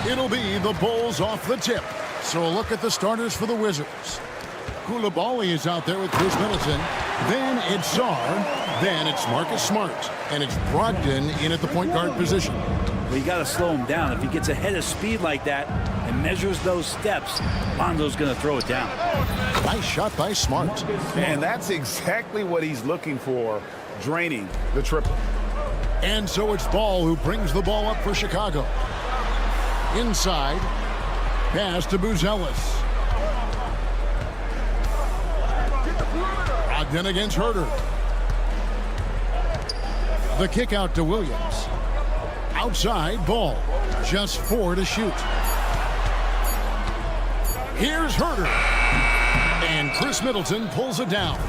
It'll be the Bulls off the tip. So a look at the starters for the Wizards. Koulibaly is out there with Chris Middleton. Then it's Sarr. Then it's Marcus Smart. And it's Brogdon in at the point guard position. Well, you got to slow him down. If he gets ahead of speed like that and measures those steps, Lonzo's going to throw it down. Nice shot by Smart. And that's exactly what he's looking for, draining the triple. And so it's Ball who brings the ball up for Chicago. Inside. Pass to Buzelis. Brogdon against Herter. The kick out to Williams. Outside, Ball. Just 4 to shoot. Here's Herter. And Chris Middleton pulls it down.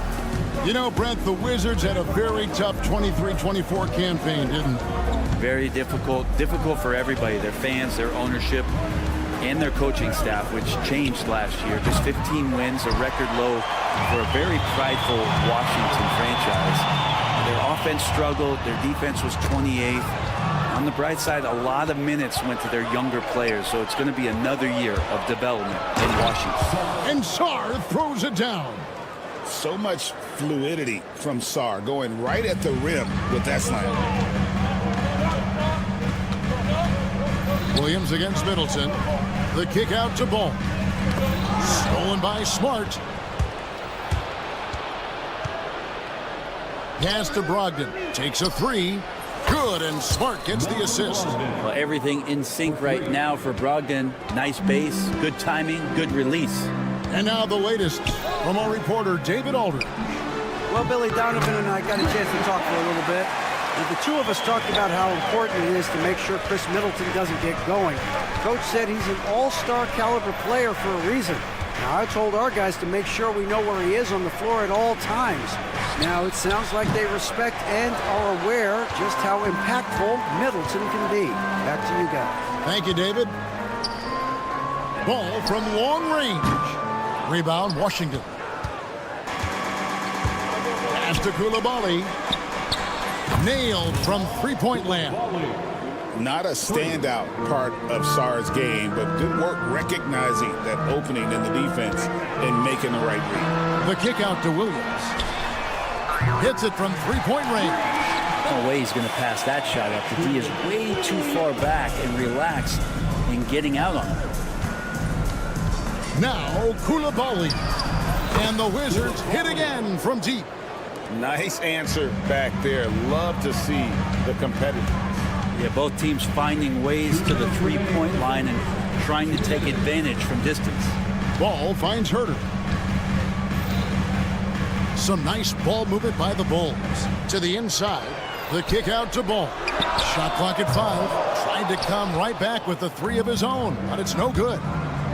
You know, Brent, the Wizards had a very tough 23-24 campaign, didn't they? Very difficult for everybody, their fans, their ownership, and their coaching staff, which changed last year. Just 15 wins, a record low for a very prideful Washington franchise. Their offense struggled. Their defense was 28th. On the bright side, a lot of minutes went to their younger players, so it's going to be another year of development in Washington. And Sarr throws it down. So much fluidity from Sarr, going right at the rim with that slam. Williams against Middleton. The kick out to Ball. Stolen by Smart. Pass to Brogdon. Takes a 3. Good, and Smart gets the assist. Well, everything in sync right now for Brogdon. Nice base, good timing, good release. And now the latest from our reporter, David Aldridge. Well, Billy, Donovan and I got a chance to talk for a little bit. And the two of us talked about how important it is to make sure Chris Middleton doesn't get going. Coach said he's an all-star caliber player for a reason. Now, I told our guys to make sure we know where he is on the floor at all times. Now, it sounds like they respect and are aware just how impactful Middleton can be. Back to you guys. Thank you, David. Ball from long range. Rebound, Washington. Pass to Koulibaly. Nailed from three-point land. Not a standout part of Sarr's game, but good work recognizing that opening in the defense and making the right read. The kick out to Williams. Hits it from three-point range. No way he's going to pass that shot up. The D is way too far back and relaxed in getting out on it. Now Koulibaly. And the Wizards hit again from deep. Nice answer back there. Love to see the competitiveness. Yeah, both teams finding ways to the three-point line and trying to take advantage from distance. Ball finds Herter. Some nice ball movement by the Bulls. To the inside. The kick out to Ball. Shot clock at 5. Tried to come right back with the 3 of his own, but it's no good.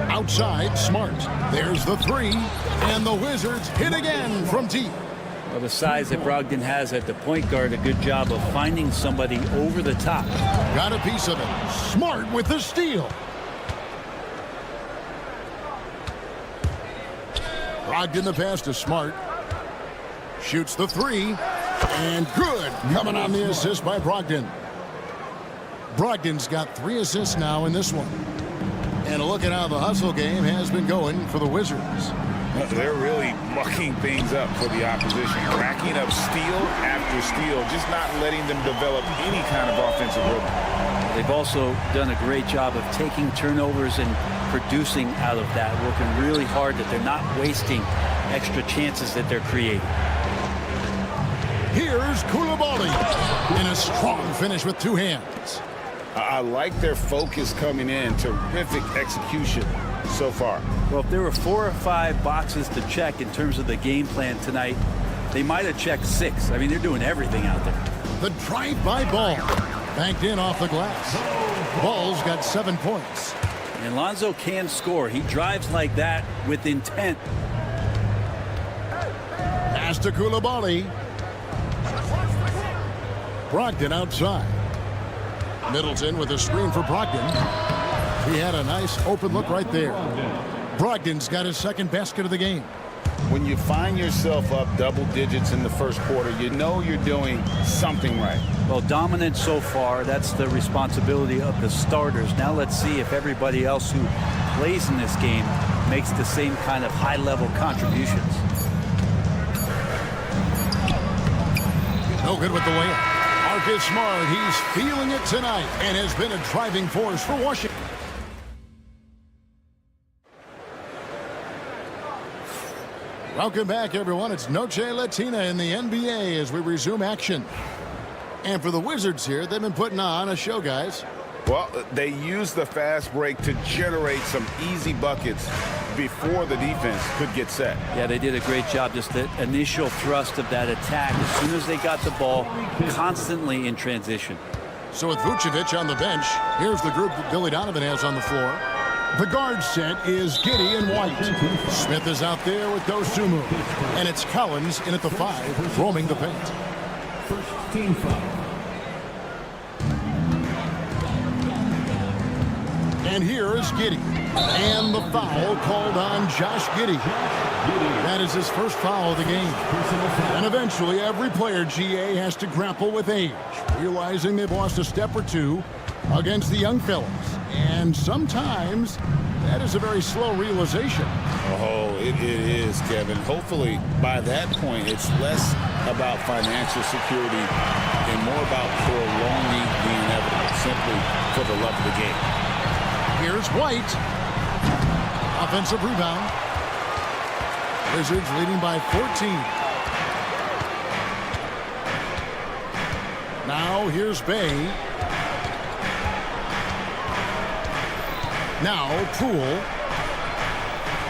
Outside, Smart. There's the 3. And the Wizards hit again from deep. Well, the size that Brogdon has at the point guard, a good job of finding somebody over the top. Got a piece of it. Smart with the steal. Brogdon the pass to Smart. Shoots the 3. And good. Coming on the assist by Brogdon. Brogdon's got 3 assists now in this one. And a look at how the hustle game has been going for the Wizards. They're really mucking things up for the opposition, racking up steal after steal, just not letting them develop any kind of offensive rhythm. They've also done a great job of taking turnovers and producing out of that, working really hard that they're not wasting extra chances that they're creating. Here's Koulibaly in a strong finish with 2 hands. I like their focus coming in. Terrific execution so far. Well, if there were 4 or 5 boxes to check in terms of the game plan tonight, they might have checked 6. I mean, they're doing everything out there. The drive-by Ball. Banked in off the glass. Ball's got 7 points. And Lonzo can score. He drives like that with intent. Pass to Koulibaly. Brogdon outside. Middleton with a screen for Brogdon. He had a nice open look right there. Brogdon's got his 2nd basket of the game. When you find yourself up double digits in the first quarter, you know you're doing something right. Well, dominant so far. That's the responsibility of the starters. Now let's see if everybody else who plays in this game makes the same kind of high-level contributions. No good with the layup. Marcus Smart, he's feeling it tonight and has been a driving force for Washington. Welcome back, everyone. It's Noche Latina in the NBA as we resume action. And for the Wizards here, they've been putting on a show, guys. Well, they used the fast break to generate some easy buckets before the defense could get set. Yeah, they did a great job. Just the initial thrust of that attack, as soon as they got the ball, constantly in transition. So with Vucevic on the bench, here's the group that Billy Donovan has on the floor. The guard set is Giddey and White. Smith is out there with Dosunmu. And it's Collins in at the 5, roaming the paint. First team foul. And here is Giddey. And the foul called on Josh Giddey. That is his first foul of the game. And eventually every player, GA, has to grapple with age, realizing they've lost a step or two against the young fellas. And sometimes that is a very slow realization. Oh, it is, Kevin. Hopefully, by that point, it's less about financial security and more about prolonging the inevitable, simply for the love of the game. Here's White. Offensive rebound. Wizards leading by 14. Now here's Bay. Now Poole.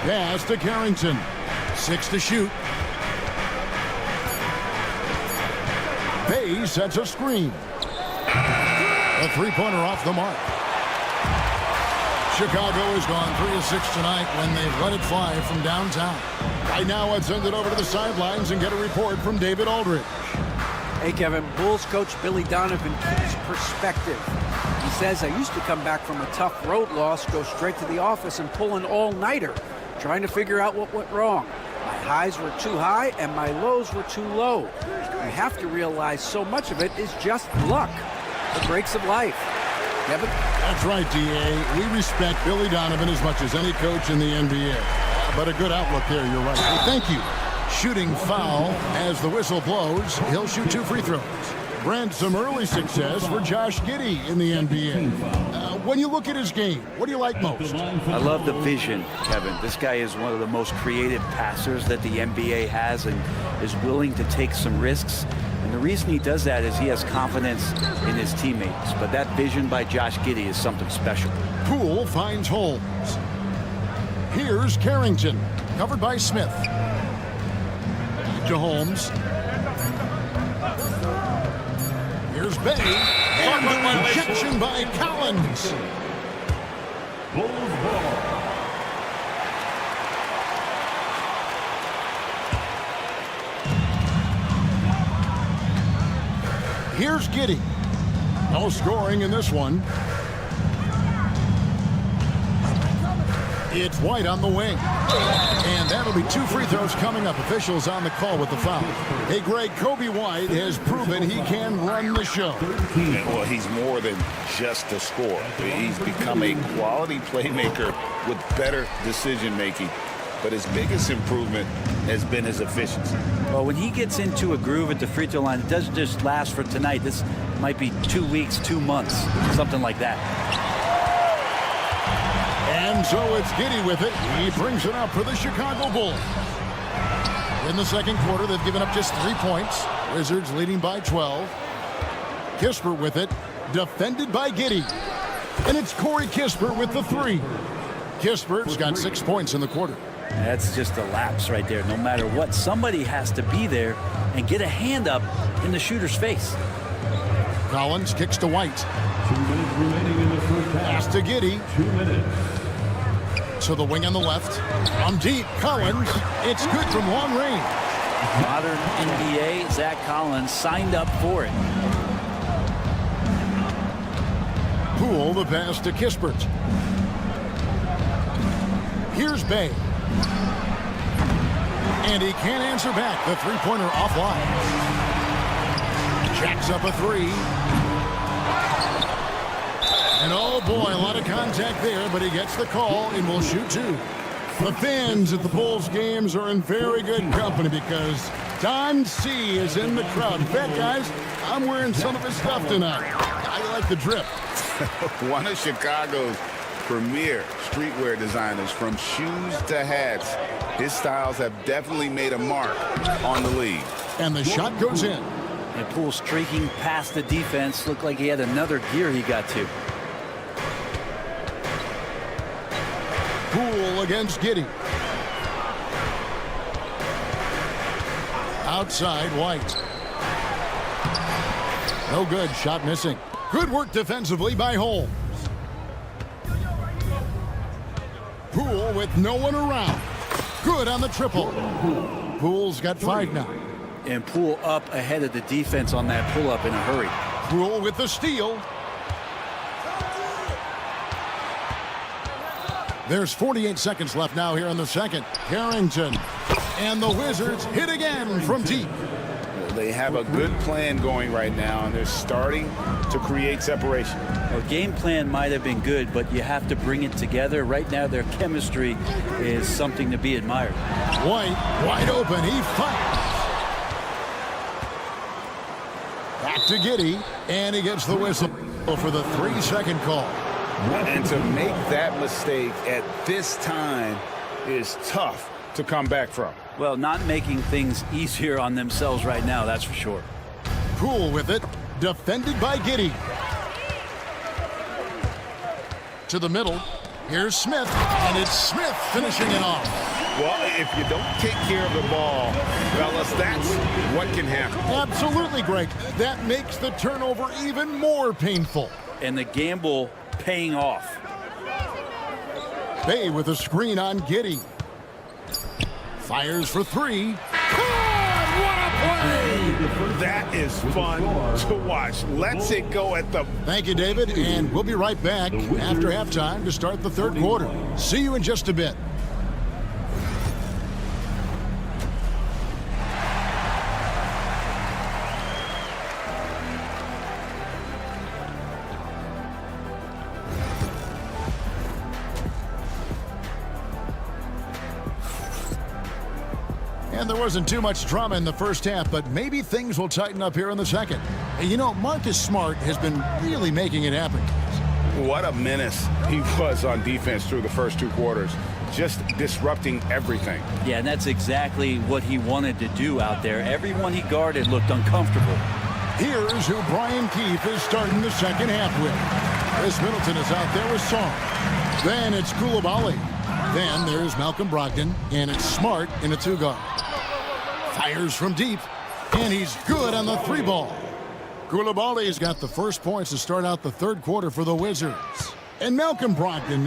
Pass to Carrington. 6 to shoot. Bay sets a screen. A three-pointer off the mark. Chicago has gone 3 of 6 tonight when they've let it fly from downtown. Right now, let's send it over to the sidelines and get a report from David Aldridge. Hey, Kevin, Bulls coach Billy Donovan keeps perspective. He says, I used to come back from a tough road loss, go straight to the office and pull an all-nighter, trying to figure out what went wrong. My highs were too high and my lows were too low. You have to realize so much of it is just luck, the breaks of life. Kevin? That's right, D.A. We respect Billy Donovan as much as any coach in the NBA. But a good outlook there, you're right. Hey, thank you. Shooting foul as the whistle blows. He'll shoot 2 free throws. Brent, some early success for Josh Giddey in the NBA. When you look at his game, what do you like most? I love the vision, Kevin. This guy is one of the most creative passers that the NBA has and is willing to take some risks. And the reason he does that is he has confidence in his teammates. But that vision by Josh Giddey is something special. Poole finds Holmes. Here's Carrington, covered by Smith. To Holmes. Here's Bay. And the rejection by Collins. Here's Giddey. No scoring in this one. It's White on the wing. And that'll be 2 free throws coming up. Officials on the call with the foul. Hey, Greg, Kobe White has proven he can run the show. Well, he's more than just a scorer. He's become a quality playmaker with better decision-making. But his biggest improvement has been his efficiency. Well, when he gets into a groove at the free throw line, it doesn't just last for tonight. This might be 2 weeks, 2 months, something like that. And so it's Giddey with it. He brings it up for the Chicago Bulls. In the second quarter, they've given up just 3 points. Wizards leading by 12. Kispert with it. Defended by Giddey. And it's Corey Kispert with the 3. Kispert's got 6 points in the quarter. That's just a lapse right there. No matter what, somebody has to be there and get a hand up in the shooter's face. Collins kicks to White. 2 minutes remaining in the first half. Pass to Giddey. 2 minutes. To the wing on the left. From deep, Collins. It's good from long range. Modern NBA, Zach Collins signed up for it. Poole the pass to Kispert. Here's Bay. And he can't answer back. The three-pointer offline. Jacks up a three. And oh boy, a lot of contact there, but he gets the call and will shoot two. The fans at the Bulls games are in very good company because Don C is in the crowd. In fact, guys, I'm wearing some of his stuff tonight. I like the drip. One of Chicago's premier streetwear designers, from shoes to hats. His styles have definitely made a mark on the league. And the shot goes in. And Poole streaking past the defense. Looked like he had another gear he got to. Poole against Giddey. Outside, White. No good. Shot missing. Good work defensively by Holmes. Poole with no one around. Good on the triple. Poole's got 5 now. And Poole up ahead of the defense on that pull-up in a hurry. Poole with the steal. There's 48 seconds left now here in the second. Harrington. And the Wizards hit again from deep. They have a good plan going right now, and they're starting to create separation. Well, game plan might have been good, but you have to bring it together. Right now, their chemistry is something to be admired. White, wide open. He fires. Back to Giddey, and he gets the whistle for the 3-second call. And to make that mistake at this time is tough to come back from. Well, not making things easier on themselves right now, that's for sure. Poole with it, defended by Giddey. To the middle, here's Smith, and it's Smith finishing it off. Well, if you don't take care of the ball, fellas, that's what can happen. Absolutely, Greg. That makes the turnover even more painful. And the gamble paying off. Bay with a screen on Giddey. Fires for 3. God, what a play! That is fun to watch. Let's it go at the... Thank you, David, and we'll be right back after halftime to start the third quarter. See you in just a bit. And there wasn't too much drama in the first half, but maybe things will tighten up here in the second. And you know, Marcus Smart has been really making it happen. What a menace he was on defense through the first 2 quarters. Just disrupting everything. Yeah, and that's exactly what he wanted to do out there. Everyone he guarded looked uncomfortable. Here's who Brian Keefe is starting the second half with. Chris Middleton is out there with Song. Then it's Coulibaly. Then there's Malcolm Brogdon, and it's Smart in a 2-guard. Fires from deep, and he's good on the 3-ball. Coulibaly's got the first points to start out the third quarter for the Wizards. And Malcolm Brogdon,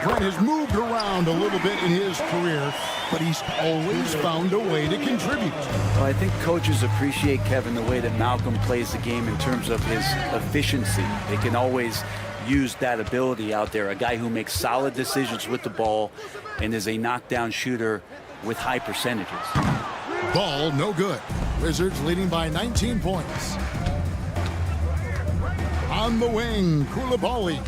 Brent has moved around a little bit in his career, but he's always found a way to contribute. Well, I think coaches appreciate, Kevin, the way that Malcolm plays the game in terms of his efficiency. They can always use that ability out there. A guy who makes solid decisions with the ball and is a knockdown shooter with high percentages. Ball no good. Wizards leading by 19 points. On the wing, Coulibaly.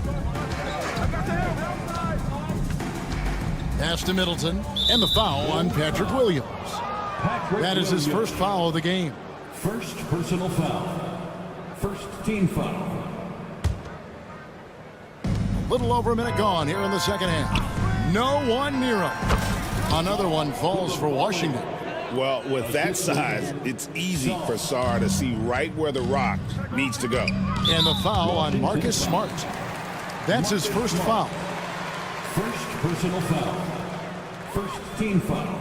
Pass to Middleton, and the foul on Patrick Williams. That is his first foul of the game. First personal foul. First team foul. A little over a minute gone here in the second half. No one near him. Another one falls for Washington. Well, with that size, it's easy for Sarr to see right where the rock needs to go. And the foul on Marcus Smart. That's his first foul. First personal foul. First team foul.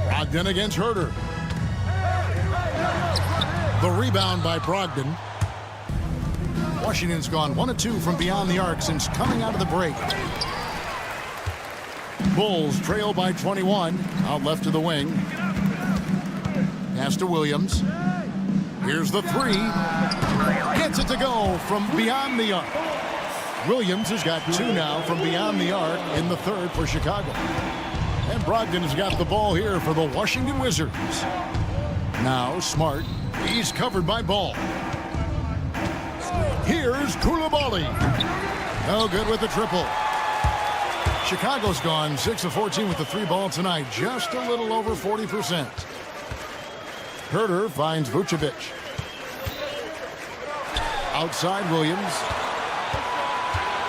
Brogdon against Herter. The rebound by Brogdon. Washington's gone 1 of 2 from beyond the arc since coming out of the break. Bulls trail by 21. Out left to the wing. Pass to Williams. Here's the 3. Gets it to go from beyond the arc. Williams has got 2 now from beyond the arc in the third for Chicago. And Brogdon has got the ball here for the Washington Wizards. Now Smart. He's covered by Ball. Here's Koulibaly. No good with the triple. Chicago's gone 6 of 14 with the 3-ball tonight. Just a little over 40%. Herter finds Vucevic. Outside Williams.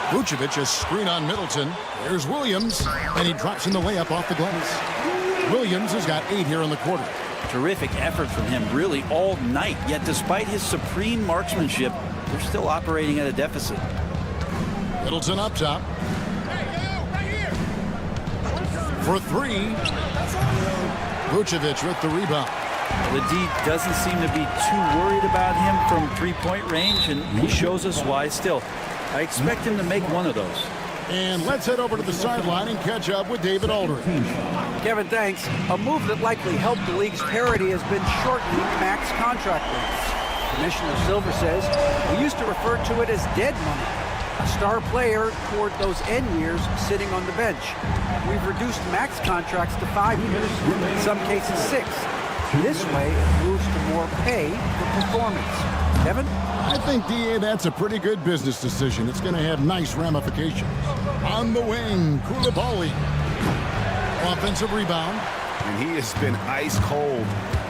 Vucevic a screen on Middleton. There's Williams, and he drops in the layup off the glass. Williams has got 8 here in the quarter. Terrific effort from him really all night, yet despite his supreme marksmanship, they're still operating at a deficit. Middleton up top. For 3. Vucevic with the rebound. The D doesn't seem to be too worried about him from three-point range, and he shows us why still. I expect him to make one of those. And let's head over to the sideline and catch up with David Aldridge. Kevin, thanks. A move that likely helped the league's parity has been shortening max contract lengths. Commissioner Silver says we used to refer to it as dead money. A star player toward those end years sitting on the bench. We've reduced max contracts to 5 years, in some cases 6. This way, it moves to more pay for performance. Kevin? I think, DA, that's a pretty good business decision. It's going to have nice ramifications. On the wing, Koulibaly. Offensive rebound. And he has been ice cold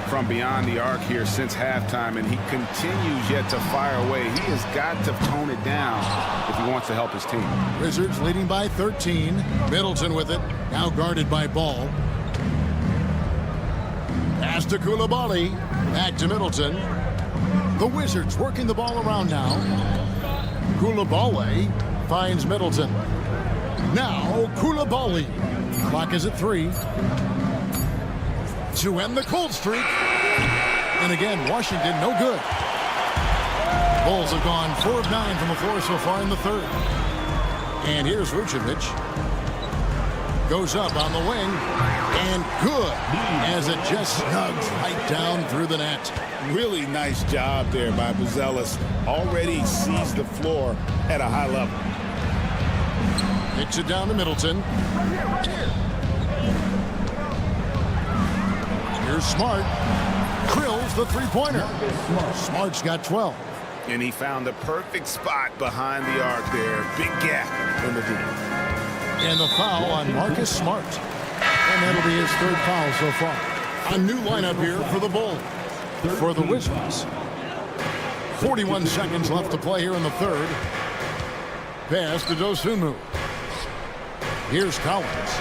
from beyond the arc here since halftime, and he continues yet to fire away. He has got to tone it down if he wants to help his team. Wizards leading by 13. Middleton with it. Now guarded by Ball. Pass to Koulibaly. Back to Middleton. The Wizards working the ball around now. Koulibaly finds Middleton. Now Koulibaly. Clock is at 3. To end the cold streak. And again, Washington no good. Bulls have gone 4 of 9 from the floor so far in the third. And here's Vucevic. Goes up on the wing. And good as it just snugs right down through the net. Really nice job there by Buzelis. Already sees the floor at a high level. Hits it down to Middleton. Here's Smart. Drills the three-pointer. Smart's got 12. And he found the perfect spot behind the arc there. Big gap in the deep. And the foul on Marcus Smart. And that'll be his 3rd foul so far. A new lineup here for the Bulls. For the Wizards. 41 seconds left to play here in the third. Pass to Dosunmu. Here's Collins.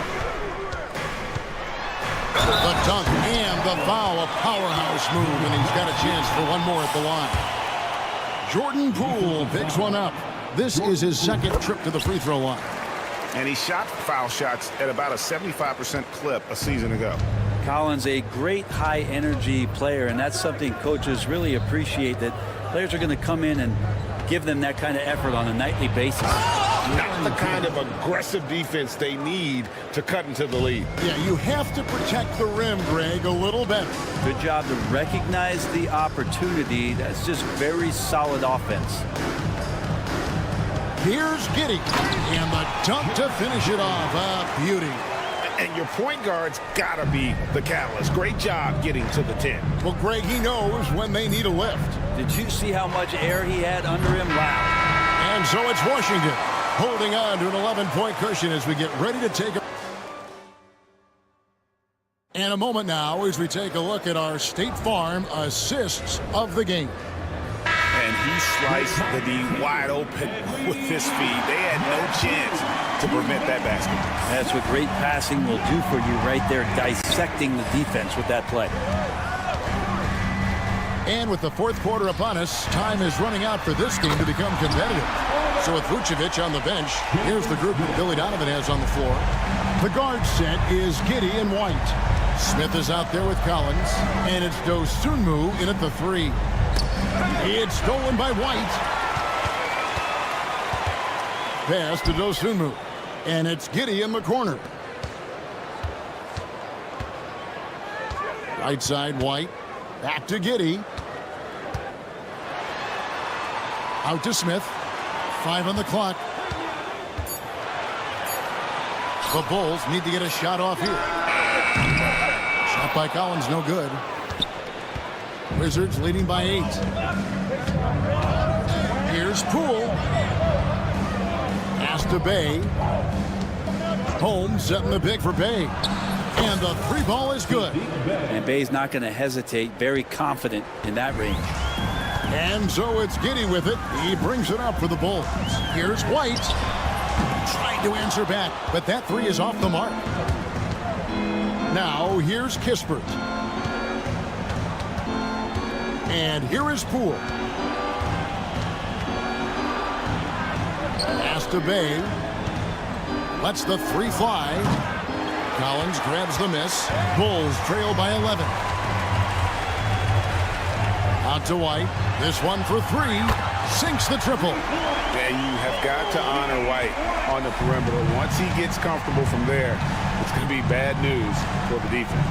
The dunk and the foul, a powerhouse move, and he's got a chance for one more at the line. Jordan Poole picks one up. This is his 2nd trip to the free throw line. And he shot foul shots at about a 75% clip a season ago. Collins, a great high-energy player, and that's something coaches really appreciate, that players are going to come in and give them that kind of effort on a nightly basis. Not the kind of aggressive defense they need to cut into the lead. Yeah, you have to protect the rim, Greg, a little better. Good job to recognize the opportunity. That's just very solid offense. Here's Giddey. And the dunk to finish it off. A beauty. And your point guard's got to be the catalyst. Great job getting to the 10. Well, Greg, he knows when they need a lift. Did you see how much air he had under him? Wow. And so it's Washington holding on to an 11-point cushion as we get ready to take a... And a moment now as we take a look at our State Farm assists of the game. And he sliced the D wide open with his feed. They had no chance to prevent that basket. That's what great passing will do for you right there, dissecting the defense with that play. And with the 4th quarter upon us, time is running out for this game to become competitive. So with Vucevic on the bench, here's the group that Billy Donovan has on the floor. The guard set is Giddey and White. Smith is out there with Collins, and it's Dosunmu in at the 3. It's stolen by White. Pass to Dosunmu, and it's Giddey in the corner. Right side, White. Back to Giddey. Out to Smith. 5 on the clock. The Bulls need to get a shot off here. Shot by Collins, no good. Wizards leading by 8. Here's Poole. Pass to Bay. Holmes setting the pick for Bay. And the 3 ball is good. And Bay's not going to hesitate. Very confident in that range. And so it's Giddy with it. He brings it up for the Bulls. Here's White. Trying to answer back, but that 3 is off the mark. Now here's Kispert. And here is Poole. Pass to Bay. Lets the 3 fly. Collins grabs the miss. Bulls trail by 11. Out to White. This one for 3. Sinks the triple. And you have got to honor White on the perimeter. Once he gets comfortable from there, it's going to be bad news for the defense.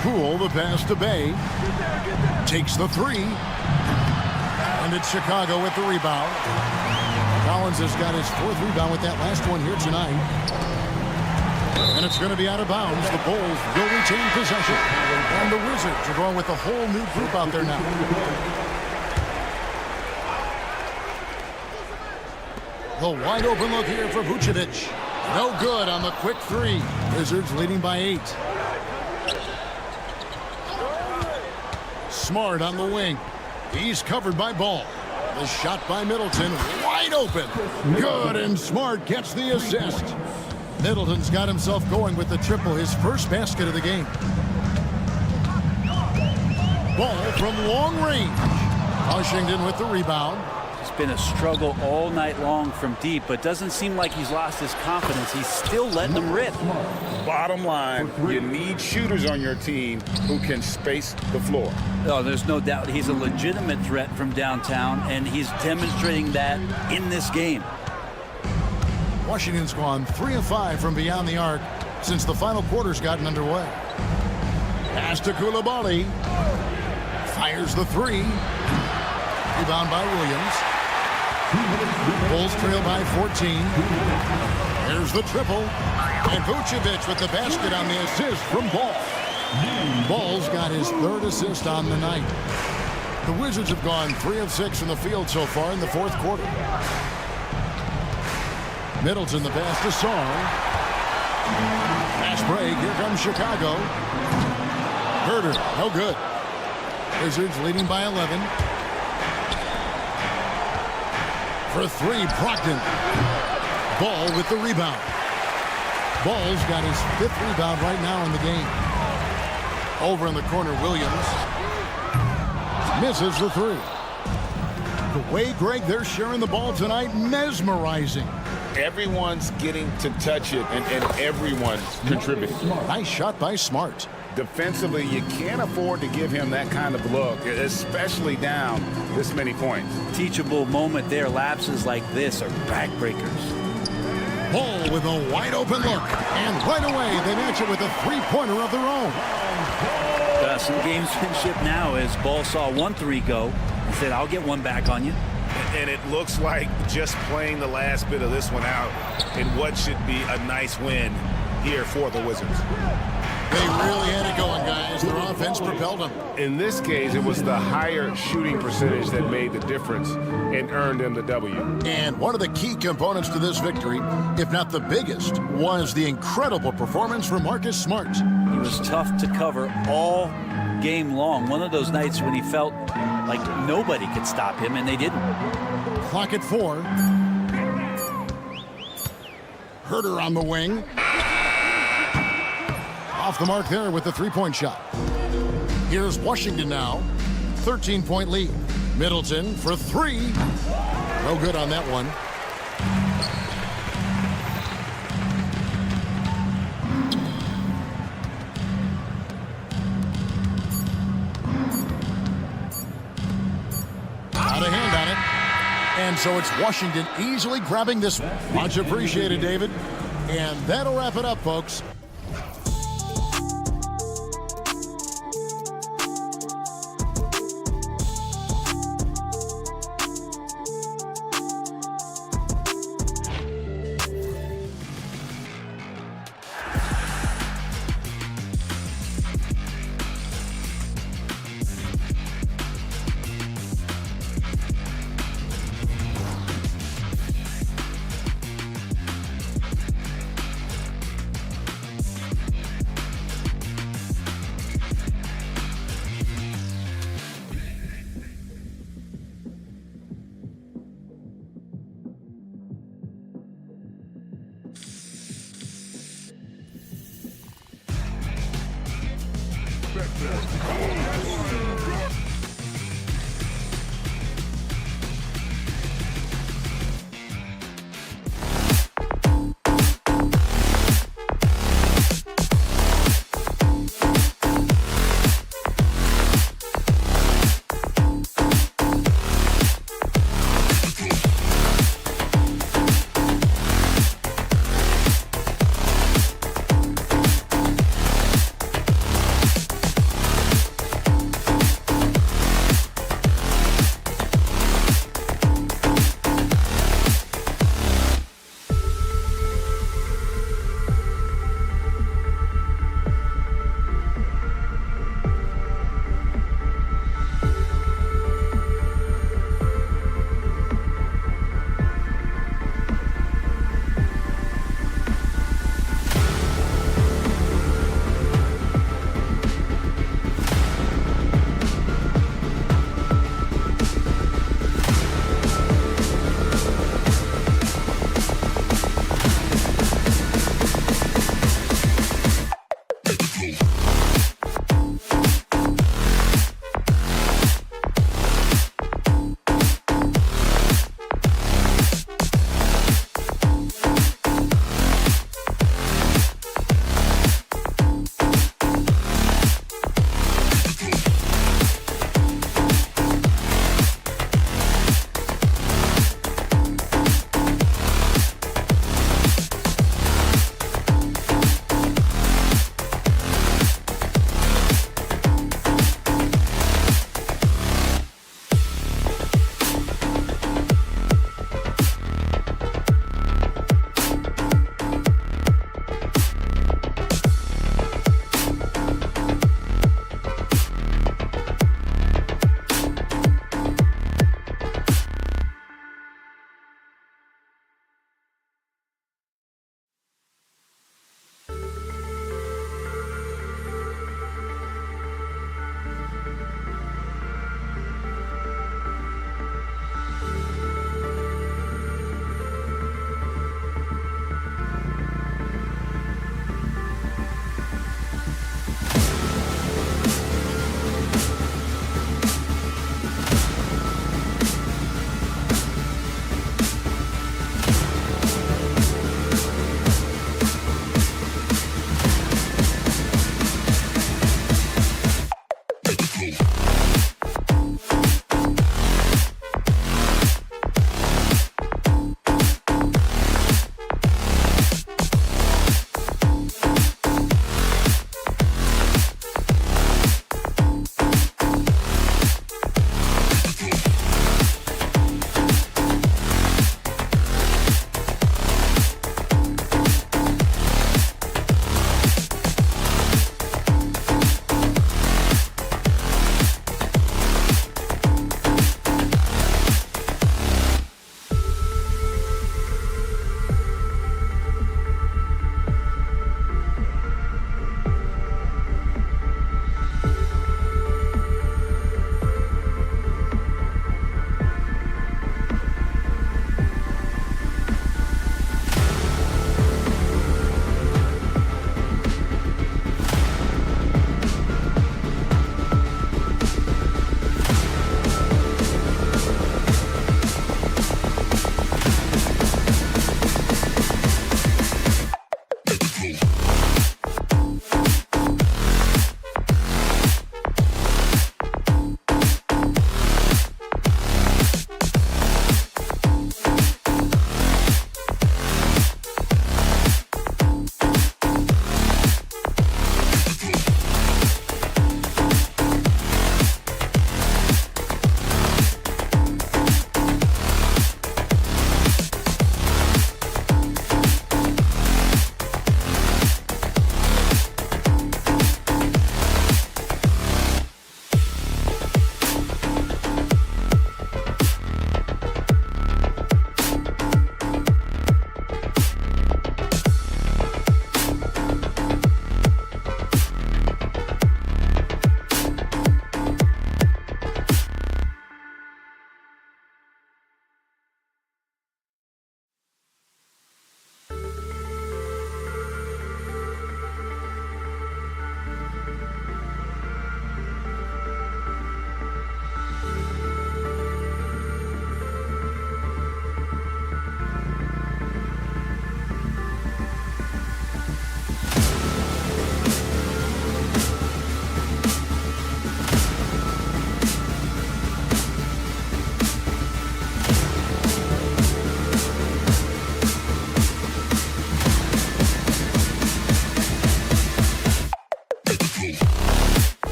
Poole, the pass to Bay. Takes the 3. And it's Chicago with the rebound. Collins has got his 4th rebound with that last one here tonight. And it's going to be out of bounds. The Bulls will retain possession. And the Wizards are going with a whole new group out there now. The wide open look here for Vucevic. No good on the quick 3. Wizards leading by 8. Smart on the wing. He's covered by Ball. The shot by Middleton. Wide open. Good, and Smart gets the assist. Middleton's got himself going with the triple, his first basket of the game. Ball from long range. Washington with the rebound. It's been a struggle all night long from deep, but doesn't seem like he's lost his confidence. He's still letting them rip. Bottom line, you need shooters on your team who can space the floor. Oh, there's no doubt he's a legitimate threat from downtown, and he's demonstrating that in this game. Washington's gone 3 of 5 from beyond the arc since the final quarter's gotten underway. Pass to Coulibaly. Fires the 3. Rebound by Williams. Bulls trail by 14. There's the triple. And Vucevic with the basket on the assist from Ball. Ball's got his 3rd assist on the night. The Wizards have gone 3 of 6 from the field so far in the 4th quarter. Middleton the pass to Song. Fast break. Here comes Chicago. Herder, no good. Wizards leading by 11. For 3, Brogdon. Ball with the rebound. Ball's got his 5th rebound right now in the game. Over in the corner, Williams. Misses the 3. The way, Greg, they're sharing the ball tonight, mesmerizing. Everyone's getting to touch it, and everyone's contributing. Nice shot by Smart. Defensively, you can't afford to give him that kind of look, especially down this many points. Teachable moment there. Lapses like this are backbreakers. Ball with a wide open look. And right away, they match it with a 3-pointer of their own. Some gamesmanship now as Ball saw 1 3 go and said, I'll get one back on you. And it looks like just playing the last bit of this one out in what should be a nice win here for the Wizards. They really had it going, guys. Their offense propelled them. In this case, it was the higher shooting percentage that made the difference and earned them the W. And one of the key components to this victory, if not the biggest, was the incredible performance from Marcus Smart. He was tough to cover all game long. One of those nights when he felt like nobody could stop him, and they didn't. Clock at 4. Herder on the wing. Off the mark there with the 3-point shot. Here's Washington now. 13-point lead. Middleton for 3. No good on that one. Out of hand on it. And so it's Washington easily grabbing this one. Much appreciated, David. And that'll wrap it up, folks.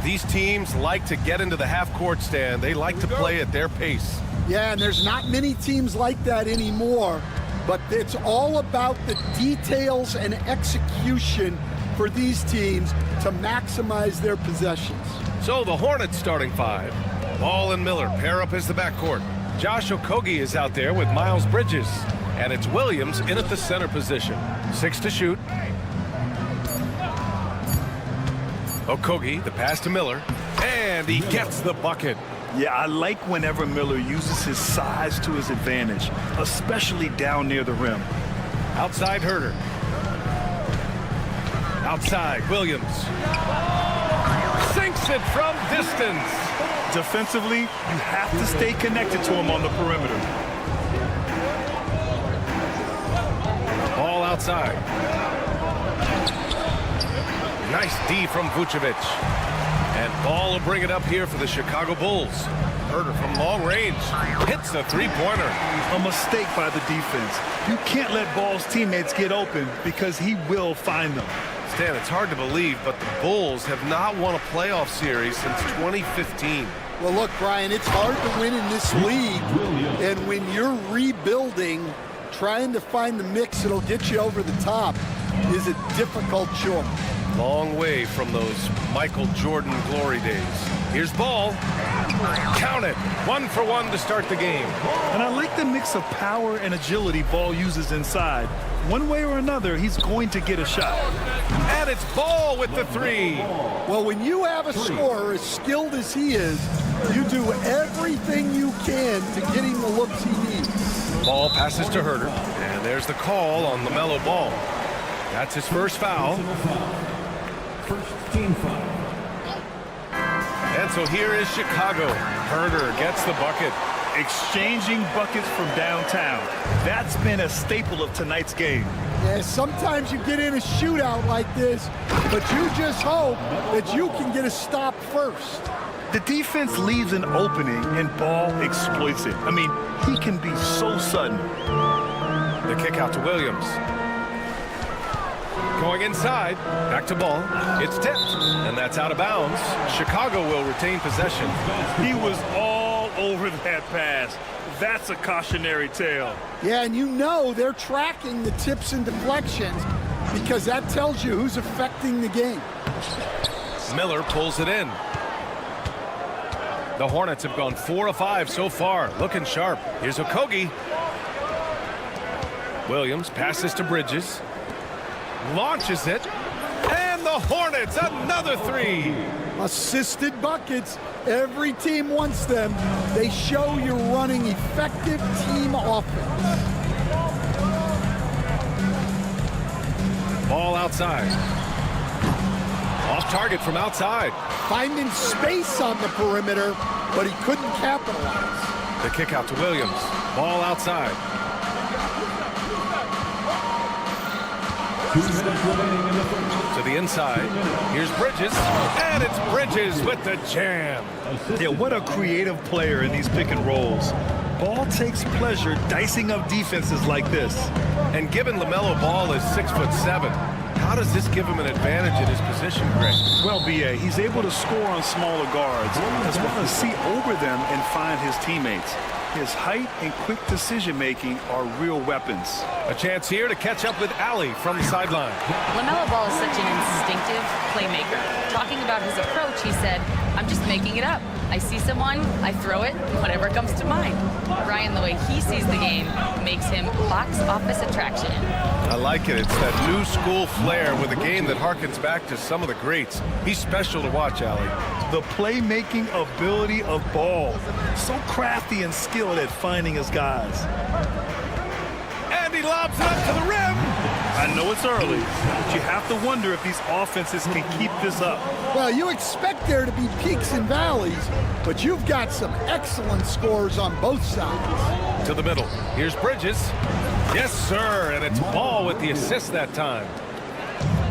These teams like to get into the half-court stand. They like to play at their pace. Yeah, and there's not many teams like that anymore, but it's all about the details and execution for these teams to maximize their possessions. So the Hornets starting five. Ball and Miller pair up as the backcourt. Josh Okogie is out there with Miles Bridges. And it's Williams in at the center position. 6 to shoot. Okogie, the pass to Miller. And he gets the bucket. Yeah, I like whenever Miller uses his size to his advantage, especially down near the rim. Outside Herter. Outside Williams. Sinks it from distance. Defensively, you have to stay connected to him on the perimeter. Ball outside. Nice D from Vucevic. And Ball will bring it up here for the Chicago Bulls. Herter from long range hits a three-pointer. A mistake by the defense. You can't let Ball's teammates get open because he will find them. Stan, it's hard to believe, but the Bulls have not won a playoff series since 2015. Well, look, Brian, it's hard to win in this league, and when you're rebuilding, trying to find the mix that'll get you over the top is a difficult chore. Long way from those Michael Jordan glory days. Here's Ball. Count it. 1 for 1 to start the game. And I like the mix of power and agility Ball uses inside. One way or another, he's going to get a shot. And it's Ball with the three. Well, when you have a scorer as skilled as he is, you do everything you can to get him the looks he needs. Ball passes to Herter. And there's the call on LaMelo Ball. That's his first foul. First team foul. And so here is Chicago. Herter gets the bucket. Exchanging buckets from downtown. That's been a staple of tonight's game. Yeah, sometimes you get in a shootout like this, but you just hope that you can get a stop first. The defense leaves an opening and Ball exploits it. I mean, he can be so sudden. The kick out to Williams. Going inside, back to Ball. It's tipped, and that's out of bounds. Chicago will retain possession. He was all over that pass. That's a cautionary tale. Yeah, and you know they're tracking the tips and deflections because that tells you who's affecting the game. Miller pulls it in. The Hornets have gone 4 of 5 so far, looking sharp. Here's Okogie. Williams passes to Bridges. Launches it, and the Hornets, another three. Assisted buckets. Every team wants them. They show you're running effective team offense. Ball outside. Off target from outside. Finding space on the perimeter, but he couldn't capitalize. The kick out to Williams. Ball outside. To the inside. Here's Bridges. And it's Bridges with the jam. Yeah, what a creative player in these pick and rolls. Ball takes pleasure dicing up defenses like this. And given LaMelo Ball is 6'7", how does this give him an advantage in his position, Greg? Well, B.A., he's able to score on smaller guards as well as see over them and find his teammates. His height and quick decision-making are real weapons. A chance here to catch up with Allie from the sideline. LaMelo Ball is such an instinctive playmaker. Talking about his approach, he said, "I'm just making it up. I see someone, I throw it, whatever comes to mind." Ryan, the way he sees the game makes him box office attraction. I like it. It's that new school flair with a game that harkens back to some of the greats. He's special to watch, Allie. The playmaking ability of Ball. So crafty and skilled at finding his guys. And he lobs it up to the rim. I know it's early, but you have to wonder if these offenses can keep this up. Well, you expect there to be peaks and valleys, but you've got some excellent scores on both sides. To the middle. Here's Bridges. Yes, sir. And it's Ball with the assist that time.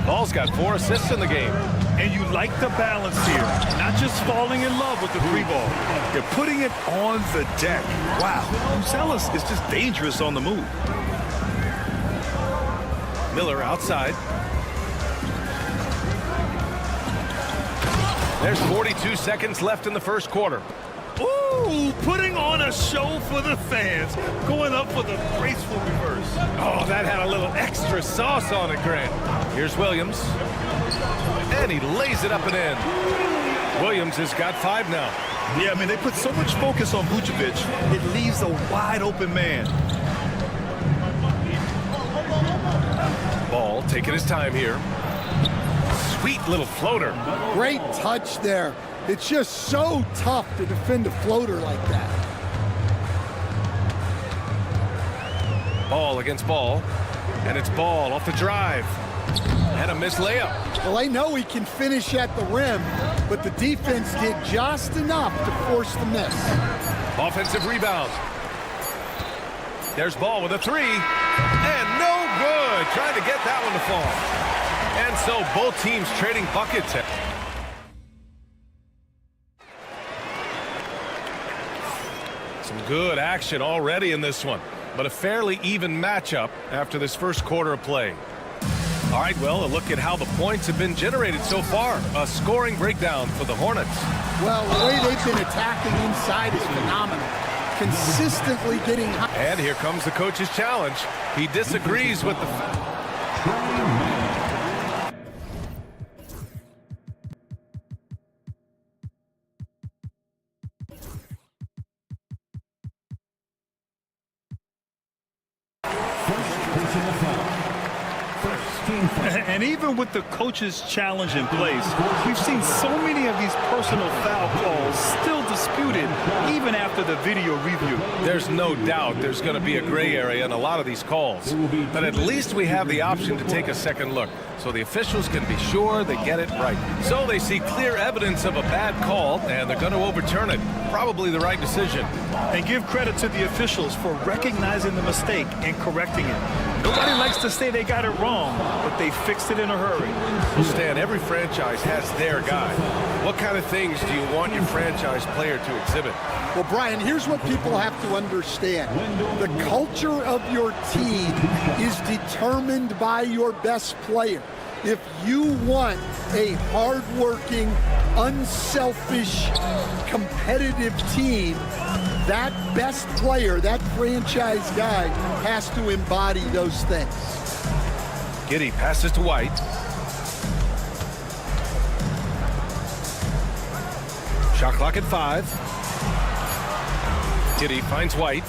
Ball's got 4 assists in the game. And you like the balance here. Not just falling in love with the three ball. They're putting it on the deck. Wow. Uzelis is just dangerous on the move. Miller outside. There's 42 seconds left in the first quarter. Ooh, putting on a show for the fans. Going up with a graceful reverse. Oh, that had a little extra sauce on it, Grant. Here's Williams. And he lays it up and in. Williams has got 5 now. Yeah, I mean, they put so much focus on Vucevic, it leaves a wide open man. Ball taking his time here. Sweet little floater. Great touch there. It's just so tough to defend a floater like that. Ball against Ball. And it's Ball off the drive. And a missed layup. Well, I know he can finish at the rim, but the defense did just enough to force the miss. Offensive rebound. There's Ball with a 3. And no good. Trying to get that one to fall. And so both teams trading buckets. Some good action already in this one, but a fairly even matchup after this first quarter of play. All right, well, a look at how the points have been generated so far. A scoring breakdown for the Hornets. Well, the way they've been attacking inside is phenomenal. Consistently getting high. And here comes the coach's challenge. He disagrees with the... And even with the coach's challenge in place, we've seen so many of these personal foul calls still disputed even after the video review. There's no doubt there's going to be a gray area in a lot of these calls. But at least we have the option to take a second look, so the officials can be sure they get it right. So they see clear evidence of a bad call, and they're going to overturn it. Probably the right decision. And give credit to the officials for recognizing the mistake and correcting it. Nobody likes to say they got it wrong, but they fixed it in a hurry. Well, Stan, every franchise has their guy. What kind of things do you want your franchise player to exhibit? Well, Brian, here's what people have to understand. The culture of your team is determined by your best player. If you want a hardworking, unselfish, competitive team, that best player, that franchise guy, has to embody those things. Giddey passes to White. Shot clock at 5. Giddey finds White.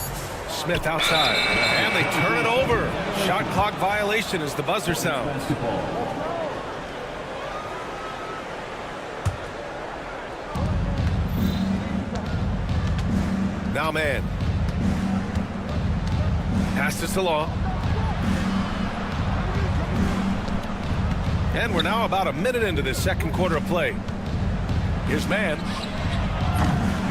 Smith outside. And they turn it over. Shot clock violation as the buzzer sounds. Now man. Pass to Salah. And we're now about a minute into this second quarter of play. Here's man.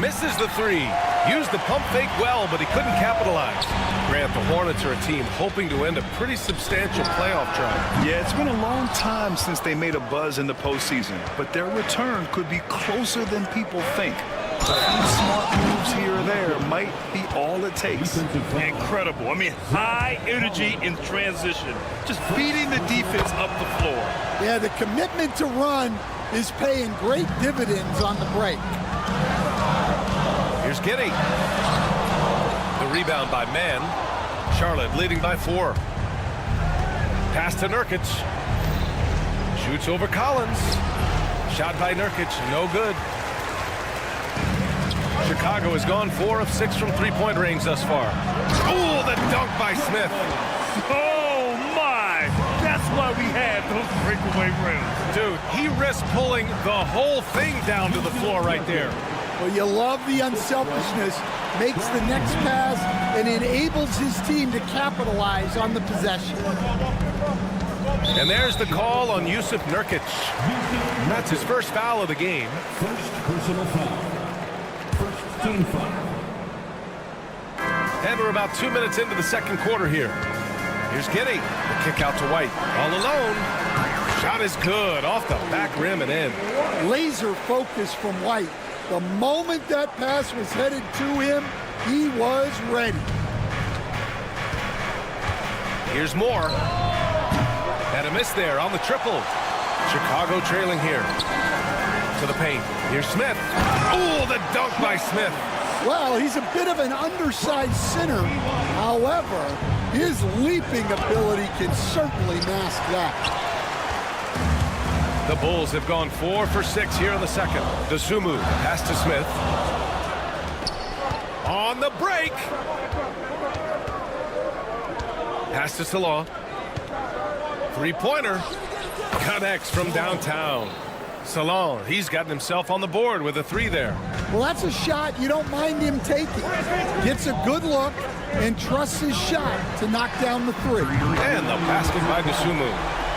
Misses the 3. Used the pump fake well, but he couldn't capitalize. Grant, the Hornets are a team hoping to end a pretty substantial playoff drive. Yeah, it's been a long time since they made a buzz in the postseason, but their return could be closer than people think. A few smart moves here or there might be all it takes. Incredible. I mean, high energy in transition. Just beating the defense up the floor. Yeah, the commitment to run is paying great dividends on the break. Here's Giddey. The rebound by Mann. Charlotte leading by 4. Pass to Nurkic. Shoots over Collins. Shot by Nurkic, no good. Chicago has gone 4 of 6 from three-point range thus far. Oh, the dunk by Smith. Oh, my. That's why we had those breakaway rims. Dude, he risked pulling the whole thing down to the floor right there. Well, you love the unselfishness, makes the next pass, and enables his team to capitalize on the possession. And there's the call on Yusuf Nurkic. That's his first foul of the game. First personal foul. First team foul. And we're about 2 minutes into the second quarter here. Here's Giddey. The kick out to White. All alone. Shot is good. Off the back rim and in. Laser focus from White. The moment that pass was headed to him, he was ready. Here's Moore. And a miss there on the triple. Chicago trailing here. To the paint. Here's Smith. Oh, the dunk by Smith. Well, he's a bit of an undersized center. However, his leaping ability can certainly mask that. The Bulls have gone 4 for 6 here in the second. Dosunmu pass to Smith. On the break. Pass to Salah. Three-pointer. Connects from downtown. Salah, he's gotten himself on the board with a 3 there. Well, that's a shot you don't mind him taking. Gets a good look and trusts his shot to knock down the 3. And the basket by Dosunmu.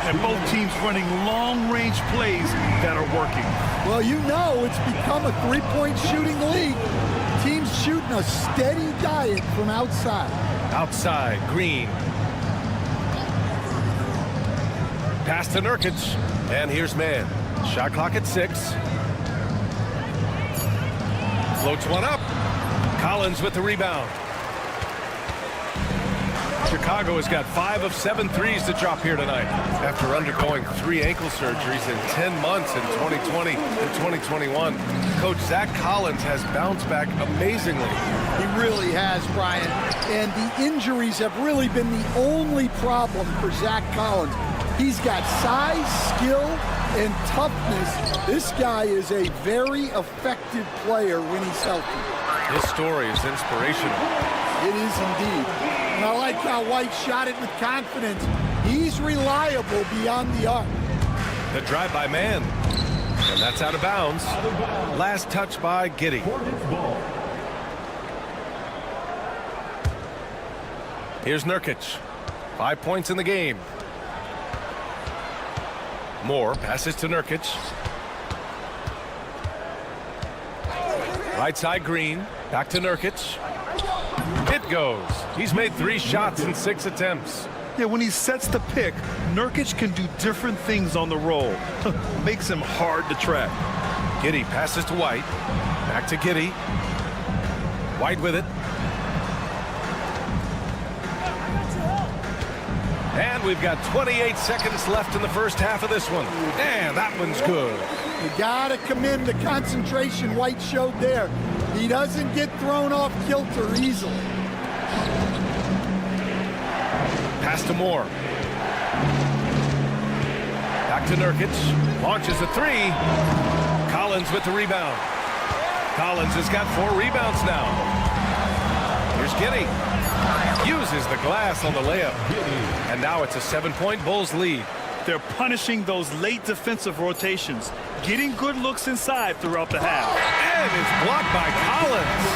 And both teams running long-range plays that are working. Well, you know it's become a three-point shooting league. Teams shooting a steady diet from outside. Outside, Green. Pass to Nurkic. And here's Man. Shot clock at 6. Floats one up. Collins with the rebound. Chicago has got 5 of 7 threes to drop here tonight after undergoing 3 ankle surgeries in 10 months in 2020 and 2021. Coach Zach Collins has bounced back amazingly. He really has, Brian. And the injuries have really been the only problem for Zach Collins. He's got size, skill, and toughness. This guy is a very effective player when he's healthy. His story is inspirational. It is indeed. And I like how White shot it with confidence. He's reliable beyond the arc. The drive by Man. And that's out of bounds. Last touch by Giddey. Here's Nurkic. 5 points in the game. Moore passes to Nurkic. Right side Green. Back to Nurkic. It goes. He's made 3 shots in 6 attempts. Yeah, when he sets the pick, Nurkic can do different things on the roll. Makes him hard to track. Giddey passes to White. Back to Giddey. White with it. And we've got 28 seconds left in the first half of this one. And that one's good. You gotta commend the concentration White showed there. He doesn't get thrown off kilter easily. Pass to Moore. Back to Nurkic. Launches a 3. Collins with the rebound. Collins has got 4 rebounds now. Here's Giddey. Uses the glass on the layup. And now it's a 7-point Bulls lead. They're punishing those late defensive rotations, getting good looks inside throughout the half. And it's blocked by Collins.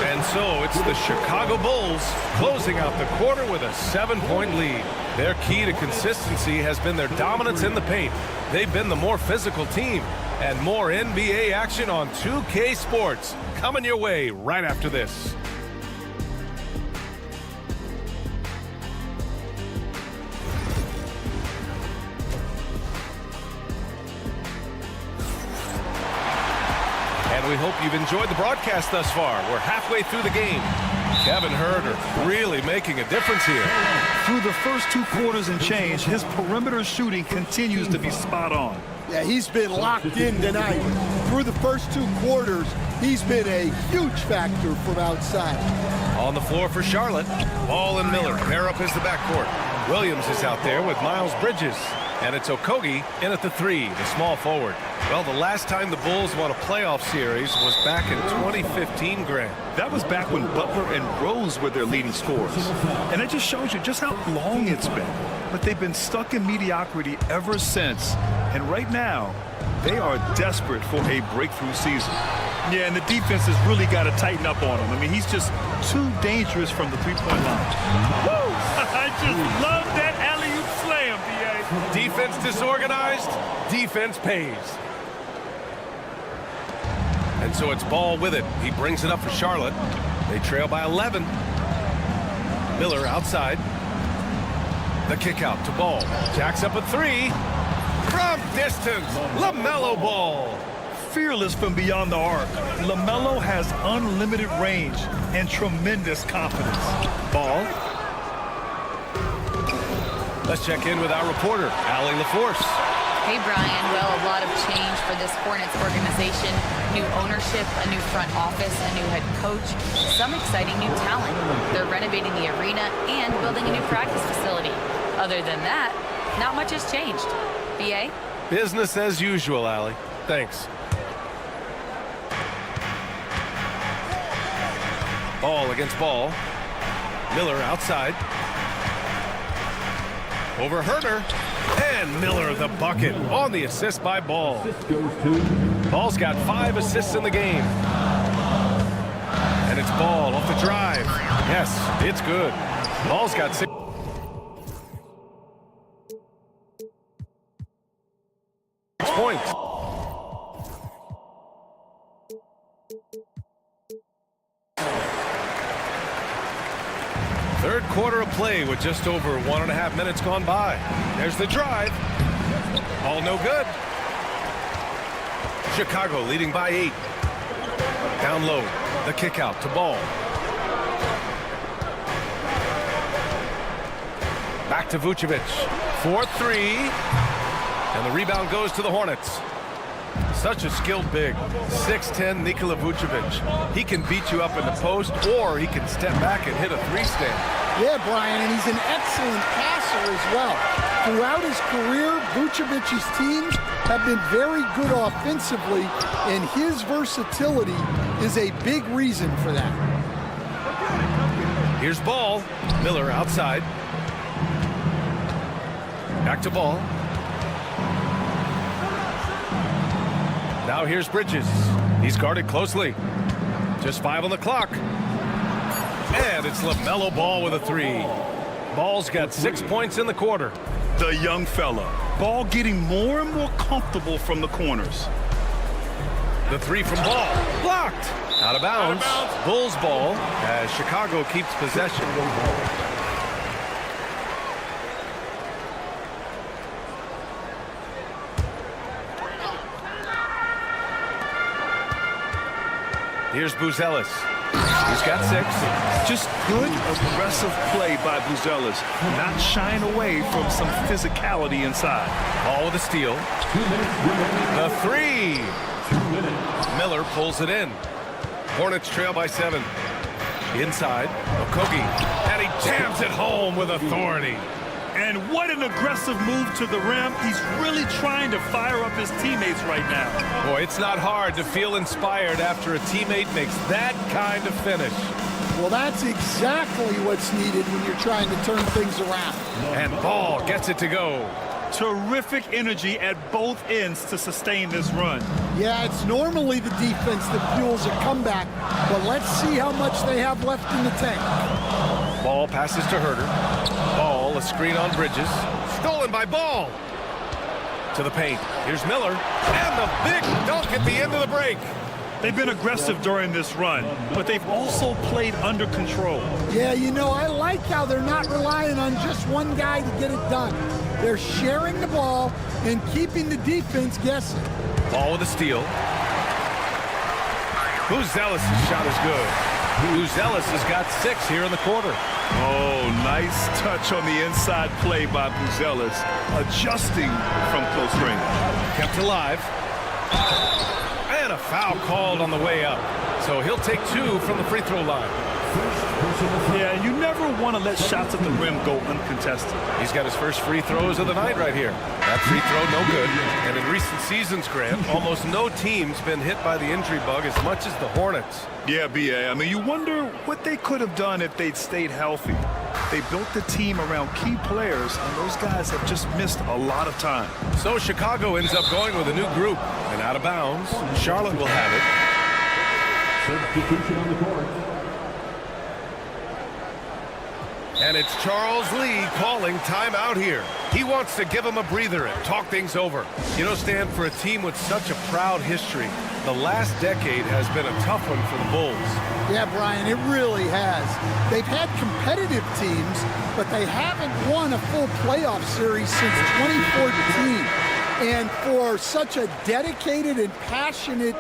And so it's the Chicago Bulls closing out the quarter with a 7-point lead. Their key to consistency has been their dominance in the paint. They've been the more physical team. And more NBA action on 2K Sports coming your way right after this. We hope you've enjoyed the broadcast thus far. We're halfway through the game. Kevin Huerter really making a difference here. Through the first 2 quarters and change, his perimeter shooting continues to be spot on. Yeah, he's been locked in tonight. Through the first 2 quarters, he's been a huge factor from outside. On the floor for Charlotte, Ball and Miller pair up as the backcourt. Williams is out there with Miles Bridges. And it's Okogie in at the 3, the small forward. Well, the last time the Bulls won a playoff series was back in 2015, Grant. That was back when Butler and Rose were their leading scorers. And it just shows you just how long it's been. But they've been stuck in mediocrity ever since. And right now, they are desperate for a breakthrough season. Yeah, and the defense has really got to tighten up on him. I mean, he's just too dangerous from the three-point line. Woo! I just love that alley-oop slam, D.A. Defense disorganized, defense pays. And so it's Ball with it. He brings it up for Charlotte. They trail by 11. Miller outside. The kick out to Ball. Jacks up a 3. From distance, LaMelo Ball. Fearless from beyond the arc, LaMelo has unlimited range and tremendous confidence. Ball. Let's check in with our reporter, Allie LaForce. Hey, Brian. Well, a lot of change for this Hornets organization. New ownership, a new front office, a new head coach, some exciting new talent. They're renovating the arena and building a new practice facility. Other than that, not much has changed. BA? Business as usual, Allie. Thanks. Ball against ball. Miller outside. Over Herter. And Miller the bucket on the assist by Ball. Ball's got 5 assists in the game. And it's Ball off the drive. Yes, it's good. Ball's got 6 points. Third quarter of play with just over 1.5 minutes gone by. There's the drive. All no good. Chicago leading by 8. Down low. The kick out to Ball. Back to Vucevic. 4-3. And the rebound goes to the Hornets. Such a skilled big. 6'10" Nikola Vucevic. He can beat you up in the post, or he can step back and hit a 3-stand. Yeah, Brian, and he's an excellent passer as well. Throughout his career, Vucevic's teams have been very good offensively, and his versatility is a big reason for that. Here's Ball. Miller outside. Back to Ball. Now here's Bridges. He's guarded closely. Just 5 on the clock. And it's LaMelo Ball with a 3. Ball's got 6 points in the quarter. The young fella. Ball getting more and more Comfortable from the corners. The 3 from Ball. Blocked. Out of bounds. Bulls ball as Chicago keeps possession. Here's Buzelis. He's got 6. Just good, aggressive play by Buzelis. Not shying away from some physicality inside. Ball with a steal. The 3. Miller pulls it in. Hornets trail by 7. Inside, Okogie. And he jams it home with authority. And what an aggressive move to the rim. He's really trying to fire up his teammates right now. Boy, it's not hard to feel inspired after a teammate makes that kind of finish. Well, that's exactly what's needed when you're trying to turn things around. And Ball gets it to go. Terrific energy at both ends to sustain this run. Yeah, it's normally the defense that fuels a comeback, but let's see how much they have left in the tank. Ball passes to Herter. Ball, a screen on Bridges. Stolen by Ball. To the paint. Here's Miller. And the big dunk at the end of the break. They've been aggressive during this run, but they've also played under control. Yeah, you know, I like how they're not relying on just one guy to get it done. They're sharing the ball and keeping the defense guessing. Ball with a steal. Buzelis' shot is good. Buzelis has got 6 here in the quarter. Oh, nice touch on the inside play by Buzelis, adjusting from close range. Kept alive. And a foul called on the way up. So he'll take 2 from the free throw line. Yeah, you never want to let shots at the rim go uncontested. He's got his first free throws of the night right here. That free throw, no good. And in recent seasons, Grant, almost no team's been hit by the injury bug as much as the Hornets. Yeah, B.A. I mean, you wonder what they could have done if they'd stayed healthy. They built the team around key players, and those guys have just missed a lot of time. So Chicago ends up going with a new group. And out of bounds, Charlotte will have it. Substitution on the court. And it's Charles Lee calling timeout here. He wants to give him a breather and talk things over. You know, Stan, for a team with such a proud history, the last decade has been a tough one for the Bulls. Yeah, Brian, it really has. They've had competitive teams, but they haven't won a full playoff series since 2014. And for such a dedicated and passionate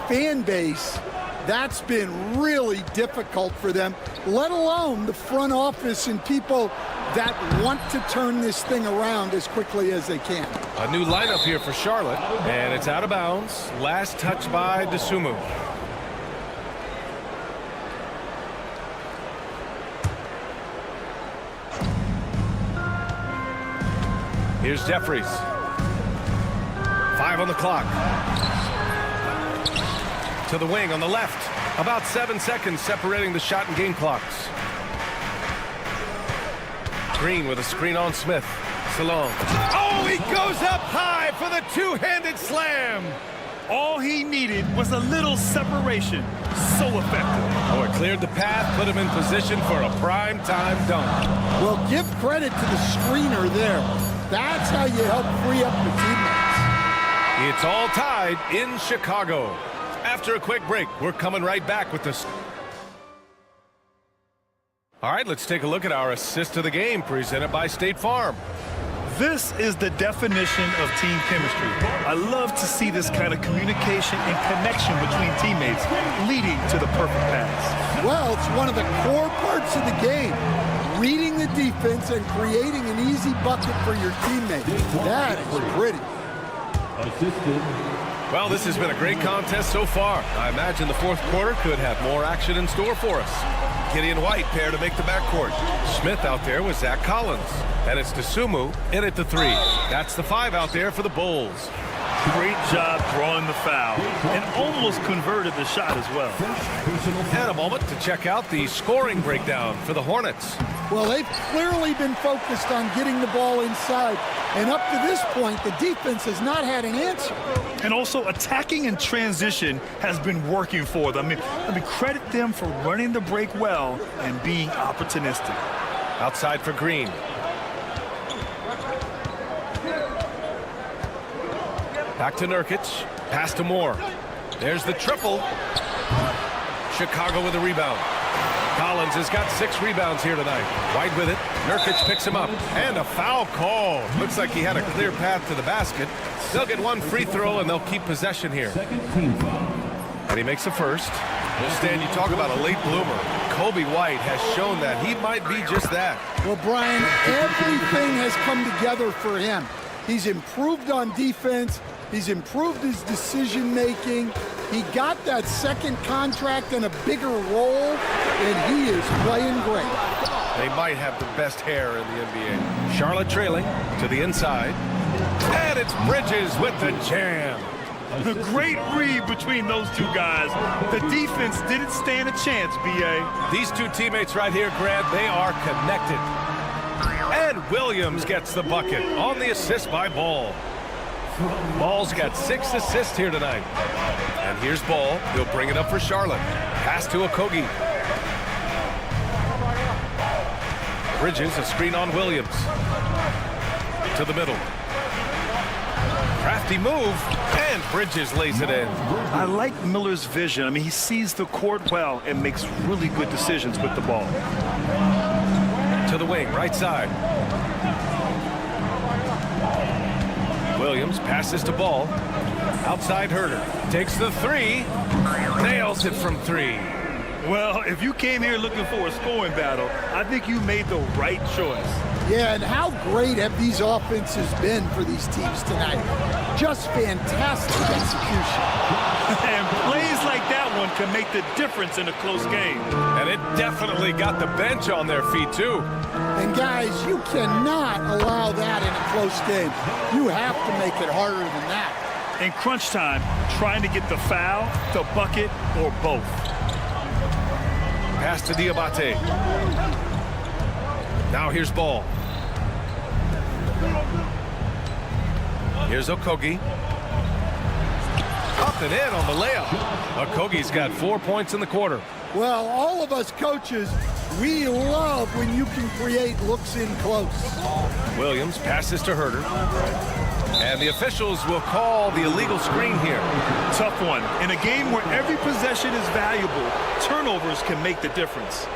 fan base, That's been really difficult for them, let alone the front office and people that want to turn this thing around as quickly as they can. A new lineup here for Charlotte, and it's out of bounds. Last touch by Dosunmu. Here's Jeffries. 5 on the clock. To the wing on the left. About 7 seconds separating the shot and game clocks. Green with a screen on Smith. Salon. Oh, he goes up high for the two-handed slam. All he needed was a little separation. So effective. Oh, it cleared the path, put him in position for a prime-time dunk. Well, give credit to the screener there. That's how you help free up your teammates. It's all tied in Chicago. After a quick break, we're coming right back with this. All right, let's take a look at our assist of the game presented by State Farm. This is the definition of team chemistry. I love to see this kind of communication and connection between teammates leading to the perfect pass. Well, it's one of the core parts of the game. Reading the defense and creating an easy bucket for your teammates. That is pretty. Well, this has been a great contest so far. I imagine the fourth quarter could have more action in store for us. Gideon White pair to make the backcourt. Smith out there with Zach Collins. And it's Dosunmu in at the 3. That's the 5 out there for the Bulls. Great job drawing the foul and almost converted the shot as well. And a moment to check out the scoring breakdown for the Hornets. Well, they've clearly been focused on getting the ball inside. And up to this point, the defense has not had an answer. And also attacking in transition has been working for them. I mean, credit them for running the break well and being opportunistic. Outside for Green. Back to Nurkic. Pass to Moore. There's the triple. Chicago with a rebound. Collins has got 6 rebounds here tonight. White with it. Nurkic picks him up. And a foul call. Looks like he had a clear path to the basket. They'll get 1 free throw, and they'll keep possession here. And he makes the first. Well, Stan, you talk about a late bloomer. Kobe White has shown that he might be just that. Well, Brian, everything has come together for him. He's improved on defense. He's improved his decision-making. He got that second contract and a bigger role, and he is playing great. They might have the best hair in the NBA. Charlotte trailing to the inside. And it's Bridges with the jam. A great read between those two guys. The defense didn't stand a chance, B.A. These two teammates right here, Grant, they are connected. And Williams gets the bucket on the assist by Ball. Ball's got 6 assists here tonight. And here's Ball. He'll bring it up for Charlotte. Pass to Okogie. Bridges, a screen on Williams. To the middle. Crafty move, and Bridges lays it in. I like Miller's vision. I mean, he sees the court well and makes really good decisions with the ball. To the wing, right side. Williams passes to Ball. Outside Herter. Takes the 3. Nails it from 3. Well, if you came here looking for a scoring battle, I think you made the right choice. Yeah, and how great have these offenses been for these teams tonight? Just fantastic execution. And plays like that one can make the difference in a close game. And it definitely got the bench on their feet, too. And, guys, you cannot allow that in a close game. You have to make it harder than that. In crunch time, trying to get the foul, the bucket, or both. Pass to Diabate. Now here's Ball. Here's Okogie. Up and in on the layup. Okogie's got 4 points in the quarter. Well, all of us coaches, we love when you can create looks in close. Williams passes to Herter. And the officials will call the illegal screen here. Tough one. In a game where every possession is valuable, turnovers can make the difference.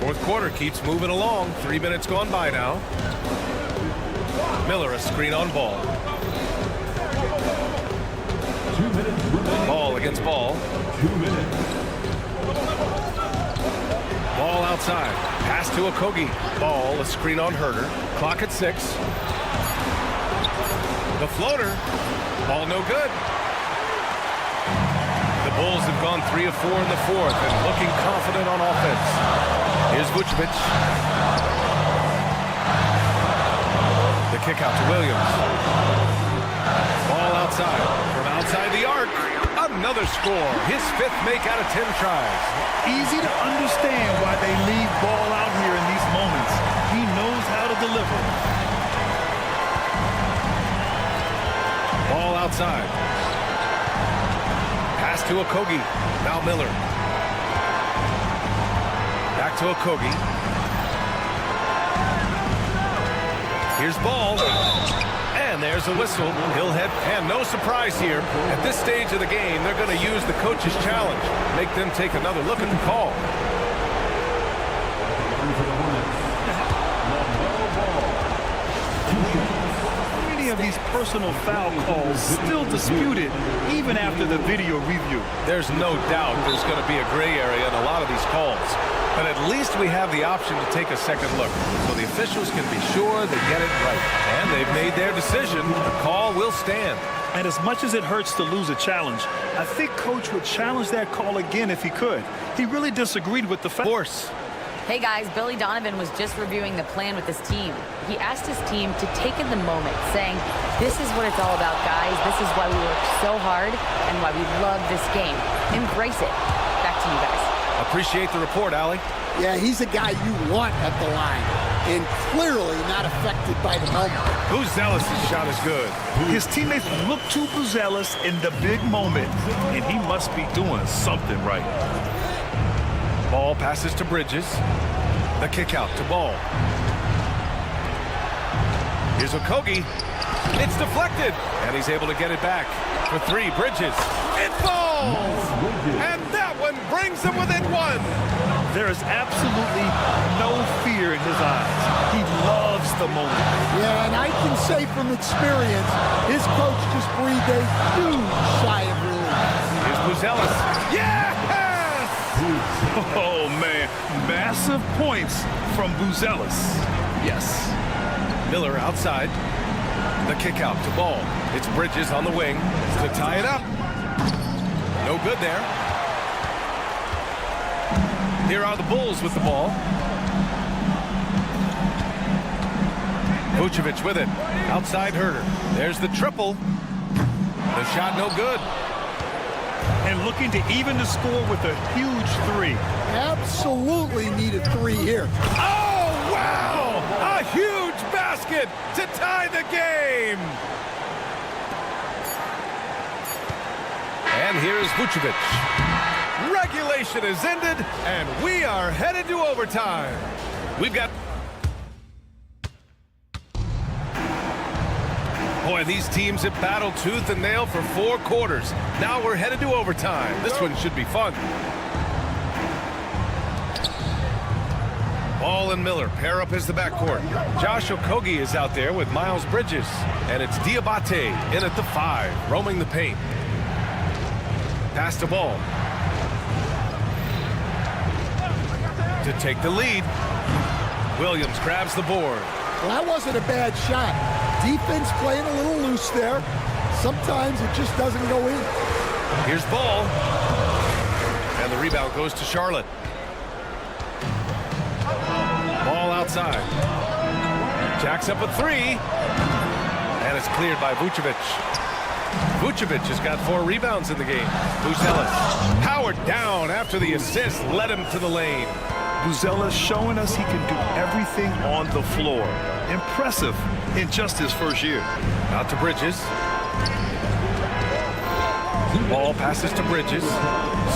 Fourth quarter keeps moving along. 3 minutes gone by now. Miller, a screen on Ball. Ball against ball. 2 minutes. Ball outside. Pass to Okogie. Ball, a screen on Herder. Clock at 6. The floater. Ball no good. The Bulls have gone 3 of 4 in the fourth and looking confident on offense. Here's Vucevic. The kick out to Williams. Ball outside. From outside the arc. Another score. His 5th make out of 10 tries. Easy to understand why they leave ball out here in these moments. He knows how to deliver. Ball outside. Pass to Okogie. Now Miller. Back to Okogie. Here's Ball. And there's a whistle. He'll head, and no surprise here. At this stage of the game, they're going to use the coach's challenge. Make them take another look at the call. Many of these personal foul calls still disputed even after the video review. There's no doubt there's going to be a gray area in a lot of these calls. But at least we have the option to take a second look, so the officials can be sure they get it right. And they've made their decision. The call will stand. And as much as it hurts to lose a challenge, I think Coach would challenge that call again if he could. He really disagreed with the force. Hey guys, Billy Donovan was just reviewing the plan with his team. He asked his team to take in the moment, saying, "This is what it's all about, guys. This is why we work so hard and why we love this game. Embrace it." Back to you guys. Appreciate the report, Allie. Yeah, he's a guy you want at the line, and clearly not affected by the moment. Buzelis' shot is good. His teammates look too Buzelis in the big moment, and he must be doing something right. Ball passes to Bridges. The kick out to Ball. Here's Okogie. It's deflected, and he's able to get it back. For 3, Bridges. It falls! And that one brings them within 1. There is absolutely no fear in his eyes. He loves the moment. Yeah, and I can say from experience, his coach just breathed a huge sigh of relief. Here's Buzelis. Yes! Oh, man. Massive points from Buzelis. Yes. Miller outside. The kick out to Ball. It's Bridges on the wing to tie it up. No good there. Here are the Bulls with the ball. Vucevic with it. Outside Herder. There's the triple. The shot no good. And looking to even the score with a huge 3. Absolutely need a 3 here. Oh, wow! A huge basket to tie the game! And here's Vucevic. Regulation is ended, and we are headed to overtime. We've got... Boy, these teams have battled tooth and nail for 4 quarters. Now we're headed to overtime. This one should be fun. Ball and Miller pair up as the backcourt. Josh Okogie is out there with Miles Bridges. And it's Diabate in at the 5, roaming the paint. Pass to Ball. To take the lead. Williams grabs the board. Well, that wasn't a bad shot. Defense playing a little loose there. Sometimes it just doesn't go in. Here's Ball. And the rebound goes to Charlotte. Ball outside. Jacks up a 3. And it's cleared by Vucevic. Vucevic has got 4 rebounds in the game. Buzelis powered down after the assist led him to the lane. Buzelis showing us he can do everything on the floor. Impressive in just his first year. Out to Bridges. Ball passes to Bridges.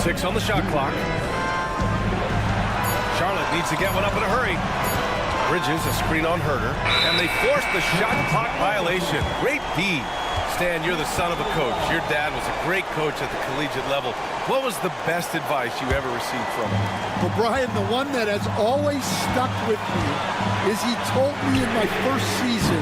6 on the shot clock. Charlotte needs to get one up in a hurry. Bridges, a screen on Herder. And they force the shot clock violation. Great D. Stan, you're the son of a coach. Your dad was a great coach at the collegiate level. What was the best advice you ever received from him? Well, Brian, the one that has always stuck with me is he told me in my first season,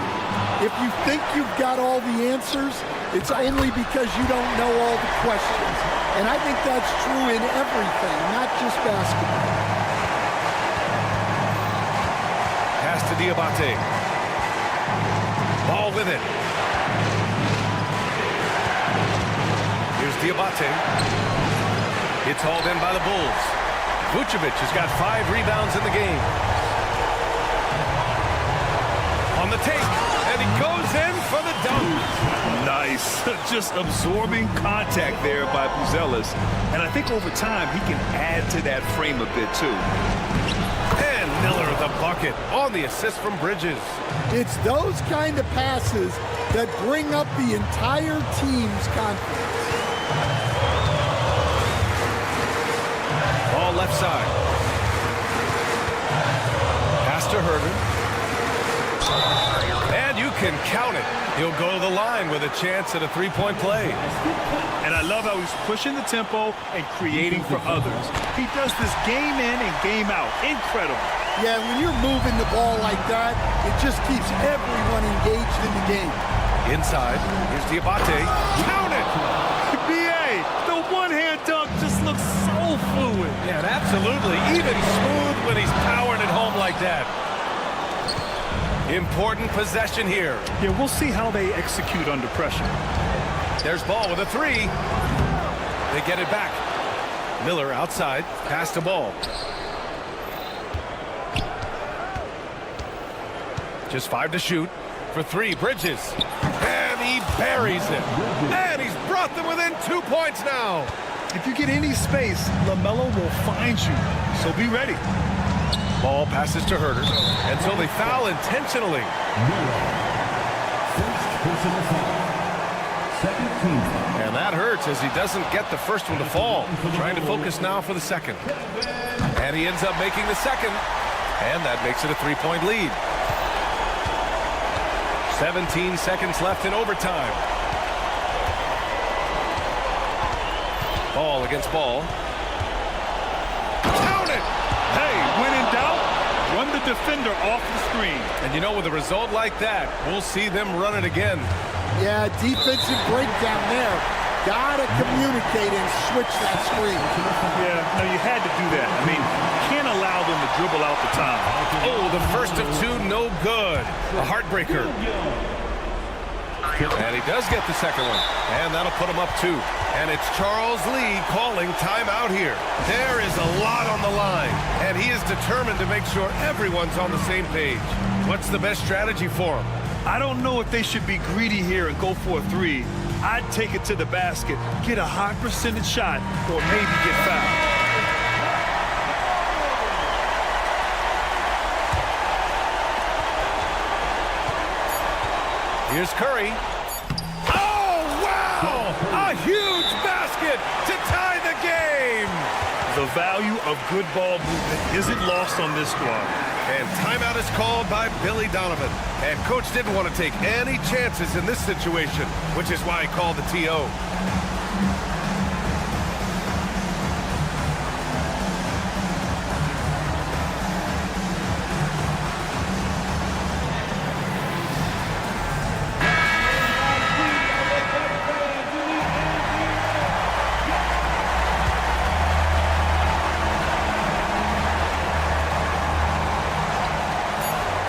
if you think you've got all the answers, it's only because you don't know all the questions. And I think that's true in everything, not just basketball. Pass to Diabate. Ball with it. Here's Diabate. It's hauled in by the Bulls. Vucevic has got 5 rebounds in the game. On the take, and he goes in for the dunk. Nice. Just absorbing contact there by Buzelis. And I think over time, he can add to that frame a bit, too. And Miller the bucket on the assist from Bridges. It's those kind of passes that bring up the entire team's confidence. Ball left side. Pass to Herder. And you can count it. He'll go to the line with a chance at a three-point play. And I love how he's pushing the tempo and creating for others. He does this game in and game out. Incredible. Yeah, when you're moving the ball like that, it just keeps everyone engaged in the game. Inside, here's Diabate. Count it! B.A., the one-hand dunk just looks so fluid. Yeah, absolutely. Even smooth when he's powering it home like that. Important possession here. Yeah, we'll see how they execute under pressure. There's Ball with a 3. They get it back. Miller outside, pass to Ball. Just 5 to shoot. For 3, Bridges. And he buries it. And he's brought them within 2 points now. If you get any space, LaMelo will find you. So be ready. Ball passes to Herder. And so they foul intentionally. First personal foul. Second team. And that hurts as he doesn't get the first one to fall. Trying to focus now for the second. And he ends up making the second. And that makes it a 3-point lead. 17 seconds left in overtime. Ball against Ball. Count it! Hey, when in doubt, run the defender off the screen. And you know, with a result like that, we'll see them run it again. Yeah, defensive breakdown there. Gotta communicate and switch that screen. Yeah, no, you had to do that. I mean, you can't allow them to dribble out the time. Oh, the first of 2, no good. A heartbreaker. And he does get the second one. And that'll put him up 2. And it's Charles Lee calling timeout here. There is a lot on the line. And he is determined to make sure everyone's on the same page. What's the best strategy for him? I don't know if they should be greedy here and go for a 3. I'd take it to the basket, get a high percentage shot, or maybe get fouled. Here's Curry. Oh, wow! A huge basket to tie the game! The value of good ball movement isn't lost on this squad. And timeout is called by Billy Donovan. And coach didn't want to take any chances in this situation, which is why he called the TO.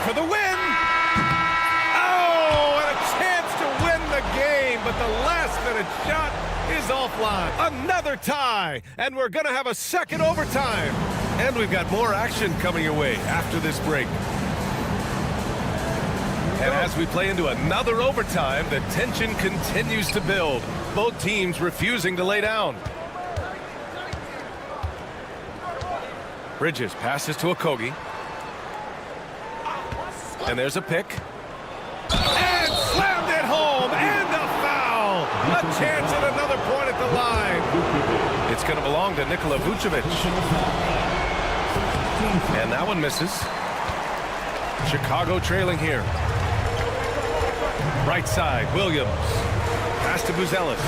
For the win! Oh, and a chance to win the game, but the last-minute shot is offline. Another tie, and we're going to have a second overtime. And we've got more action coming your way after this break. And as we play into another overtime, the tension continues to build. Both teams refusing to lay down. Bridges passes to Okogie. And there's a pick. And slammed it home, and a foul! A chance at another point at the line. It's going to belong to Nikola Vucevic. And that one misses. Chicago trailing here. Right side, Williams. Pass to Buzelis.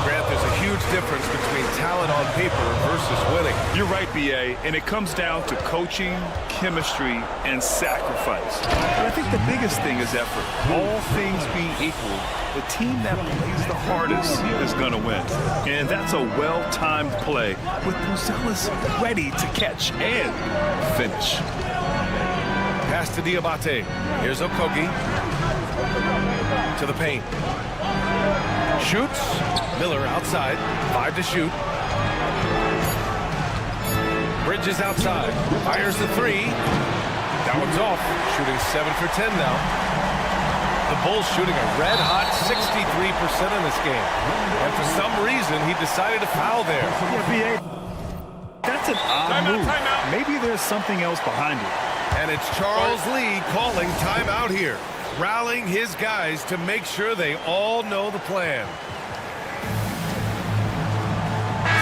Grant, there's a huge difference between talent on paper versus winning. You're right, B.A., and it comes down to coaching, chemistry, and sacrifice. But I think the biggest thing is effort. All things being equal, the team that plays the hardest is going to win. And that's a well-timed play with Buzelis ready to catch and finish. Pass to Diabate. Here's Okogie. To the paint. Shoots. Miller outside. 5 to shoot. Bridges outside. Fires the 3. That one's off. Shooting 7 for 10 now. The Bulls shooting a red-hot 63% in this game. And for some reason, he decided to foul there. Yeah, B.A., that's an odd move. Maybe there's something else behind it. And it's Charles Lee calling timeout here, rallying his guys to make sure they all know the plan.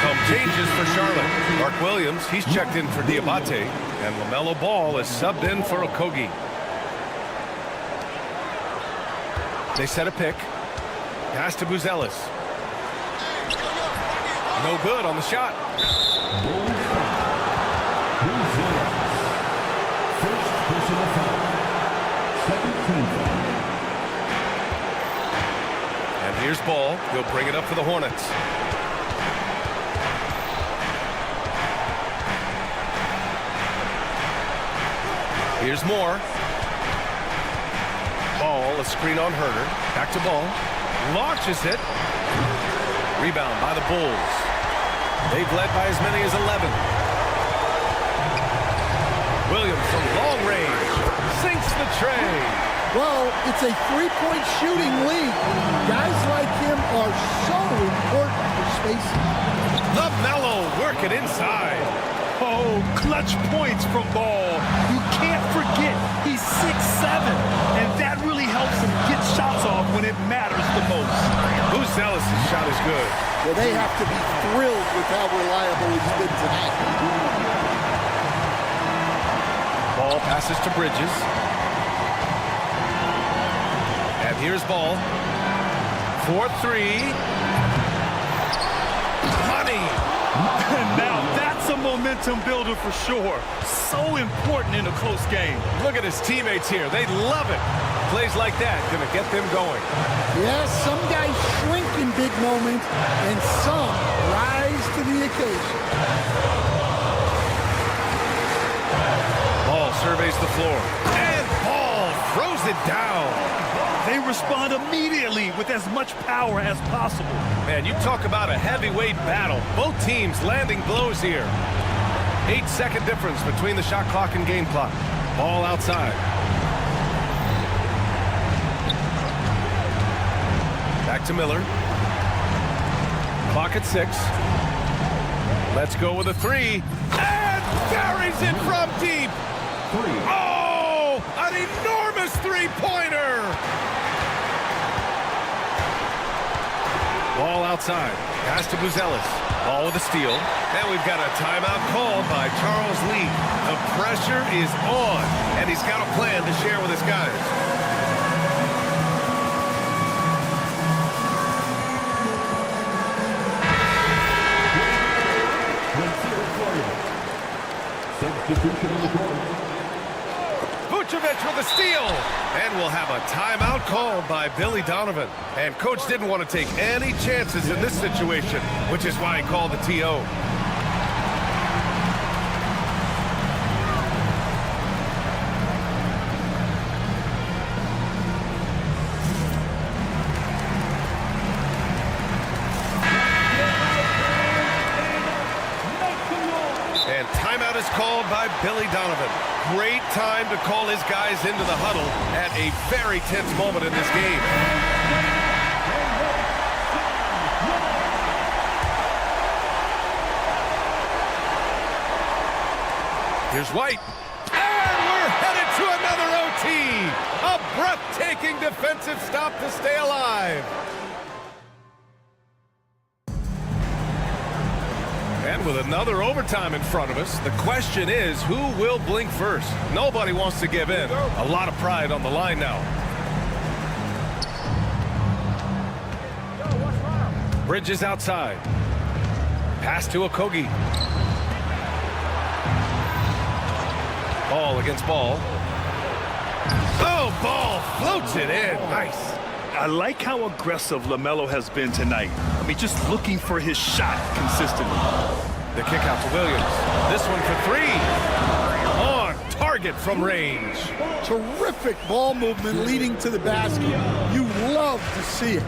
Some changes for Charlotte. Mark Williams, he's checked in for Diabate, and LaMelo Ball is subbed in for Okogie. They set a pick. Pass to Buzelis. No good on the shot. And here's Ball. He'll bring it up for the Hornets. Here's Moore. Ball, a screen on Herder. Back to Ball. Launches it. Rebound by the Bulls. They've led by as many as 11. Williams from long range. Sinks the tray. Well, it's a three-point shooting lead. Guys like him are so important for spacing. LaMelo working inside. Oh, clutch points from Ball. You can't forget he's 6'7", and that really helps him get shots off when it matters the most. Buzelis' shot is good. Well, they have to be thrilled with how reliable he's been tonight. Ball passes to Bridges. And here's Ball. 4-3. Money. Now that's a momentum builder for sure. So important in a close game. Look at his teammates here. They love it. Plays like that gonna get them going. Yes, some guys shrink in big moments, and some rise to the occasion. Ball surveys the floor. And Ball throws it down. They respond immediately with as much power as possible. Man, you talk about a heavyweight battle. Both teams landing blows here. 8-second difference between the shot clock and game clock. Ball outside. Back to Miller. Clock at 6. Let's go with a 3. And buries it from deep. Oh, an enormous three-pointer. Ball outside. Pass to Buzelis. Ball with a steal. And we've got a timeout called by Charles Lee. The pressure is on, and he's got a plan to share with his guys. Vucevic with a steal. And we'll have a timeout called by Billy Donovan. And coach didn't want to take any chances in this situation, which is why he called the TO. And timeout is called by Billy Donovan. Great time to call his guys into the huddle at a very tense moment in this game. Here's White. And we're headed to another OT. A breathtaking defensive stop to stay alive. And with another overtime in front of us, the question is, who will blink first? Nobody wants to give in. A lot of pride on the line now. Bridges outside. Pass to Okogie. Ball against ball. Oh, ball floats it in. Nice. I like how aggressive LaMelo has been tonight. I mean, just looking for his shot consistently. The kick out to Williams. This one for three. On target from range. Terrific ball movement leading to the basket. You love to see it.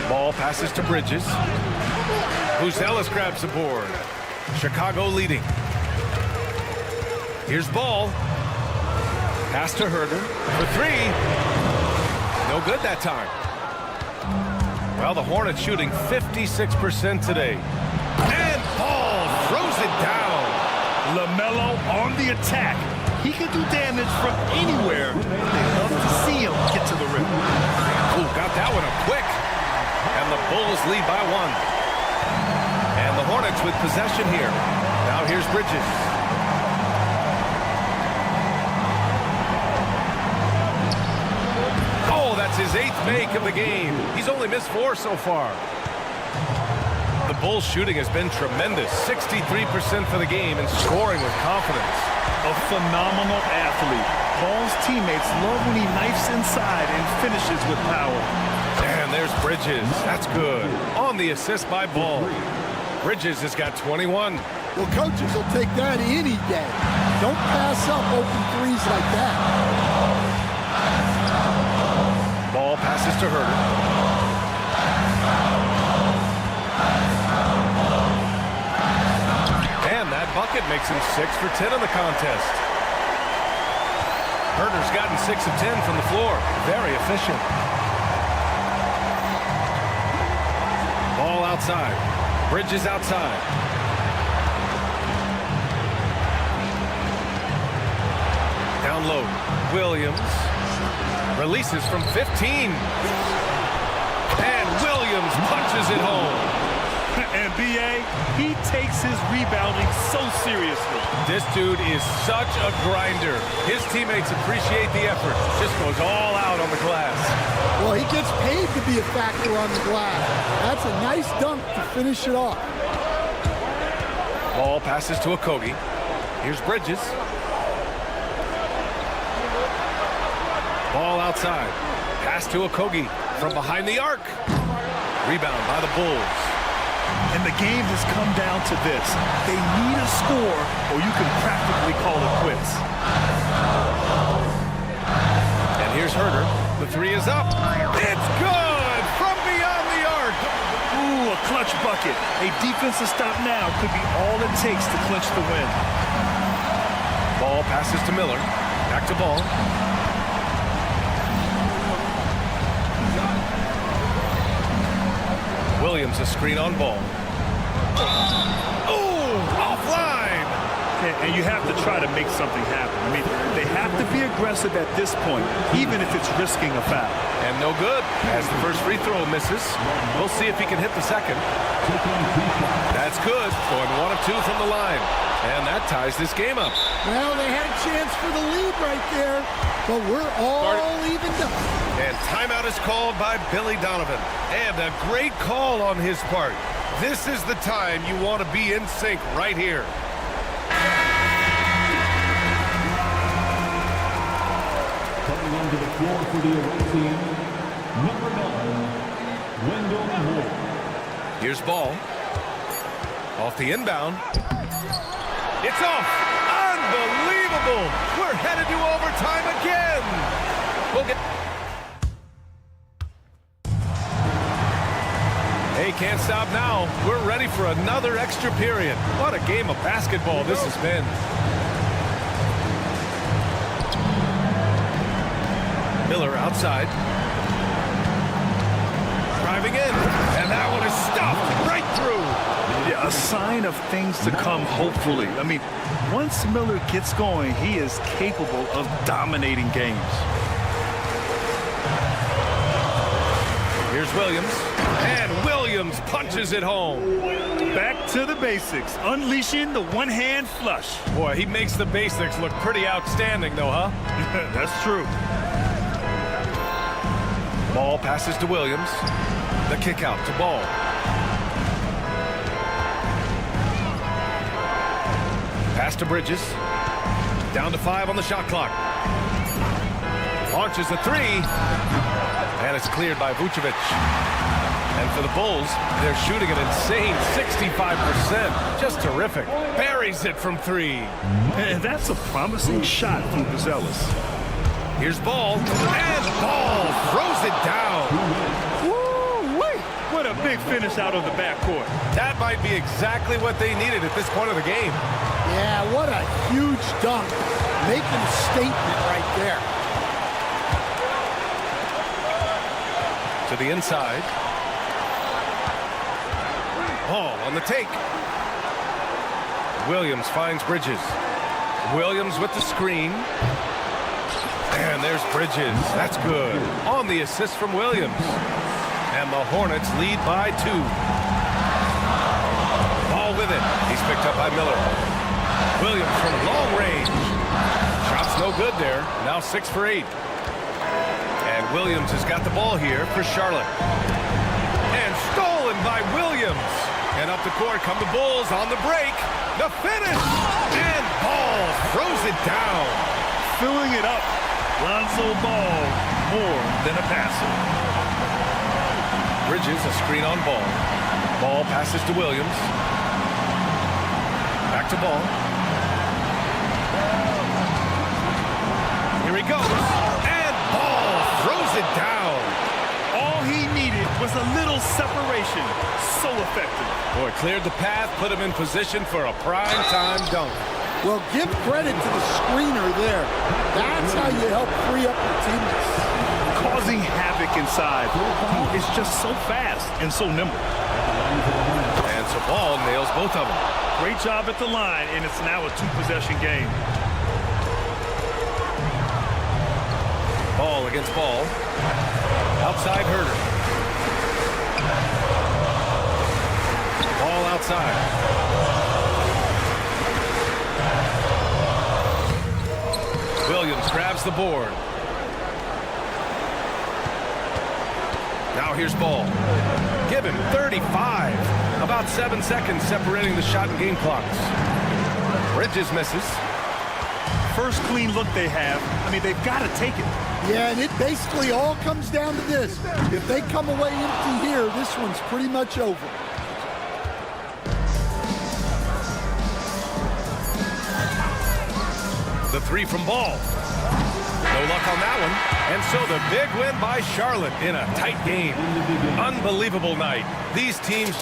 Ball passes to Bridges. Ellis grabs the board. Chicago leading. Here's Ball. Pass to Herder for three. No good that time. Well, the Hornets shooting 56% today. And Ball throws it down. LaMelo on the attack. He can do damage from anywhere. They love to see him get to the rim. Ooh, got that one up quick. And the Bulls lead by one. And the Hornets with possession here. Now here's Bridges. Oh, that's his 8th make of the game. He's only missed 4 so far. The Bulls shooting has been tremendous. 63% for the game and scoring with confidence. A phenomenal athlete. Ball's teammates love when he knifes inside and finishes with power. And there's Bridges. That's good. On the assist by Ball. Bridges has got 21. Well, coaches will take that any day. Don't pass up open threes like that. Ball passes to Herder. And that bucket makes him 6 for 10 in the contest. Herder's gotten 6 of 10 from the floor. Very efficient. Ball outside. Bridges outside. Down low. Williams releases from 15. And Williams punches it home. And B.A., he takes his rebounding so seriously. This dude is such a grinder. His teammates appreciate the effort. Just goes all out on the glass. Well, he gets paid to be a factor on the glass. That's a nice dunk to finish it off. Ball passes to Okogie. Here's Bridges. Ball outside. Pass to Okogie from behind the arc. Rebound by the Bulls. And the game has come down to this. They need a score, or you can practically call it quits. And here's Herder. The three is up. It's good from beyond the arc. Ooh, a clutch bucket. A defensive stop now could be all it takes to clinch the win. Ball passes to Miller. Back to Ball. Williams a screen on Ball. Oh, offline. And you have to try to make something happen. I mean, they have to be aggressive at this point, even if it's risking a foul. And no good, as the first free throw misses. We'll see if he can hit the second. That's good, going 1 of 2 from the line. And that ties this game up. Well, they had a chance for the lead right there, but we're all evened up. And timeout is called by Billy Donovan. And a great call on his part. This is the time you want to be in sync right here. Coming onto the floor for the away team, number 9, Venom. Here's Ball. Off the inbound. It's off. Unbelievable. We're headed to overtime again. We'll get... Hey, can't stop now. We're ready for another extra period. What a game of basketball this has been. Miller outside. Driving in. And that one is stuffed right through. Yeah, a sign of things to come, hopefully. I mean, once Miller gets going, he is capable of dominating games. Here's Williams. And Williams punches it home. Back to the basics, unleashing the one-hand flush. Boy, he makes the basics look pretty outstanding, though, huh? That's true. Ball passes to Williams. The kick out to Ball. to Bridges. Down to 5 on the shot clock. Launches a 3. And it's cleared by Vucevic. And for the Bulls, they're shooting an insane 65%. Just terrific. Buries it from 3. And that's a promising shot from Buzelis. Here's Ball. And Ball throws it down. Woo-wee! What a big finish out of the backcourt. That might be exactly what they needed at this point of the game. Yeah, what a huge dunk. Making a statement right there. To the inside. Ball on the take. Williams finds Bridges. Williams with the screen. And there's Bridges. That's good. On the assist from Williams. And the Hornets lead by 2. Ball with it. He's picked up by Miller. Williams from long range. Shot's no good there. Now 6 for 8. And Williams has got the ball here for Charlotte. And stolen by Williams. And up the court come the Bulls on the break. The finish. And Ball throws it down. Filling it up. Lonzo Ball, more than a passer. Bridges, a screen on Ball. Ball passes to Williams. Back to Ball. Here he goes. And Ball throws it down. All he needed was a little separation. So effective. Boy, cleared the path, put him in position for a prime-time dunk. Well, give credit to the screener there. That's how you help free up your teammates. Causing havoc inside. He is just so fast and so nimble. And so Ball nails both of them. Great job at the line, and it's now a 2-possession game. Ball against Ball. Outside Herter. Ball outside. Williams grabs the board. Now here's Ball. Given 35. About 7 seconds separating the shot and game clocks. Bridges misses. First clean look they have. I mean, they've got to take it. Yeah, and it basically all comes down to this. If they come away empty here, this one's pretty much over. The 3 from Ball. No luck on that one. And so the big win by Charlotte in a tight game. Unbelievable night. These teams...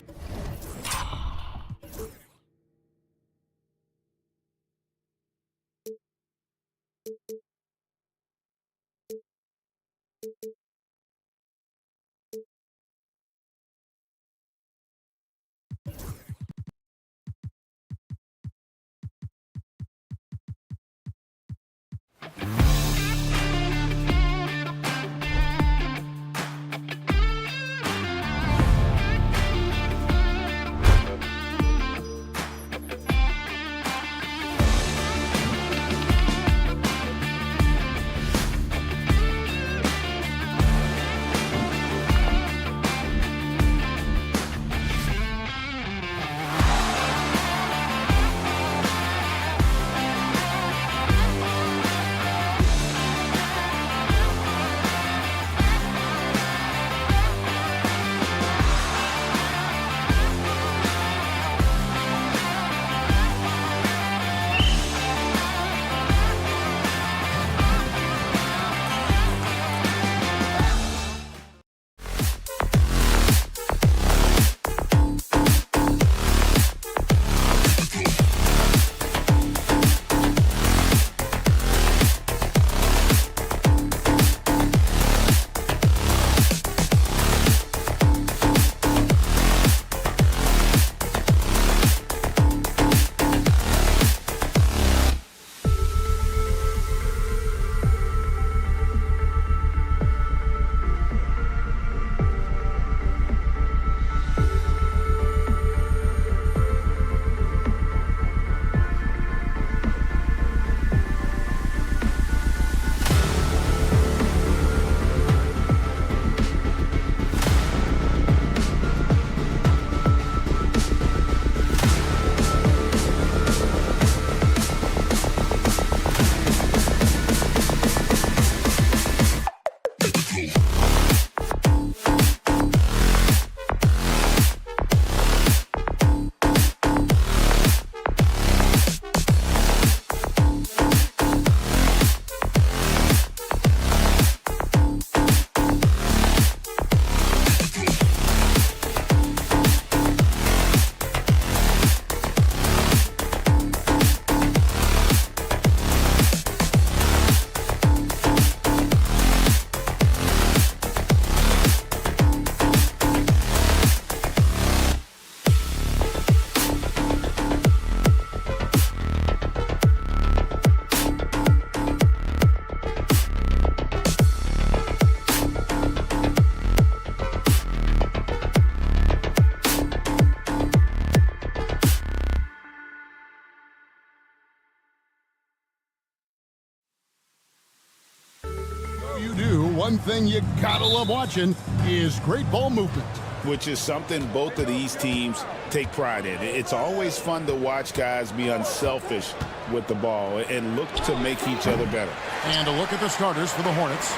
One thing you gotta love watching is great ball movement, which is something both of these teams take pride in. It's always fun to watch guys be unselfish with the ball and look to make each other better. And a look at the starters for the Hornets.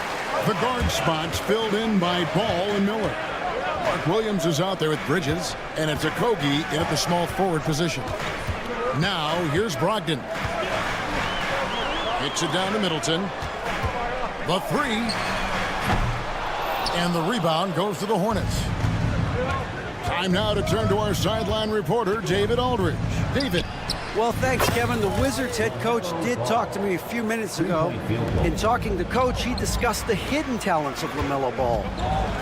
The guard spots filled in by Ball and Miller. Mark Williams is out there with Bridges, and it's Okogie in at the small forward position. Now, here's Brogdon. Kicks it down to Middleton. The three. And the rebound goes to the Hornets. Time now to turn to our sideline reporter, David Aldridge. David. Well, thanks, Kevin. The Wizards head coach did talk to me a few minutes ago. In talking to Coach, he discussed the hidden talents of LaMelo Ball.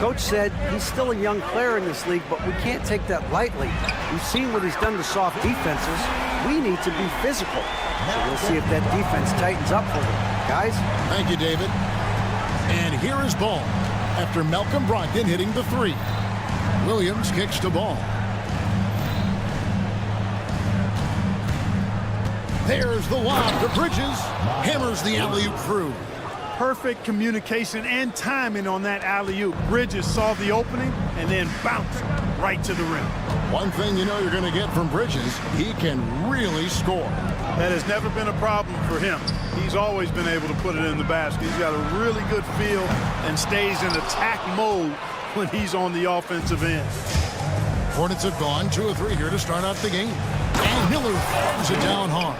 Coach said he's still a young player in this league, but we can't take that lightly. We've seen what he's done to soft defenses. We need to be physical. So we'll see if that defense tightens up for them. Guys? Thank you, David. And here is Ball after Malcolm Brogdon hitting the three. Williams kicks to Ball. There's the lob to Bridges. Hammers the alley-oop through. Perfect communication and timing on that alley-oop. Bridges saw the opening and then bounced right to the rim. One thing you know you're going to get from Bridges, he can really score. That has never been a problem for him. He's always been able to put it in the basket. He's got a really good feel and stays in attack mode when he's on the offensive end. Hornets have gone 2 of 3 here to start out the game. And Miller throws it down hard.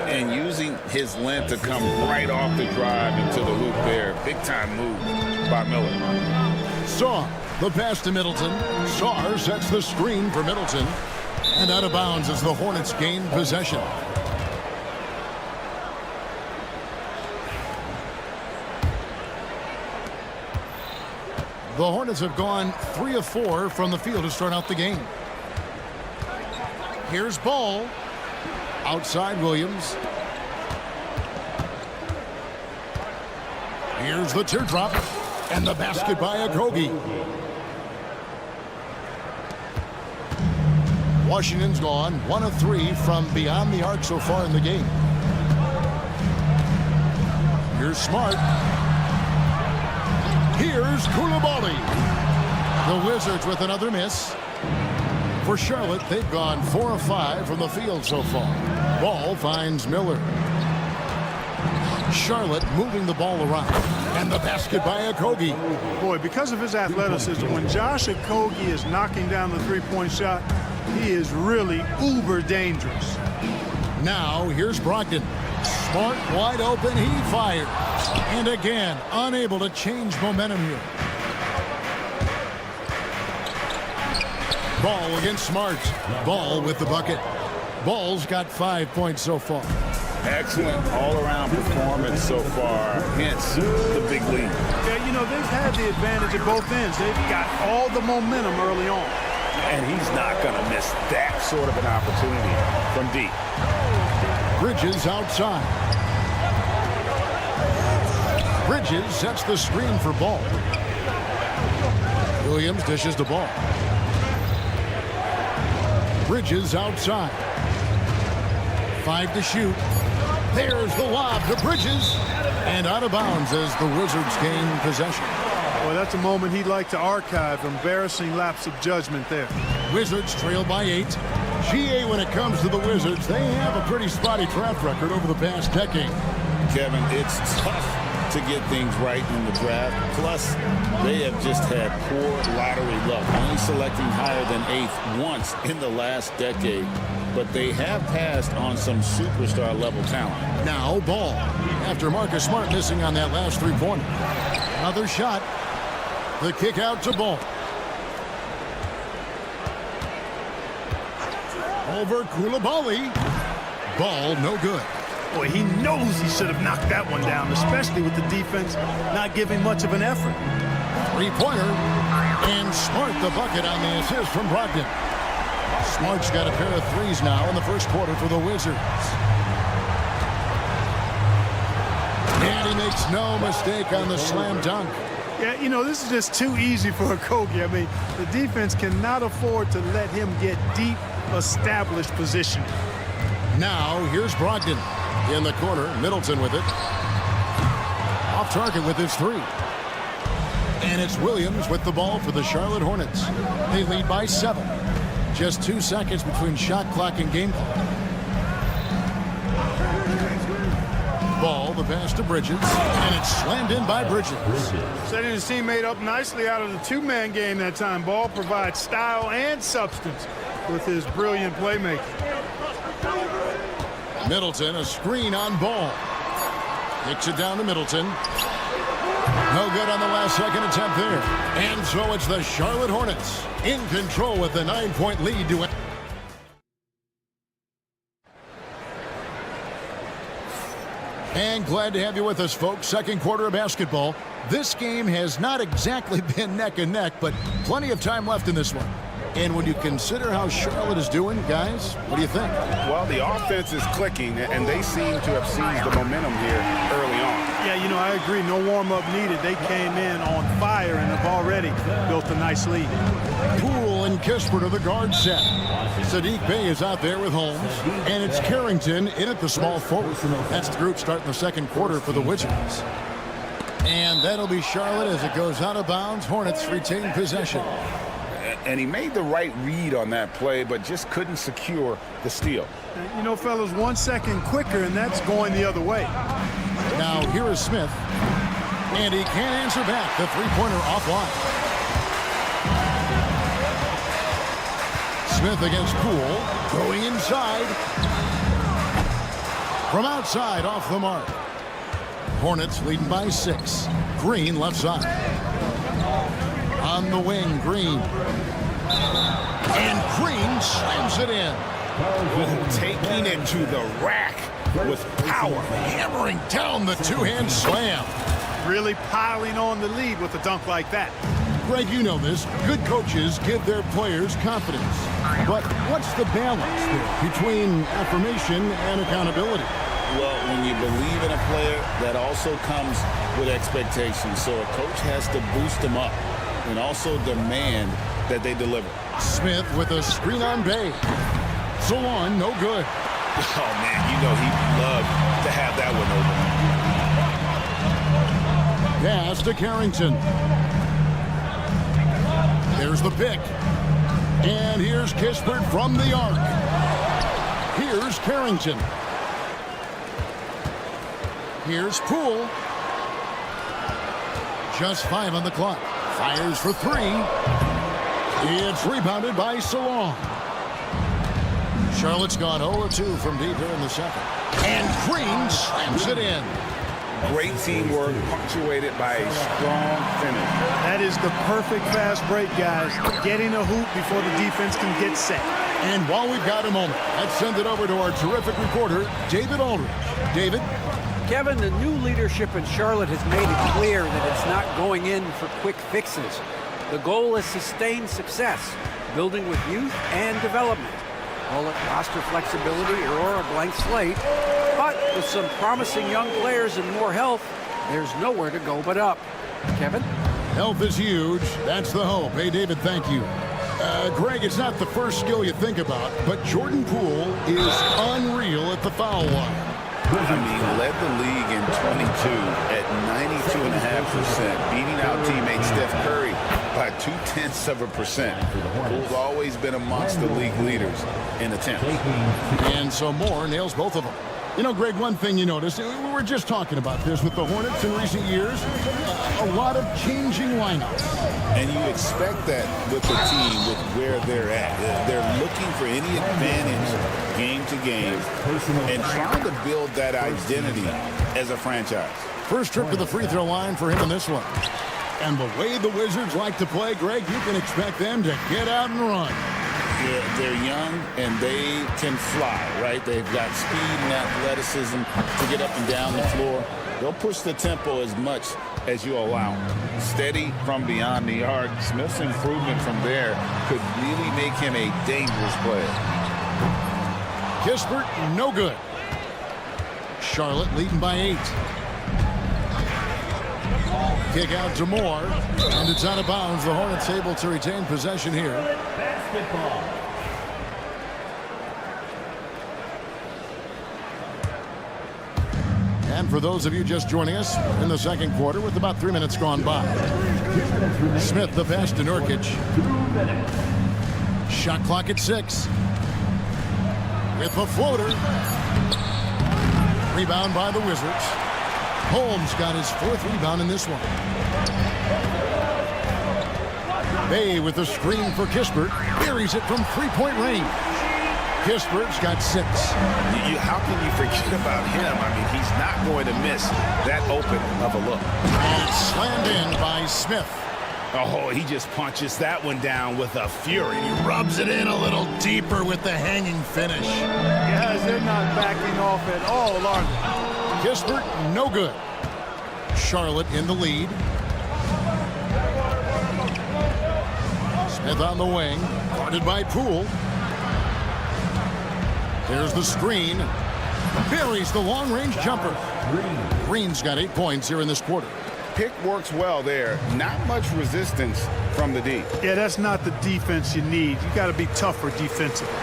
And using his length to come right off the drive into the hoop there. Big-time move by Miller. Saw the pass to Middleton. Sarr sets the screen for Middleton. And out of bounds as the Hornets gain possession. The Hornets have gone 3 of 4 from the field to start out the game. Here's Ball. Outside Williams. Here's the teardrop. And the basket by Okogie. Washington's gone 1 of 3 from beyond the arc so far in the game. Here's Smart. Here's Coulibaly. The Wizards with another miss. For Charlotte, they've gone 4 of 5 from the field so far. Ball finds Miller. Charlotte moving the ball around. And the basket by Okogie. Boy, because of his athleticism, when Josh Okogie is knocking down the three-point shot, he is really uber dangerous. Now, here's Brogdon. Smart, wide open, he fires. And again, unable to change momentum here. Ball against Smart. Ball with the bucket. Ball's got 5 points so far. Excellent all-around performance so far, hence the big lead. Yeah, you know, they've had the advantage at both ends. They've got all the momentum early on. And he's not going to miss that sort of an opportunity from deep. Bridges outside. Bridges sets the screen for Ball. Williams dishes the ball. Bridges outside. 5 to shoot. There's the lob to Bridges. And out of bounds as the Wizards gain possession. Well, that's a moment he'd like to archive. Embarrassing lapse of judgment there. Wizards trail by 8. GA, when it comes to the Wizards, they have a pretty spotty draft record over the past decade. Kevin, it's tough to get things right in the draft. Plus, they have just had poor lottery luck, only selecting higher than 8th once in the last decade. But they have passed on some superstar-level talent. Now, Ball. After Marcus Smart missing on that last three-pointer. Another shot. The kick out to Ball. Over Coulibaly. Ball no good. Boy, he knows he should have knocked that one down, especially with the defense not giving much of an effort. Three-pointer. And Smart the bucket on the assist from Brogdon. Smart's got a pair of threes now in the first quarter for the Wizards. And he makes no mistake on the slam dunk. Yeah, you know, this is just too easy for Okogie. I mean, the defense cannot afford to let him get deep, established position. Now, here's Brogdon in the corner. Middleton with it. Off target with his three. And it's Williams with the ball for the Charlotte Hornets. They lead by 7. Just 2 seconds between shot clock and game clock. Ball, the pass to Bridges, and it's slammed in by Bridges. Setting his teammate up nicely out of the two-man game that time. Ball provides style and substance with his brilliant playmaking. Middleton, a screen on Ball. Kicks it down to Middleton. No good on the last second attempt there. And so it's the Charlotte Hornets in control with the 9-point lead to And glad to have you with us, folks. Second quarter of basketball. This game has not exactly been neck and neck, but plenty of time left in this one. And when you consider how Charlotte is doing, guys, what do you think? Well, the offense is clicking, and they seem to have seized the momentum here early on. Yeah, you know, I agree. No warm-up needed. They came in on fire and have already built a nice lead. Poole and Kispert are the guard set. Sadiq Bey is out there with Holmes, and it's Carrington in at the small forward. That's the group starting the second quarter for the Wizards. And that'll be Charlotte as it goes out of bounds. Hornets retain possession. And he made the right read on that play, but just couldn't secure the steal. You know, fellas, 1 second quicker, and that's going the other way. Now, here is Smith. And he can't answer back. The three-pointer offline. Smith against Poole. Going inside. From outside, off the mark. Hornets leading by 6. Green left side. On the wing, Green. And Green slams it in. Taking it to the rack with power. Hammering down the two-hand slam. Really piling on the lead with a dunk like that. Greg, you know this. Good coaches give their players confidence. But what's the balance there between affirmation and accountability? Well, when you believe in a player, that also comes with expectations. So a coach has to boost them up and also demand that they deliver. Smith with a screen on Bey. Salon, no good. Oh, man, you know he'd love to have that one over. Pass to Carrington. There's the pick. And here's Kispert from the arc. Here's Carrington. Here's Poole. Just 5 on the clock. Fires for 3. It's rebounded by Salon. Charlotte's gone 0-2 from deep here in the second. And Green slams it in. Great teamwork punctuated by a strong finish. That is the perfect fast break, guys. Getting a hoop before the defense can get set. And while we've got a moment, let's send it over to our terrific reporter, David Aldridge. David? Kevin, the new leadership in Charlotte has made it clear that it's not going in for quick fixes. The goal is sustained success, building with youth and development. Call it roster flexibility or a blank slate. But with some promising young players and more health, there's nowhere to go but up. Kevin? Health is huge. That's the hope. Hey, David, thank you. Greg, it's not the first skill you think about, but Jordan Poole is unreal at the foul line. I mean, led the league in 22 at 92.5%, beating out teammate Steph Curry by 0.2%. Poole's always been amongst the league leaders in attempts. And so Moore nails both of them. You know, Greg, one thing you notice, we were just talking about this with the Hornets in recent years, a lot of changing lineups. And you expect that with the team, with where they're at. They're looking for any advantage game to game and trying to build that identity as a franchise. First trip to the free throw line for him in this one. And the way the Wizards like to play, Greg, you can expect them to get out and run. They're young and they can fly, right? They've got speed and athleticism to get up and down the floor. They'll push the tempo as much as you allow them. Steady from beyond the arc. Smith's improvement from there could really make him a dangerous player. Kispert, no good. Charlotte leading by 8. Kick out to Moore, and it's out of bounds. The Hornets able to retain possession here. Basketball. And And for those of you just joining us in the second quarter with about 3 minutes gone by. Smith, the pass to Nurkic. Shot clock at 6. With the floater. Rebound by the Wizards. Holmes got his 4th rebound in this one. Bay with the screen for Kispert. Buries it from 3-point range. Kispert's got 6. How can you forget about him? I mean, he's not going to miss that open of a look. And it's slammed in by Smith. Oh, he just punches that one down with a fury. He rubs it in a little deeper with the hanging finish. Guys, they're not backing off at all, are they? Kispert, no good. Charlotte in the lead. Smith on the wing, guarded by Poole. There's the screen. Buries the long-range jumper. Green's got 8 points here in this quarter. Pick works well there. Not much resistance from the D. Yeah, that's not the defense you need. You got to be tougher defensively.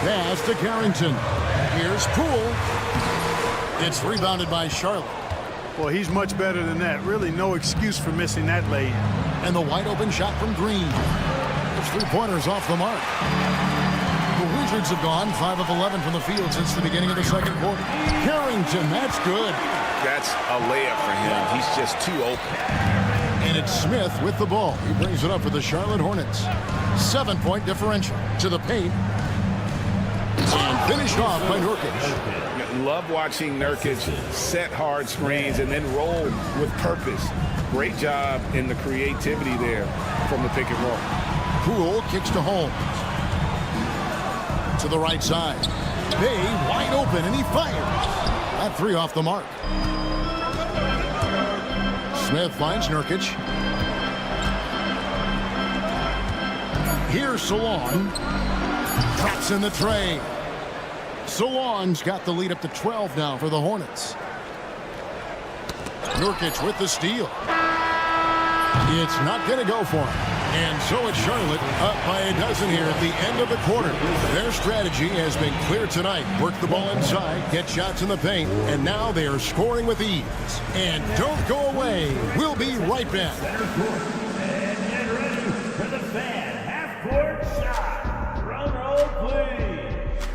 Pass to Carrington. Here's Poole. It's rebounded by Charlotte. Well, he's much better than that. Really no excuse for missing that lay-in. And the wide-open shot from Green. His 3-pointers off the mark. The Wizards have gone 5 of 11 from the field since the beginning of the second quarter. Carrington, that's good. That's a layup for him. He's just too open. And it's Smith with the ball. He brings it up for the Charlotte Hornets. 7-point differential to the paint. And finished off by Nurkic. Love watching Nurkic set hard screens and then roll with purpose. Great job in the creativity there from the pick and roll. Poole kicks to Holmes. To the right side. Bay wide open, and he fires. That 3 off the mark. Smith finds Nurkic. Here's Salon. Drops in the tray. Salon's got the lead up to 12 now for the Hornets. Nurkic with the steal. It's not going to go for him. And so it's Charlotte up by a dozen here at the end of the quarter. Their strategy has been clear tonight. Work the ball inside, get shots in the paint, and now they are scoring with ease. And don't go away. We'll be right back. And get ready for the fan half-court shot. Drum roll, please.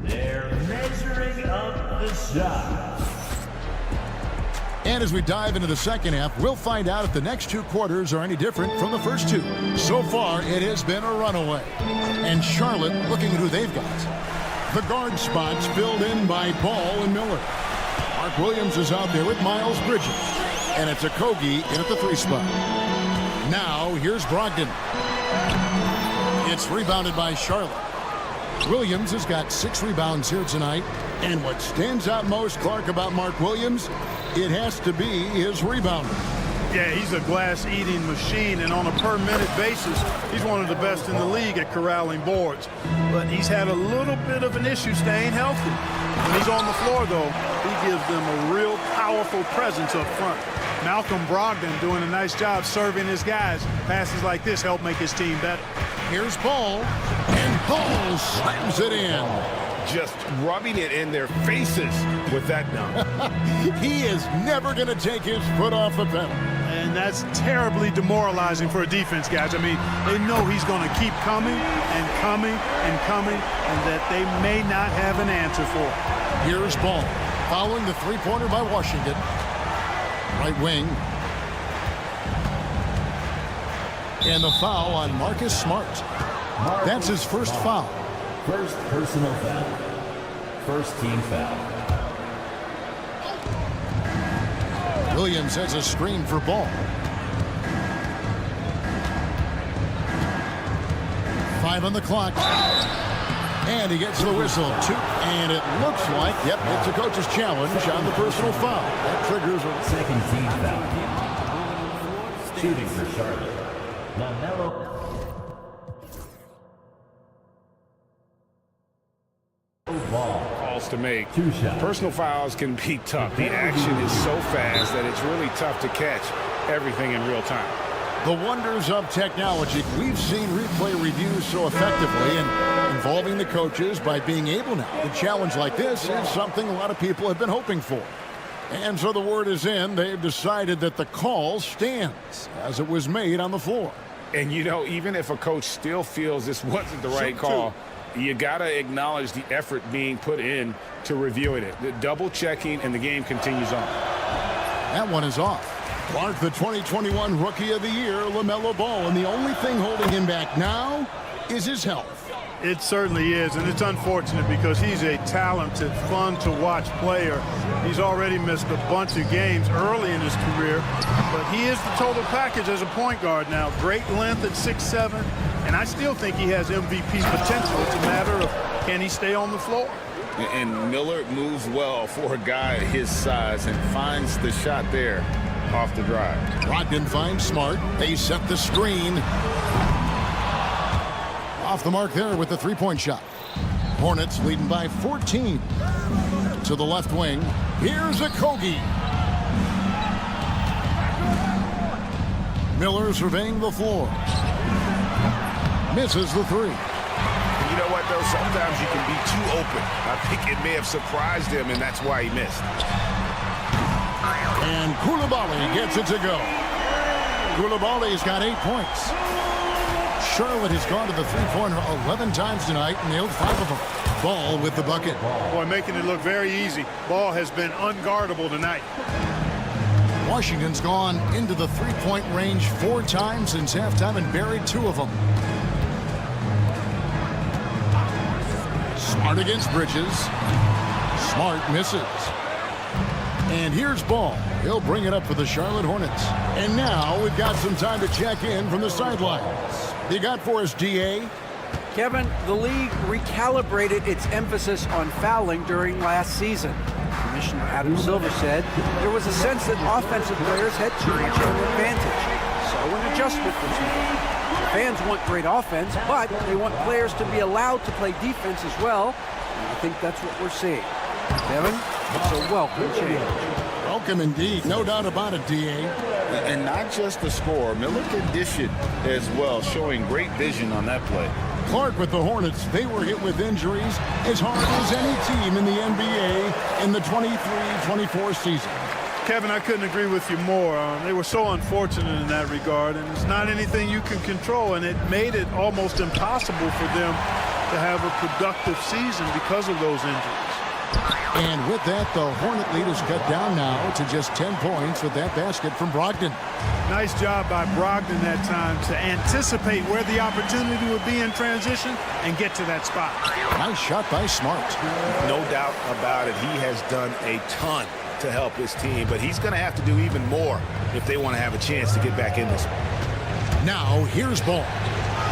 They're measuring up the shot. And as we dive into the second half, we'll find out if the next 2 quarters are any different from the first 2. So far, it has been a runaway. And Charlotte looking at who they've got. The guard spots filled in by Ball and Miller. Mark Williams is out there with Miles Bridges. And it's Okogie in at the 3 spot. Now, here's Brogdon. It's rebounded by Charlotte. Williams has got 6 rebounds here tonight. And what stands out most, Clark, about Mark Williams, it has to be his rebounding. Yeah, he's a glass-eating machine, and on a per-minute basis, he's one of the best in the league at corralling boards. But he's had a little bit of an issue staying healthy. When he's on the floor, though, he gives them a real powerful presence up front. Malcolm Brogdon doing a nice job serving his guys. Passes like this help make his team better. Here's Ball, and Ball slams it in. Just rubbing it in their faces with that dunk. He is never going to take his foot off the pedal. And that's terribly demoralizing for a defense, guys. I mean, they know he's going to keep coming and coming and coming, and that they may not have an answer for it. Here's Ball, following the 3-pointer by Washington. Right wing. And the foul on Marcus Smart. That's his first foul. First personal foul. First team foul. Williams has a screen for Ball. 5 on the clock. And he gets the whistle. 2. And it looks like, yep, it's a coach's challenge on the personal foul. That triggers a second team foul. Shooting for Charlotte. LaMelo. Calls to make. 2 shots. Personal fouls can be tough. The action is so fast that it's really tough to catch everything in real time. The wonders of technology. We've seen replay reviews so effectively and involving the coaches by being able now. The challenge like this is something a lot of people have been hoping for. And so the word is in. They've decided that the call stands as it was made on the floor. And, you know, even if a coach still feels this wasn't the right call, you got to acknowledge the effort being put in to reviewing it. The double checking, and the game continues on. That one is off. Clark, the 2021 Rookie of the Year, LaMelo Ball, and the only thing holding him back now is his health. It certainly is, and it's unfortunate because he's a talented, fun-to-watch player. He's already missed a bunch of games early in his career, but he is the total package as a point guard now. Great length at 6'7", and I still think he has MVP potential. It's a matter of can he stay on the floor. And Miller moves well for a guy his size and finds the shot there off the drive. Brogdon finds Smart. They set the screen. Off the mark there with the three-point shot. Hornets leading by 14. To the left wing. Here's Okogie. Miller surveying the floor. Misses the three. You know what, though? Sometimes you can be too open. I think it may have surprised him, and that's why he missed. And Koulibaly gets it to go. Koulibaly's got 8 points. Charlotte has gone to the three-pointer 11 times tonight, nailed 5 of them. Ball with the bucket. Boy, making it look very easy. Ball has been unguardable tonight. Washington's gone into the three-point range 4 times since halftime and buried 2 of them. Smart against Bridges. Smart misses. And here's Ball. He'll bring it up for the Charlotte Hornets. And now we've got some time to check in from the sidelines. You got for us, DA? Kevin, the league recalibrated its emphasis on fouling during last season. Commissioner Adam Silver said there was a sense that offensive players had too much of an advantage. So an adjustment was made. Fans want great offense, but they want players to be allowed to play defense as well. And I think that's what we're seeing. Kevin, it's a welcome change. Welcome indeed. No doubt about it, DA. And not just the score. Miller could dish it as well, showing great vision on that play. Clark with the Hornets. They were hit with injuries as hard as any team in the NBA in the 23-24 season. Kevin, I couldn't agree with you more. They were so unfortunate in that regard, and it's not anything you can control, and it made it almost impossible for them to have a productive season because of those injuries. And with that, the Hornet lead is cut down now to just 10 points with that basket from Brogdon. Nice job by Brogdon that time to anticipate where the opportunity would be in transition and get to that spot. Nice shot by Smart. No doubt about it. He has done a ton to help his team, but he's going to have to do even more if they want to have a chance to get back in this one. Now, here's Ball.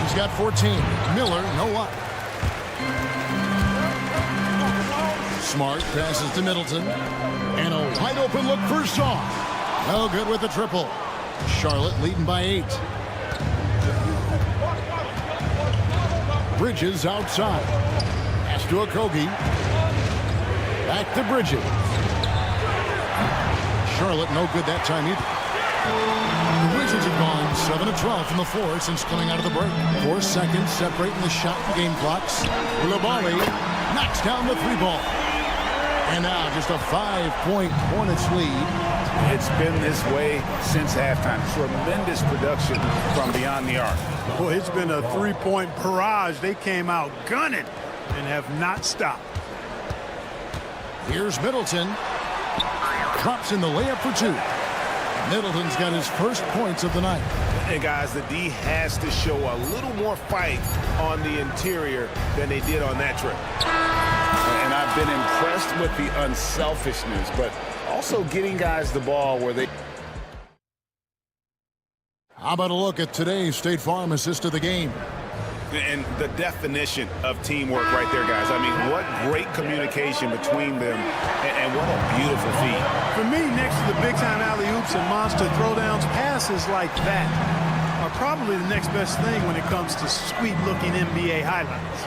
He's got 14. Miller, no luck. Smart passes to Middleton. And a wide open look for Shaw. No good with the triple. Charlotte leading by 8. Bridges outside. Pass to Okogie. Back to Bridges. Charlotte no good that time either. The Wizards have gone 7 of 12 from the floor since coming out of the break. 4 seconds separating the shot and game clocks. Koulibaly knocks down the 3-ball. And now just a 5-point Hornets lead. It's been this way since halftime. Tremendous production from beyond the arc. Well, it's been a 3-point barrage. They came out gunning and have not stopped. Here's Middleton. Drops in the layup for 2. Middleton's got his first points of the night. Hey, guys, the D has to show a little more fight on the interior than they did on that trip. And I've been impressed with the unselfishness, but also getting guys the ball where they... How about a look at today's State Farm assist of the game? And the definition of teamwork right there, guys. I mean, what great communication between them, and what a beautiful feat. For me, next to the big-time alley-oops and monster throwdowns, passes like that are probably the next best thing when it comes to sweet-looking NBA highlights.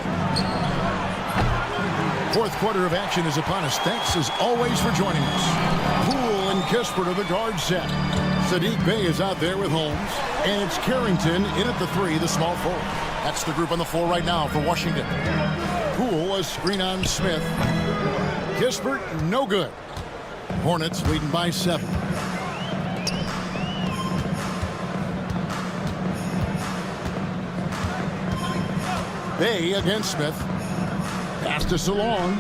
Fourth quarter of action is upon us. Thanks, as always, for joining us. Poole and Kispert are the guard set. Sadiq Bey is out there with Holmes. And it's Carrington in at the 3, the small forward. That's the group on the floor right now for Washington. Poole, a screen on Smith. Kispert, no good. Hornets leading by 7. Bey against Smith. Pass to Salong.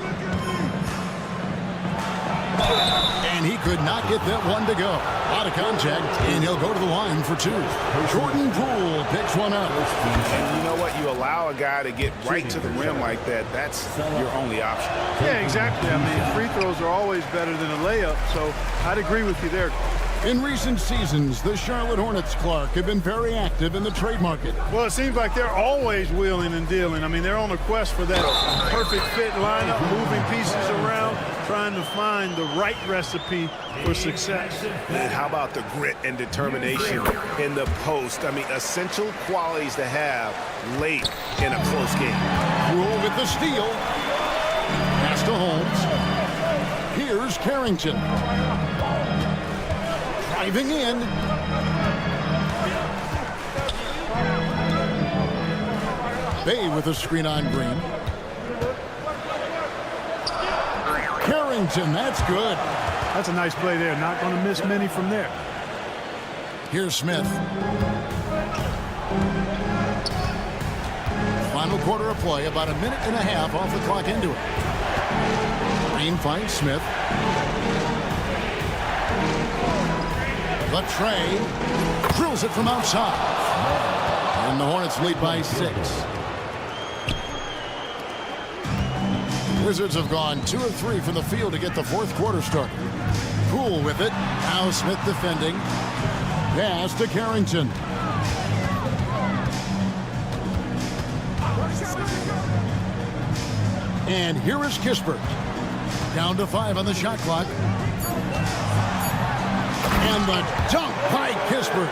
And he could not get that one to go. A lot of contact, and he'll go to the line for 2. Jordan Poole picks one up. And you know what? You allow a guy to get right to the rim like that, that's your only option. Yeah, exactly. I mean, free throws are always better than a layup, so I'd agree with you there. In recent seasons, the Charlotte Hornets, Clark, have been very active in the trade market. Well, it seems like they're always wheeling and dealing. I mean, they're on a quest for that perfect fit lineup, moving pieces around, trying to find the right recipe for success. And how about the grit and determination in the post? I mean, essential qualities to have late in a close game. Rule with the steal. Pass to Holmes. Here's Carrington. Driving in. Bey with a screen on Green. Carrington, that's good. That's a nice play there. Not going to miss many from there. Here's Smith. Final quarter of play, about a minute and a half off the clock into it. Green finds Smith. Latre drills it from outside. And the Hornets lead by 6. Wizards have gone 2 of 3 from the field to get the fourth quarter started. Poole with it. Now Smith defending. Pass to Carrington. And here is Kispert. Down to 5 on the shot clock. And the dunk by Kispert.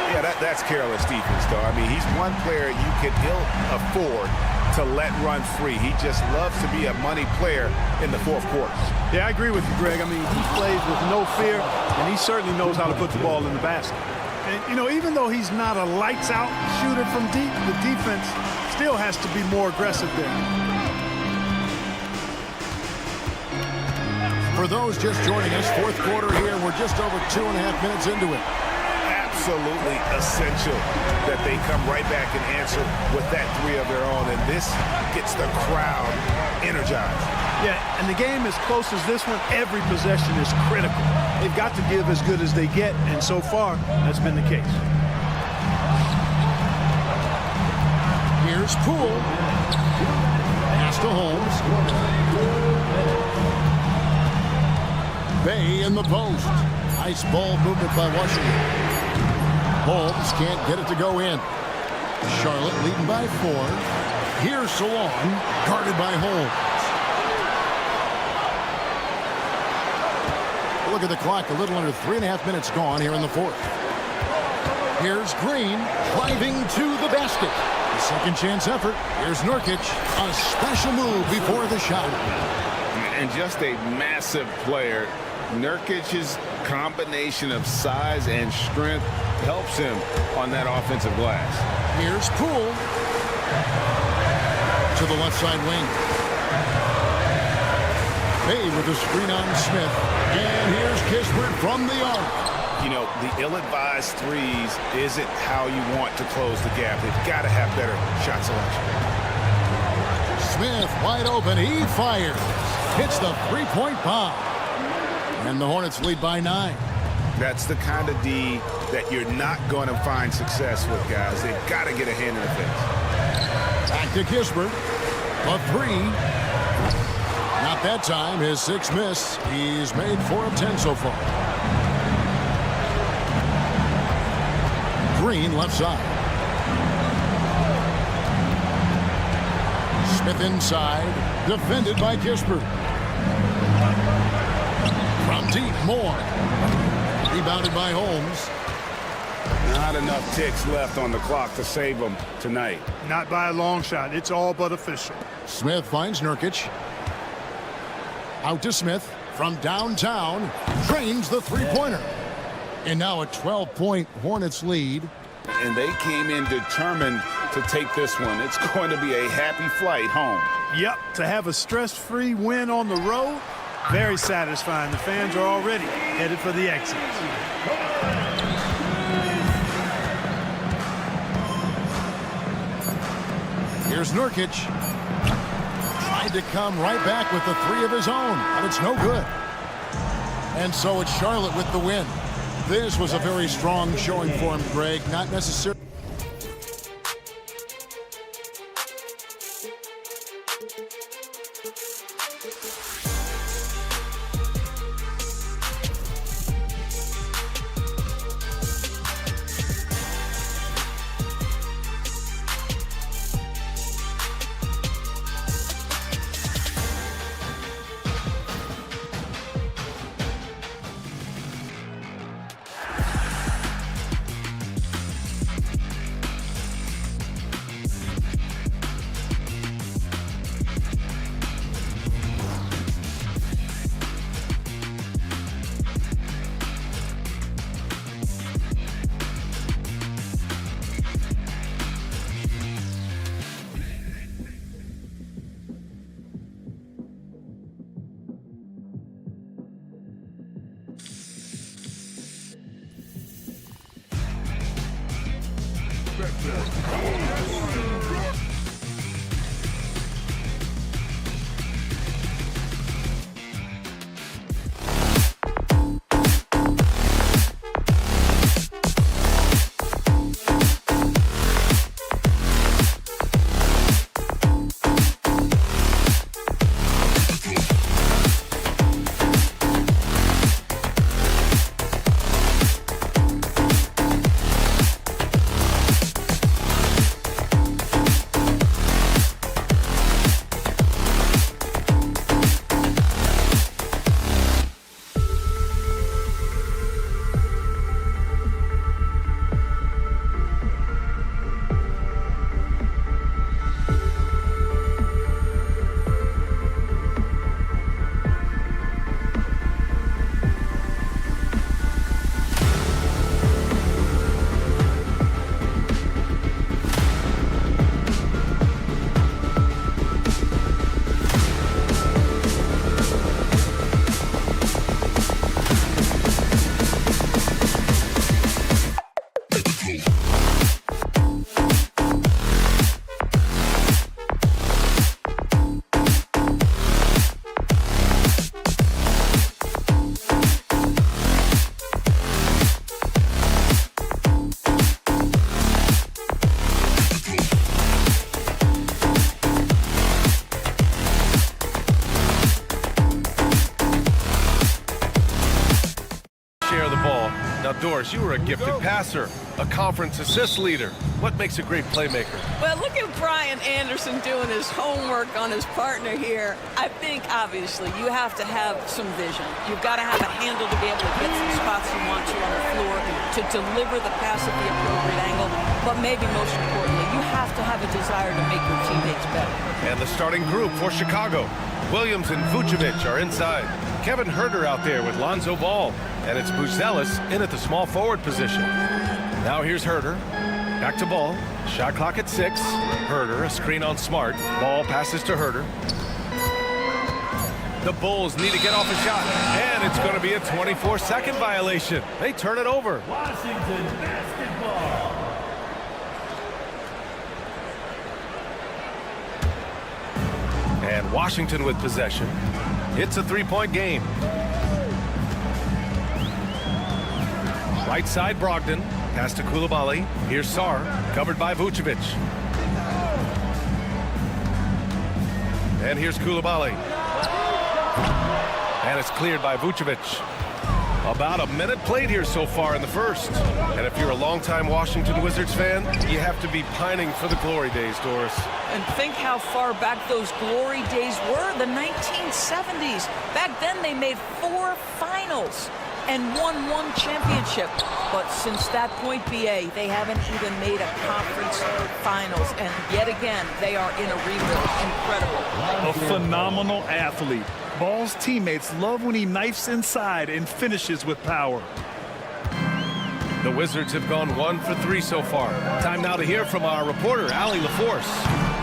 Yeah, that's careless defense, though. I mean, he's one player you can ill afford to let run free. He just loves to be a money player in the fourth quarter. Yeah, I agree with you, Greg. I mean, he plays with no fear, and he certainly knows how to put the ball in the basket. And, you know, even though he's not a lights-out shooter from deep, the defense still has to be more aggressive there. For those just joining us, fourth quarter here. We're just over 2.5 minutes into it. Absolutely essential that they come right back and answer with that 3 of their own, and this gets the crowd energized. Yeah, and the game as close as this one, every possession is critical. They've got to give as good as they get, and so far, that's been the case. Here's Poole. Pass to Holmes. Bey in the post. Nice ball movement by Washington. Holmes can't get it to go in. Charlotte leading by 4. Here's Salong, guarded by Holmes. Look at the clock, a little under 3.5 minutes gone here in the fourth. Here's Green, driving to the basket. A second chance effort. Here's Nurkic, a special move before the shot. And just a massive player. Nurkic's combination of size and strength helps him on that offensive glass. Here's Poole to the left side wing. Bey with a screen on Smith. And here's Kispert from the arc. You know, the ill-advised threes isn't how you want to close the gap. They've got to have better shot selection. Smith wide open. He fires. Hits the three-point bomb. And the Hornets lead by 9. That's the kind of D that you're not going to find success with, guys. They've got to get a hand in the face. Back to Kispert. A 3. Not that time. His 6th miss. He's made 4 of 10 so far. Green left side. Smith inside. Defended by Kispert. From deep, Moore. Rebounded by Holmes. Not enough ticks left on the clock to save them tonight. Not by a long shot. It's all but official. Smith finds Nurkic. Out to Smith from downtown. Drains the three-pointer. And now a 12-point Hornets lead. And they came in determined to take this one. It's going to be a happy flight home. Yep, to have a stress-free win on the road, very satisfying. The fans are already headed for the exits. Here's Nurkic. Tried to come right back with the three of his own, but it's no good. And so it's Charlotte with the win. This was a very strong showing for him, Greg. Not necessarily. Doris, you were a gifted passer, a conference assist leader. What makes a great playmaker? Well, look at Brian Anderson doing his homework on his partner here. I think, obviously, you have to have some vision. You've got to have a handle to be able to get some spots you want to on the floor, to deliver the pass at the appropriate angle. But maybe most importantly, you have to have a desire to make your teammates better. And the starting group for Chicago. Williams and Vucevic are inside. Kevin Huerter out there with Lonzo Ball. And it's Buzelis in at the small forward position. Now here's Huerter. Back to Ball. Shot clock at 6. Huerter, a screen on Smart. Ball passes to Huerter. The Bulls need to get off a shot. And it's going to be a 24-second violation. They turn it over. Washington basketball. And Washington with possession. It's a three-point game. Right side, Brogdon. Pass to Coulibaly. Here's Sarr, covered by Vucevic. And here's Coulibaly. And it's cleared by Vucevic. About a minute played here so far in the first. And if you're a longtime Washington Wizards fan, you have to be pining for the glory days, Doris. And think how far back those glory days were, the 1970s. Back then they made 4 finals and won 1 championship. But since that point, BA, they haven't even made a conference finals. And yet again, they are in a rebuild. Incredible. A phenomenal athlete. Ball's teammates love when he knifes inside and finishes with power. The Wizards have gone 1 for 3 so far. Time now to hear from our reporter, Allie LaForce.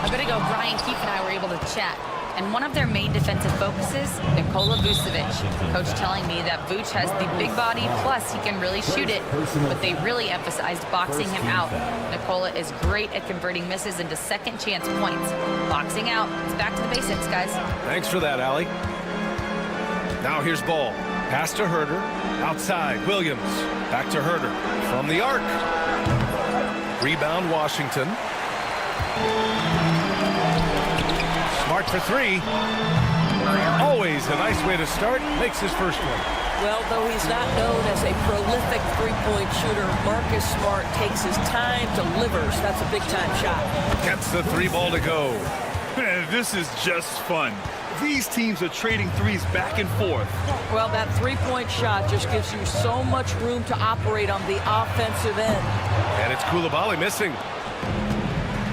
A bit ago, Brian Keefe and I were able to chat. And one of their main defensive focuses, Nikola Vucevic. Coach telling me that Vuce has the big body, plus he can really shoot it, but they really emphasized boxing him out. Nikola is great at converting misses into second chance points. Boxing out, it's back to the basics, guys. Thanks for that, Allie. Now here's Ball. Pass to Herter. Outside, Williams. Back to Herter. From the arc. Rebound, Washington. Smart for 3. Always a nice way to start. Makes his first one. Well, though he's not known as a prolific three-point shooter, Marcus Smart takes his time, delivers. That's a big-time shot. Gets the 3 ball to go. Man, this is just fun. These teams are trading threes back and forth. Well, that three-point shot just gives you so much room to operate on the offensive end. And it's Coulibaly missing.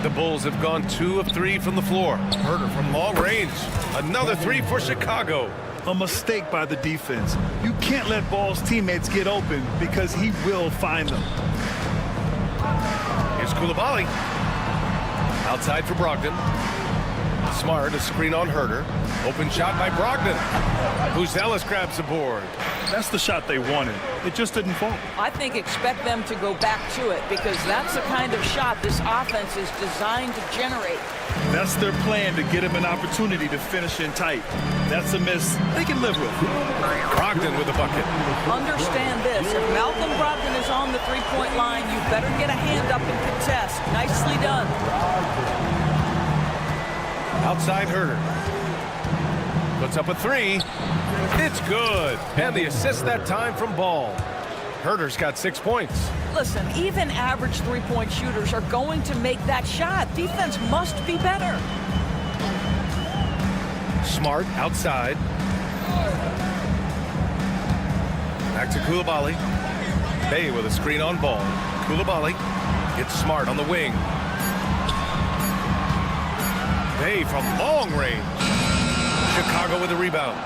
The Bulls have gone 2 of 3 from the floor. Herter from long range. Another 3 for Chicago. A mistake by the defense. You can't let Ball's teammates get open because he will find them. Here's Coulibaly. Outside for Brogdon. Smart, a screen on Herter. Open shot by Brogdon. Buzelis grabs the board. That's the shot they wanted. It just didn't fall. I think expect them to go back to it because that's the kind of shot this offense is designed to generate. That's their plan, to get him an opportunity to finish in tight. That's a miss they can live with. Brogdon with a bucket. Understand this. If Malcolm Brogdon is on the three-point line, you better get a hand up and contest. Nicely done. Outside Herter. Puts up a 3. It's good. And the assist that time from Ball. Herter's got 6 points. Listen, even average three-point shooters are going to make that shot. Defense must be better. Smart outside. Back to Coulibaly. Bay with a screen on Ball. Coulibaly gets Smart on the wing. Bay from long range. Chicago with a rebound.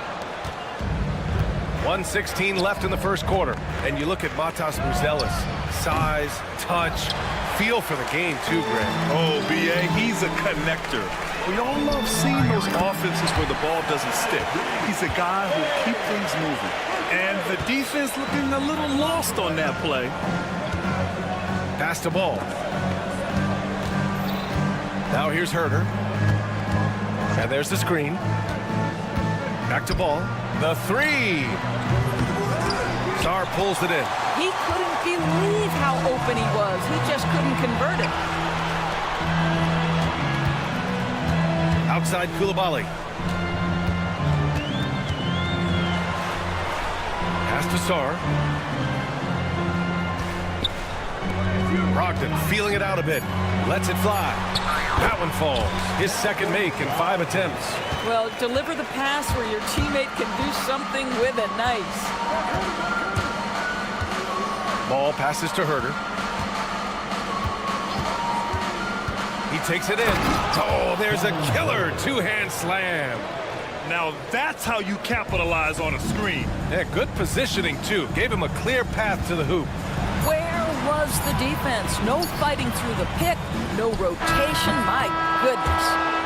1:16 left in the first quarter. And you look at Matas Buzelis. Size, touch, feel for the game too, Greg. Oh, B.A., he's a connector. We all love seeing those offenses where the ball doesn't stick. He's a guy who will keep things moving. And the defense looking a little lost on that play. Pass to Ball. Now here's Herter. And there's the screen. Back to Ball. The 3. Sarr pulls it in. He couldn't believe how open he was. He just couldn't convert it. Outside Coulibaly. Pass to Sarr. Brogdon feeling it out a bit. Lets it fly. That one falls. His second make in 5 attempts. Well, deliver the pass where your teammate can do something with it. Nice. Ball passes to Herter. He takes it in. Oh, there's a killer two-hand slam. Now that's how you capitalize on a screen. Yeah, good positioning, too. Gave him a clear path to the hoop. Where was the defense? No fighting through the pick, no rotation. My goodness.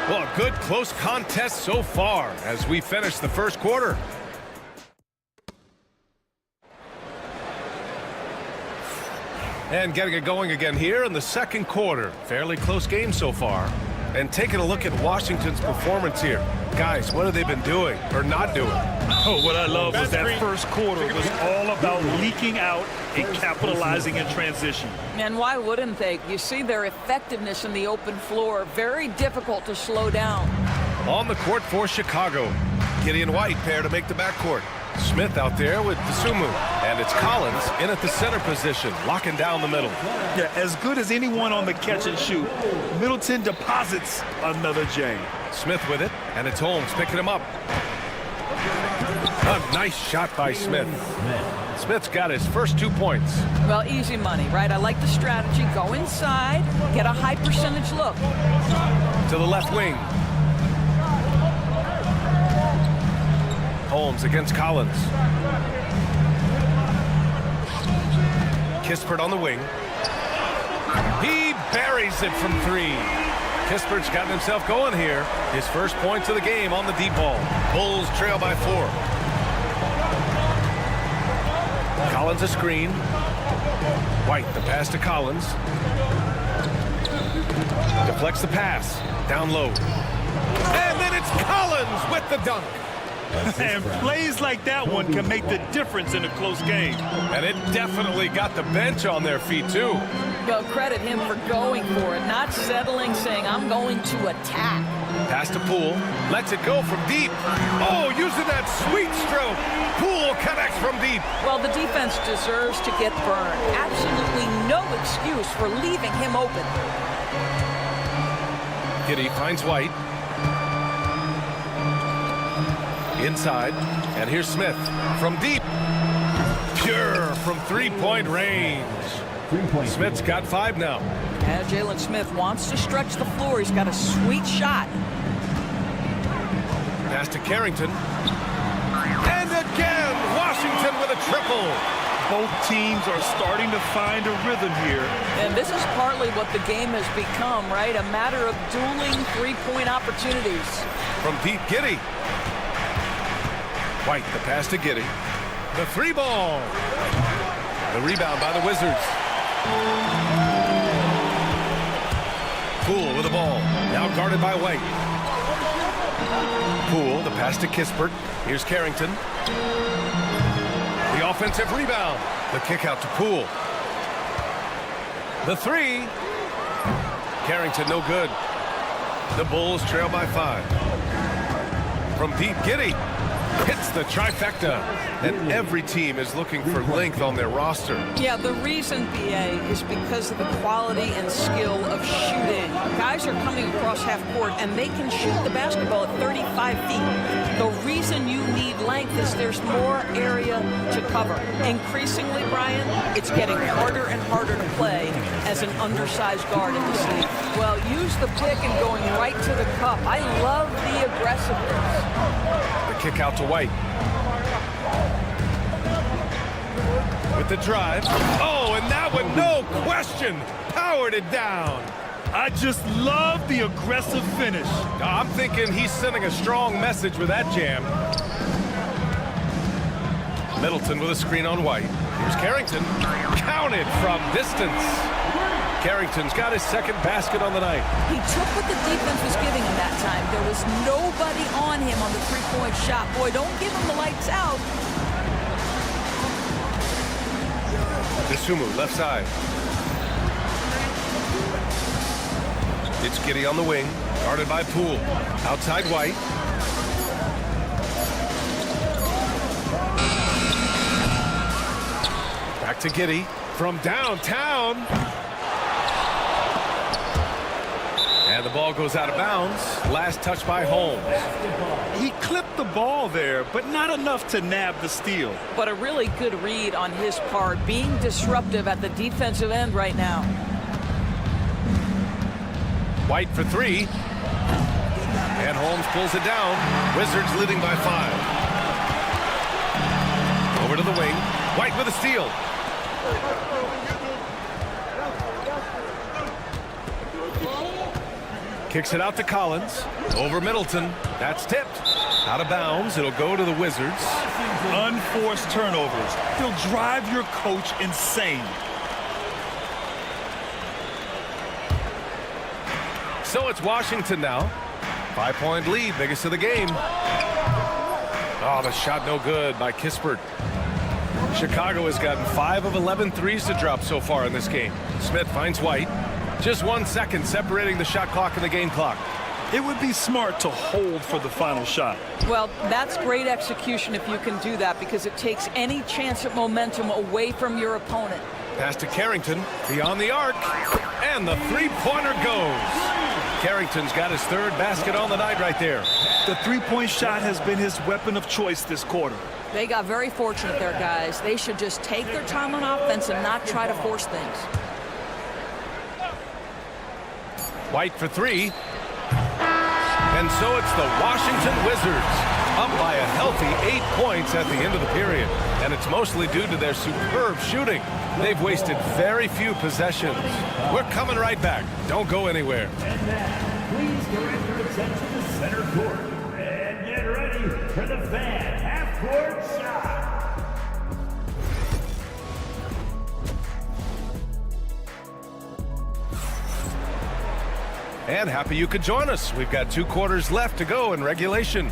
Well, a good close contest so far as we finish the first quarter. And getting it going again here in the second quarter. Fairly close game so far. And taking a look at Washington's performance here. Guys, what have they been doing or not doing? Oh, what I love was that first quarter was all about leaking out and capitalizing in transition. And why wouldn't they? You see their effectiveness in the open floor. Very difficult to slow down. On the court for Chicago. Gideon White pair to make the backcourt. Smith out there with Dosunmu. And it's Collins in at the center position, locking down the middle. Yeah, as good as anyone on the catch and shoot. Middleton deposits another J. Smith with it, and it's Holmes picking him up. A nice shot by Smith. Smith's got his first 2 points. Well, easy money, right? I like the strategy. Go inside, get a high percentage look. To the left wing. Holmes against Collins. Kispert on the wing. He buries it from 3. Kispert's gotten himself going here. His first points of the game on the deep ball. Bulls trail by 4. Collins a screen. White, the pass to Collins. Deflects the pass. Down low. And then it's Collins with the dunk. And plays like that one can make the difference in a close game. And it definitely got the bench on their feet, too. Well, credit him for going for it, not settling, saying, I'm going to attack. Pass to Poole. Lets it go from deep. Oh, using that sweet stroke. Poole connects from deep. Well, the defense deserves to get burned. Absolutely no excuse for leaving him open. Giddey finds White. Inside, and here's Smith from deep. Pure from 3-point range. Smith's got 5 now. And Jalen Smith wants to stretch the floor. He's got a sweet shot. Pass to Carrington. And again, Washington with a triple. Both teams are starting to find a rhythm here. And this is partly what the game has become, right? A matter of dueling 3-point opportunities. From deep, Giddey. White, the pass to Giddey. The 3 ball. The rebound by the Wizards. Poole with the ball. Now guarded by White. Poole, the pass to Kispert. Here's Carrington. The offensive rebound. The kick out to Poole. The 3. Carrington no good. The Bulls trail by 5. From deep, Giddey hits the trifecta, and every team is looking for length on their roster. Yeah, the reason, BA, is because of the quality and skill of shooting. Guys are coming across half court, and they can shoot the basketball at 35 feet. The reason you need length is there's more area to cover. Increasingly, Brian, it's getting harder and harder to play as an undersized guard in this league. Well, use the pick and going right to the cup. I love the aggressiveness. Kick out to White. With the drive. Oh, and that one, no question, powered it down. I just love the aggressive finish. I'm thinking he's sending a strong message with that jam. Middleton with a screen on White. Here's Carrington. Counted from distance. Carrington's got his second basket on the night. He took what the defense was giving him that time. There was nobody on him on the 3-point shot. Boy, don't give him the lights out. Disumu, left side. It's Giddey on the wing, guarded by Poole. Outside White. Back to Giddey from downtown. And the ball goes out of bounds. Last touch by Holmes. He clipped the ball there, but not enough to nab the steal. But a really good read on his part, being disruptive at the defensive end right now. White for 3. And Holmes pulls it down. Wizards leading by 5. Over to the wing. White with a steal. Kicks it out to Collins. Over Middleton. That's tipped. Out of bounds. It'll go to the Wizards. Unforced turnovers. They'll drive your coach insane. So it's Washington now. 5-point lead. Biggest of the game. Oh, the shot no good by Kispert. Chicago has gotten 5 of 11 threes to drop so far in this game. Smith finds White. Just 1 second separating the shot clock and the game clock. It would be smart to hold for the final shot. Well, that's great execution if you can do that, because it takes any chance of momentum away from your opponent. Pass to Carrington, beyond the arc, and the 3-pointer goes. Carrington's got his 3rd basket on the night right there. The 3-point shot has been his weapon of choice this quarter. They got very fortunate there, guys. They should just take their time on offense and not try to force things. White for 3. And so it's the Washington Wizards up by a healthy 8 points at the end of the period. And it's mostly due to their superb shooting. They've wasted very few possessions. We're coming right back. Don't go anywhere. And now, please direct your attention to center court. And get ready for the Fan half-court shot. And happy you could join us. We've got 2 quarters left to go in regulation.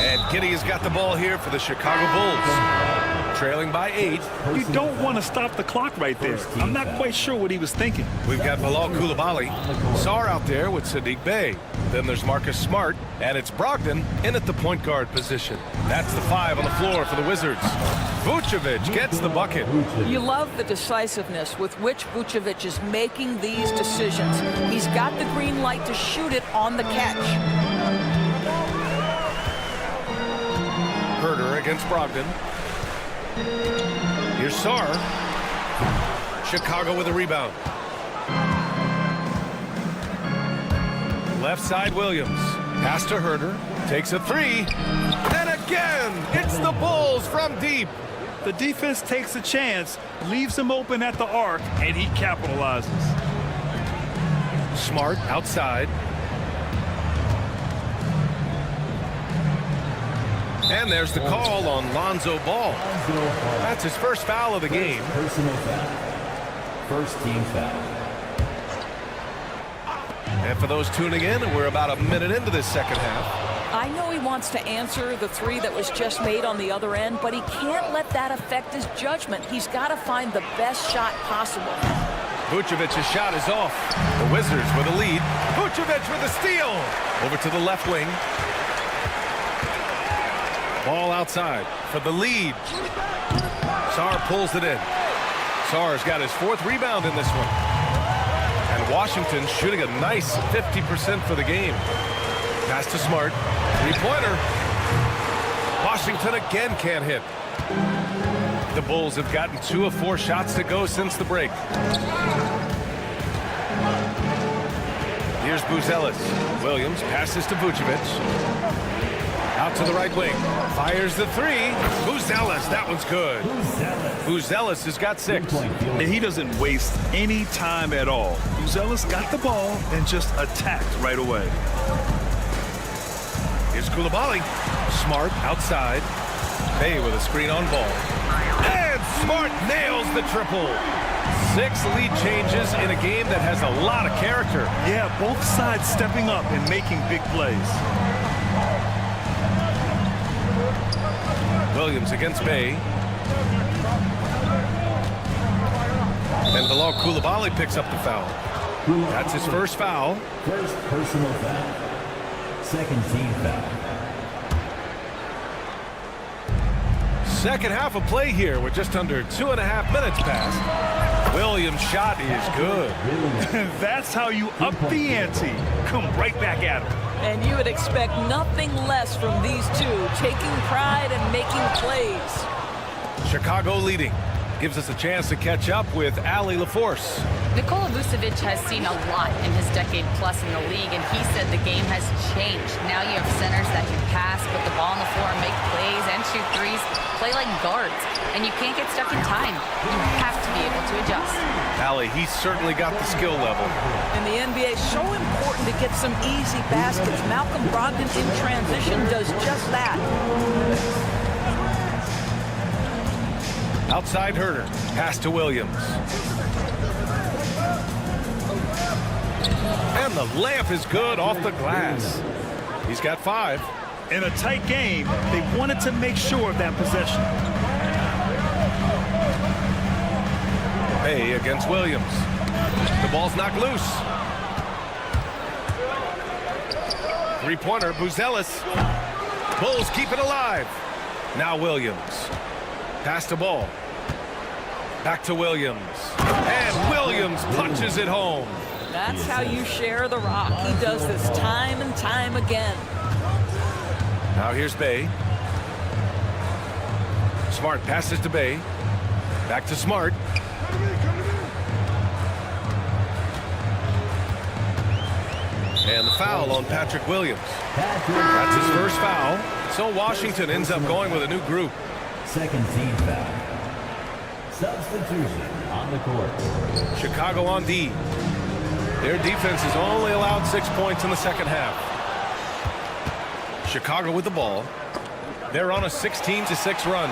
And Kitty has got the ball here for the Chicago Bulls. Trailing by 8. You don't want to stop the clock right there. I'm not quite sure what he was thinking. We've got Bilal Coulibaly. Sarr out there with Sadiq Bey. Then there's Marcus Smart. And it's Brogdon in at the point guard position. That's the 5 on the floor for the Wizards. Vucevic gets the bucket. You love the decisiveness with which Vucevic is making these decisions. He's got the green light to shoot it on the catch. Herter against Brogdon. Here's Sarr. Chicago with a rebound. Left side Williams. Pass to Herter. Takes a 3. And again, it's the Bulls from deep. The defense takes a chance, leaves him open at the arc, and he capitalizes. Smart outside. And there's the call on Lonzo Ball. That's his first foul of the game. Personal foul. First team foul. And for those tuning in, we're about a minute into this second half. I know he wants to answer the 3 that was just made on the other end, but he can't let that affect his judgment. He's got to find the best shot possible. Vucevic's shot is off. The Wizards with a lead. Vucevic with a steal. Over to the left wing. Ball outside for the lead. Sarr pulls it in. Sarr's got his 4th rebound in this one. And Washington shooting a nice 50% for the game. Pass to Smart. 3-pointer. Washington again can't hit. The Bulls have gotten 2 of 4 shots to go since the break. Here's Buzelis. Williams passes to Vucevic. Out to the right wing. Fires the 3. Buzelis, that one's good. Buzelis has got 6. And he doesn't waste any time at all. Buzelis got the ball and just attacked right away. Here's Coulibaly. Smart outside. Bey with a screen on ball. And Smart nails the triple. 6 lead changes in a game that has a lot of character. Yeah, both sides stepping up and making big plays. Williams against Bey. And Bilal Coulibaly picks up the foul. That's his first foul. First personal foul. Second team foul. Second half of play here with just under 2.5 minutes passed. Williams' shot is good. That's how you up the ante. Come right back at him. And you would expect nothing less from these 2, taking pride and making plays. Chicago leading. Gives us a chance to catch up with Allie LaForce. Nikola Vucevic has seen a lot in his decade plus in the league, and he said the game has changed. Now you have centers that can pass, put the ball on the floor, make plays, and shoot 3s, play like guards. And you can't get stuck in time. You have to be able to adjust. Allie, he's certainly got the skill level. In the NBA, so important to get some easy baskets. Malcolm Brogdon in transition does just that. Outside Herter. Pass to Williams. And the layup is good off the glass. He's got 5. In a tight game, they wanted to make sure of that possession. Bey against Williams. The ball's knocked loose. 3-pointer, Buzelis. Bulls keep it alive. Now Williams. Pass to ball. Back to Williams. And Williams punches it home. That's how you share the rock. He does this time and time again. Now here's Bey. Smart passes to Bey. Back to Smart. And the foul on Patrick Williams. That's his first foul. So Washington ends up going with a new group. Second team foul. Substitution on the court. Chicago on D. Their defense has only allowed 6 points in the second half. Chicago with the ball. They're on a 16-6 run.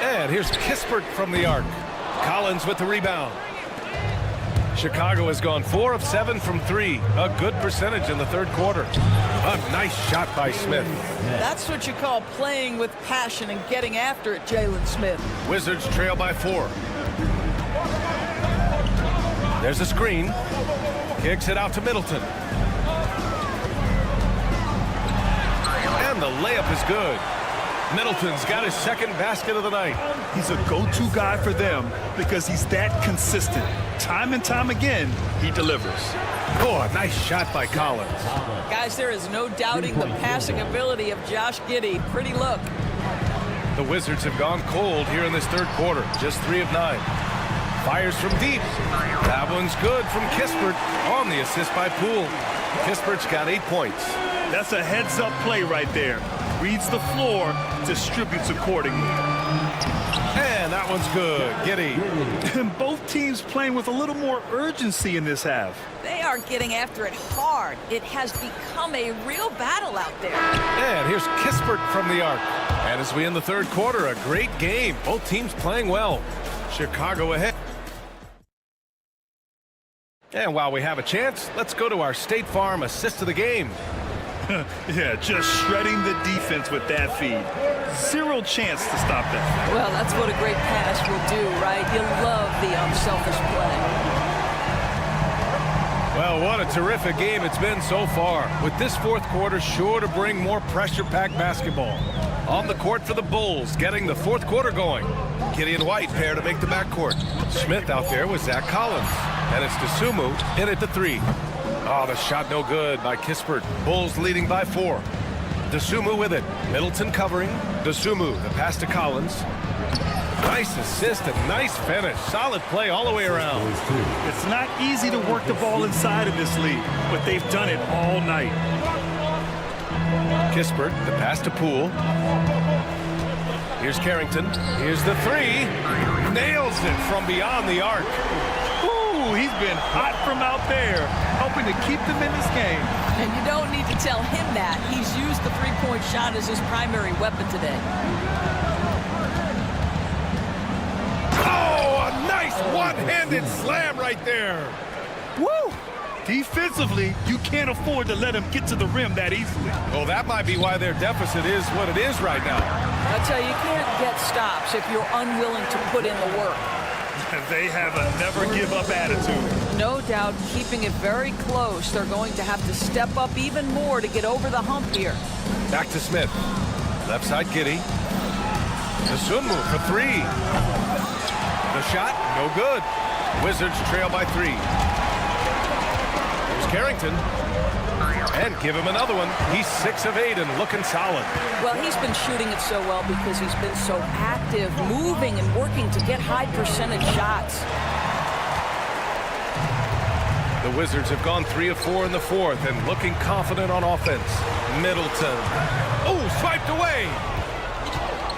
And here's Kispert from the arc. Collins with the rebound. Chicago has gone 4 of 7 from 3. A good percentage in the third quarter. A nice shot by Smith. That's what you call playing with passion and getting after it, Jalen Smith. Wizards trail by 4. There's a screen. Kicks it out to Middleton. And the layup is good. Middleton's got his second basket of the night. He's a go-to guy for them because he's that consistent. Time and time again, he delivers. Oh, a nice shot by Collins. Guys, there is no doubting the passing ability of Josh Giddey. Pretty look. The Wizards have gone cold here in this third quarter. Just 3 of 9. Fires from deep. That one's good from Kispert on the assist by Poole. Kispert's got 8 points. That's a heads-up play right there. Reads the floor, distributes accordingly. And that one's good. Giddey. And both teams playing with a little more urgency in this half. They are getting after it hard. It has become a real battle out there. And here's Kispert from the arc. And as we end the third quarter, a great game. Both teams playing well. Chicago ahead. And while we have a chance, let's go to our State Farm assist of the game. Yeah, just shredding the defense with that feed. Zero chance to stop that. Well, that's what a great pass will do, right? You love the unselfish play. Well, what a terrific game it's been so far. With this fourth quarter sure to bring more pressure-packed basketball. On the court for the Bulls, getting the fourth quarter going. Gideon White pair to make the backcourt. Smith out there with Zach Collins. And it's Dosunmu in at the 3. Oh, the shot no good by Kispert. Bulls leading by 4. Dosunmu with it. Middleton covering. Dosunmu, the pass to Collins. Nice assist and nice finish. Solid play all the way around. It's not easy to work the ball inside in this league, but they've done it all night. Kispert, the pass to Poole. Here's Carrington. Here's the 3. Nails it from beyond the arc. He's been hot from out there, hoping to keep them in this game. And you don't need to tell him that. He's used the three-point shot as his primary weapon today. Oh, a nice one-handed slam right there. Woo! Defensively, you can't afford to let him get to the rim that easily. Well, that might be why their deficit is what it is right now. I tell you, you can't get stops if you're unwilling to put in the work. They have a never-give-up attitude. No doubt, keeping it very close. They're going to have to step up even more to get over the hump here. Back to Smith. Left side, Giddey. Dosunmu for 3. The shot, no good. Wizards trail by 3. Here's Carrington. And give him another one. He's 6 of 8 and looking solid. Well, he's been shooting it so well because he's been so active, moving and working to get high percentage shots. The Wizards have gone 3 of 4 in the fourth and looking confident on offense. Middleton. Oh, swiped away.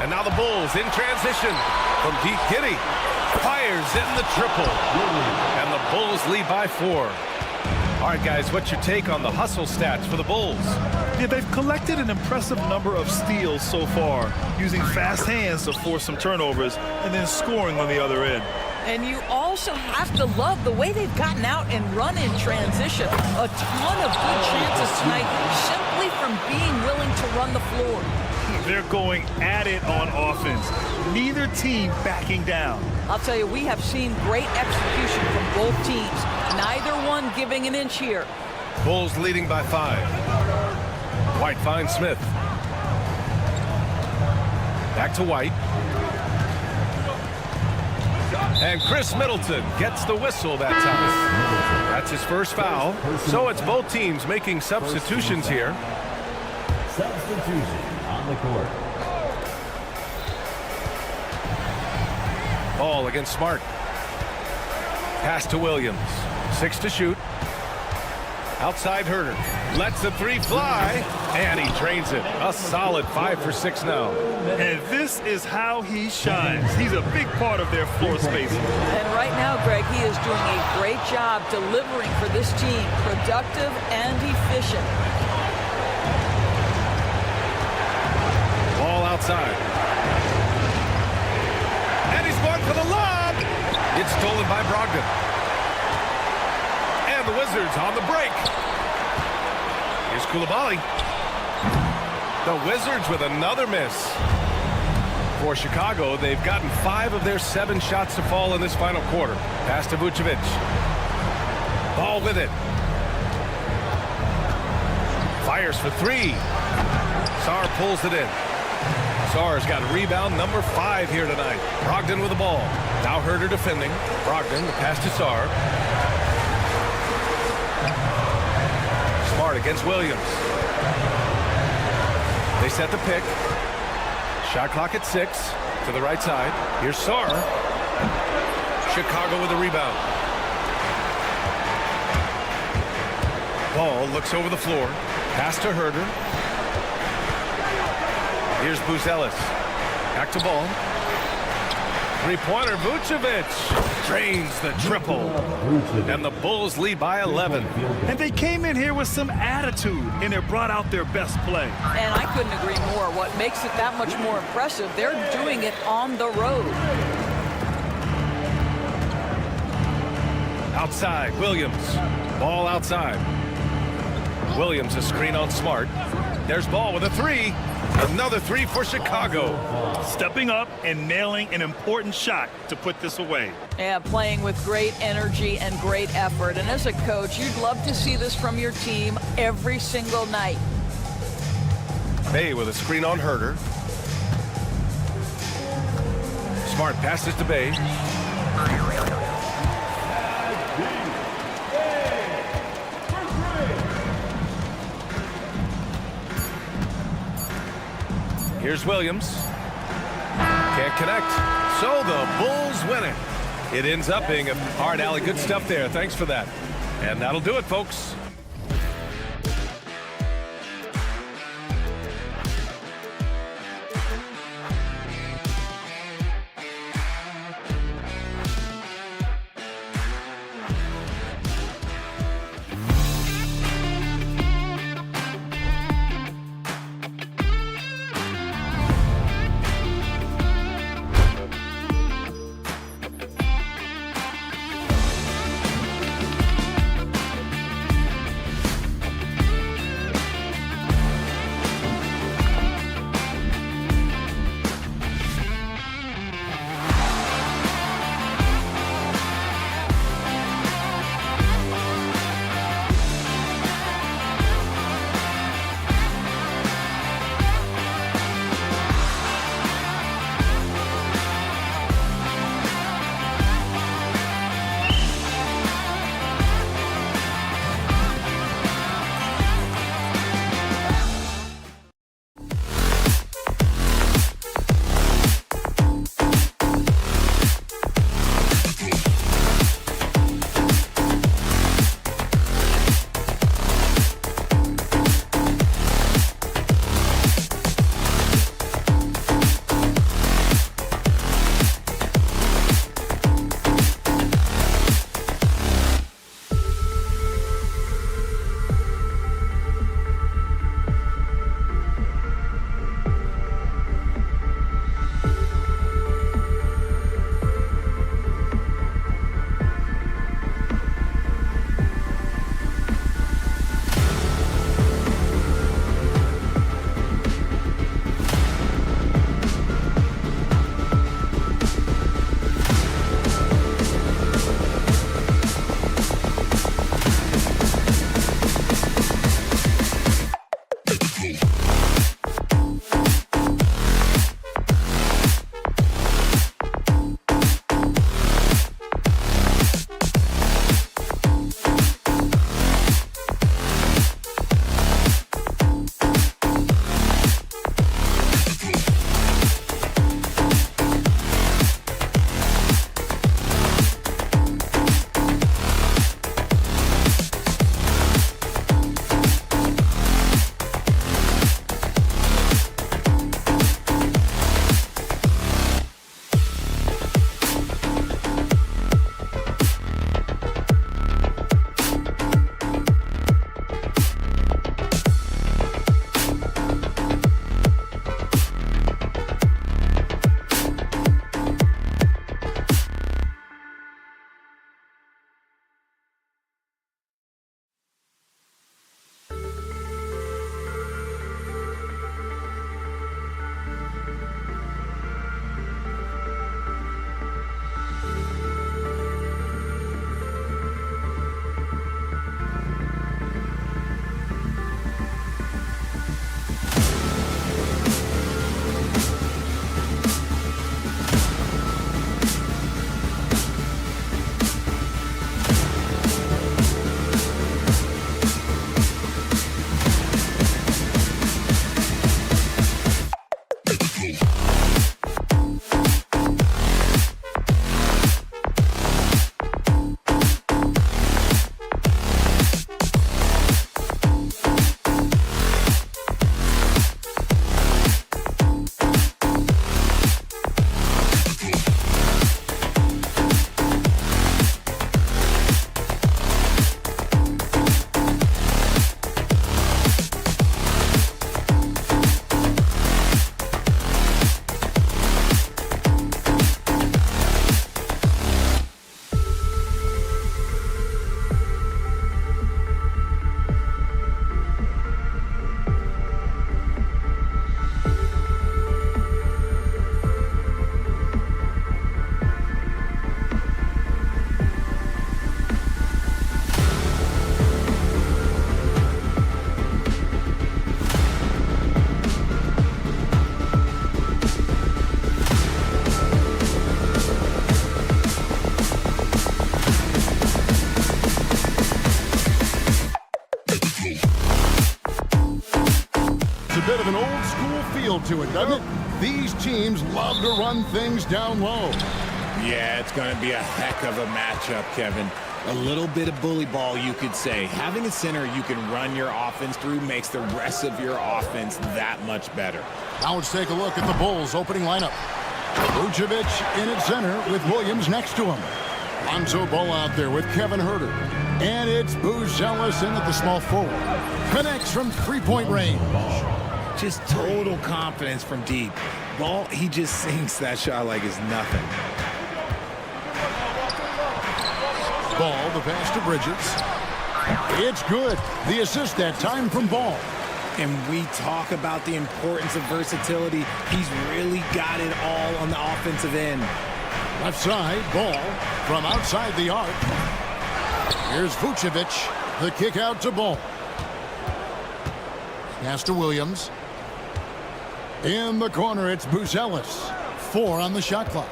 And now the Bulls in transition from deep. Giddey fires in the triple. And the Bulls lead by 4. All right, guys, what's your take on the hustle stats for the Bulls? Yeah, they've collected an impressive number of steals so far, using fast hands to force some turnovers and then scoring on the other end. And you also have to love the way they've gotten out and run in transition. A ton of good chances tonight simply from being willing to run the floor. They're going at it on offense. Neither team backing down. I'll tell you, we have seen great execution from both teams. Neither one giving an inch here. Bulls leading by 5. White finds Smith. Back to White. And Chris Middleton gets the whistle that time. That's his first foul. So it's both teams making substitutions here. Substitution on the court. Ball against Smart. Pass to Williams. 6 to shoot. Outside Herder. Lets the 3 fly. And he drains it. A solid 5 for 6 now. And this is how he shines. He's a big part of their floor spacing. And right now, Greg, he is doing a great job delivering for this team. Productive and efficient. Ball outside. And he's going for the lob. It's stolen by Brogdon. And the Wizards on the break. Here's Coulibaly. The Wizards with another miss. For Chicago, they've gotten 5 of their 7 shots to fall in this final quarter. Pass to Vucevic. Ball with it. Fires for 3. Sarr pulls it in. Sarr's got rebound number 5 here tonight. Brogdon with the ball. Now Herder defending. Brogdon, the pass to Sarr. Smart against Williams. They set the pick. Shot clock at 6. To the right side. Here's Sarr. Chicago with a rebound. Ball looks over the floor. Pass to Herder. Here's Buzelis. Back to ball. 3-pointer. Vucevic drains the triple. And the Bulls lead by 11. And they came in here with some attitude, and they brought out their best play. And I couldn't agree more. What makes it that much more impressive, they're doing it on the road. Outside, Williams. Ball outside. Williams, a screen on Smart. There's Ball with a 3. Another 3 for Chicago. Stepping up and nailing an important shot to put this away. Yeah, playing with great energy and great effort. And as a coach, you'd love to see this from your team every single night. Bay with a screen on Herder. Smart passes to Bay. Here's Williams. Can't connect. So the Bulls win it. It ends up being a hard alley. Good stuff there. Thanks for that. And that'll do it, folks. to it, doesn't it? These teams love to run things down low. Yeah, it's going to be a heck of a matchup, Kevin. A little bit of bully ball, you could say. Having a center you can run your offense through makes the rest of your offense that much better. Now let's take a look at the Bulls' opening lineup. Vucevic in at center with Williams next to him. Lonzo Ball out there with Kevin Huerter. And it's Buzelis in at the small forward. Connects from three-point range. Just total confidence from deep. Ball, he just sinks that shot like it's nothing. Ball, the pass to Bridges. It's good. The assist that time from Ball. And we talk about the importance of versatility. He's really got it all on the offensive end. Left side, Ball from outside the arc. Here's Vucevic. The kick out to Ball. Pass to Williams. In the corner, it's Buzelis. 4 on the shot clock.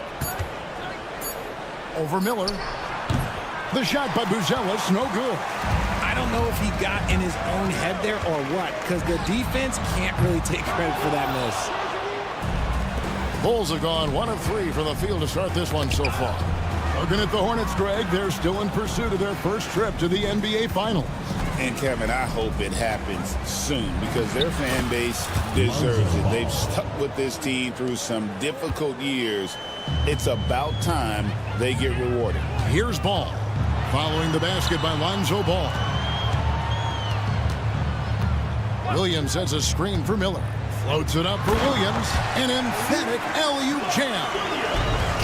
Over Miller. The shot by Buzelis, no good. I don't know if he got in his own head there or what, because the defense can't really take credit for that miss. Bulls have gone 1 of 3 from the field to start this one so far. Looking at the Hornets, Greg, they're still in pursuit of their first trip to the NBA Finals. And, Kevin, I hope it happens soon because their fan base deserves it. They've stuck with this team through some difficult years. It's about time they get rewarded. Here's Ball. Following the basket by Lonzo Ball. Williams sets a screen for Miller. Floats it up for Williams. An emphatic alley-oop jam.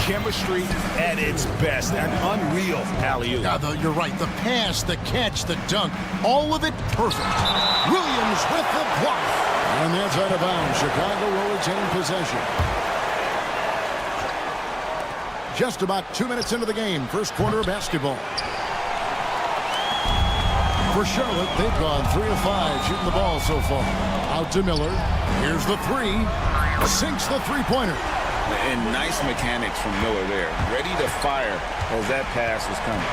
Chemistry at its best. An unreal alley-oop. You're right. The pass, the catch, the dunk. All of it perfect. Williams with the block. And that's out of bounds. Chicago will retain possession. Just about 2 minutes into the game. First quarter of basketball. For Charlotte, they've gone 3 of 5 shooting the ball so far. Out to Miller. Here's the 3. Sinks the three-pointer. And nice mechanics from Miller there. Ready to fire as that pass is coming.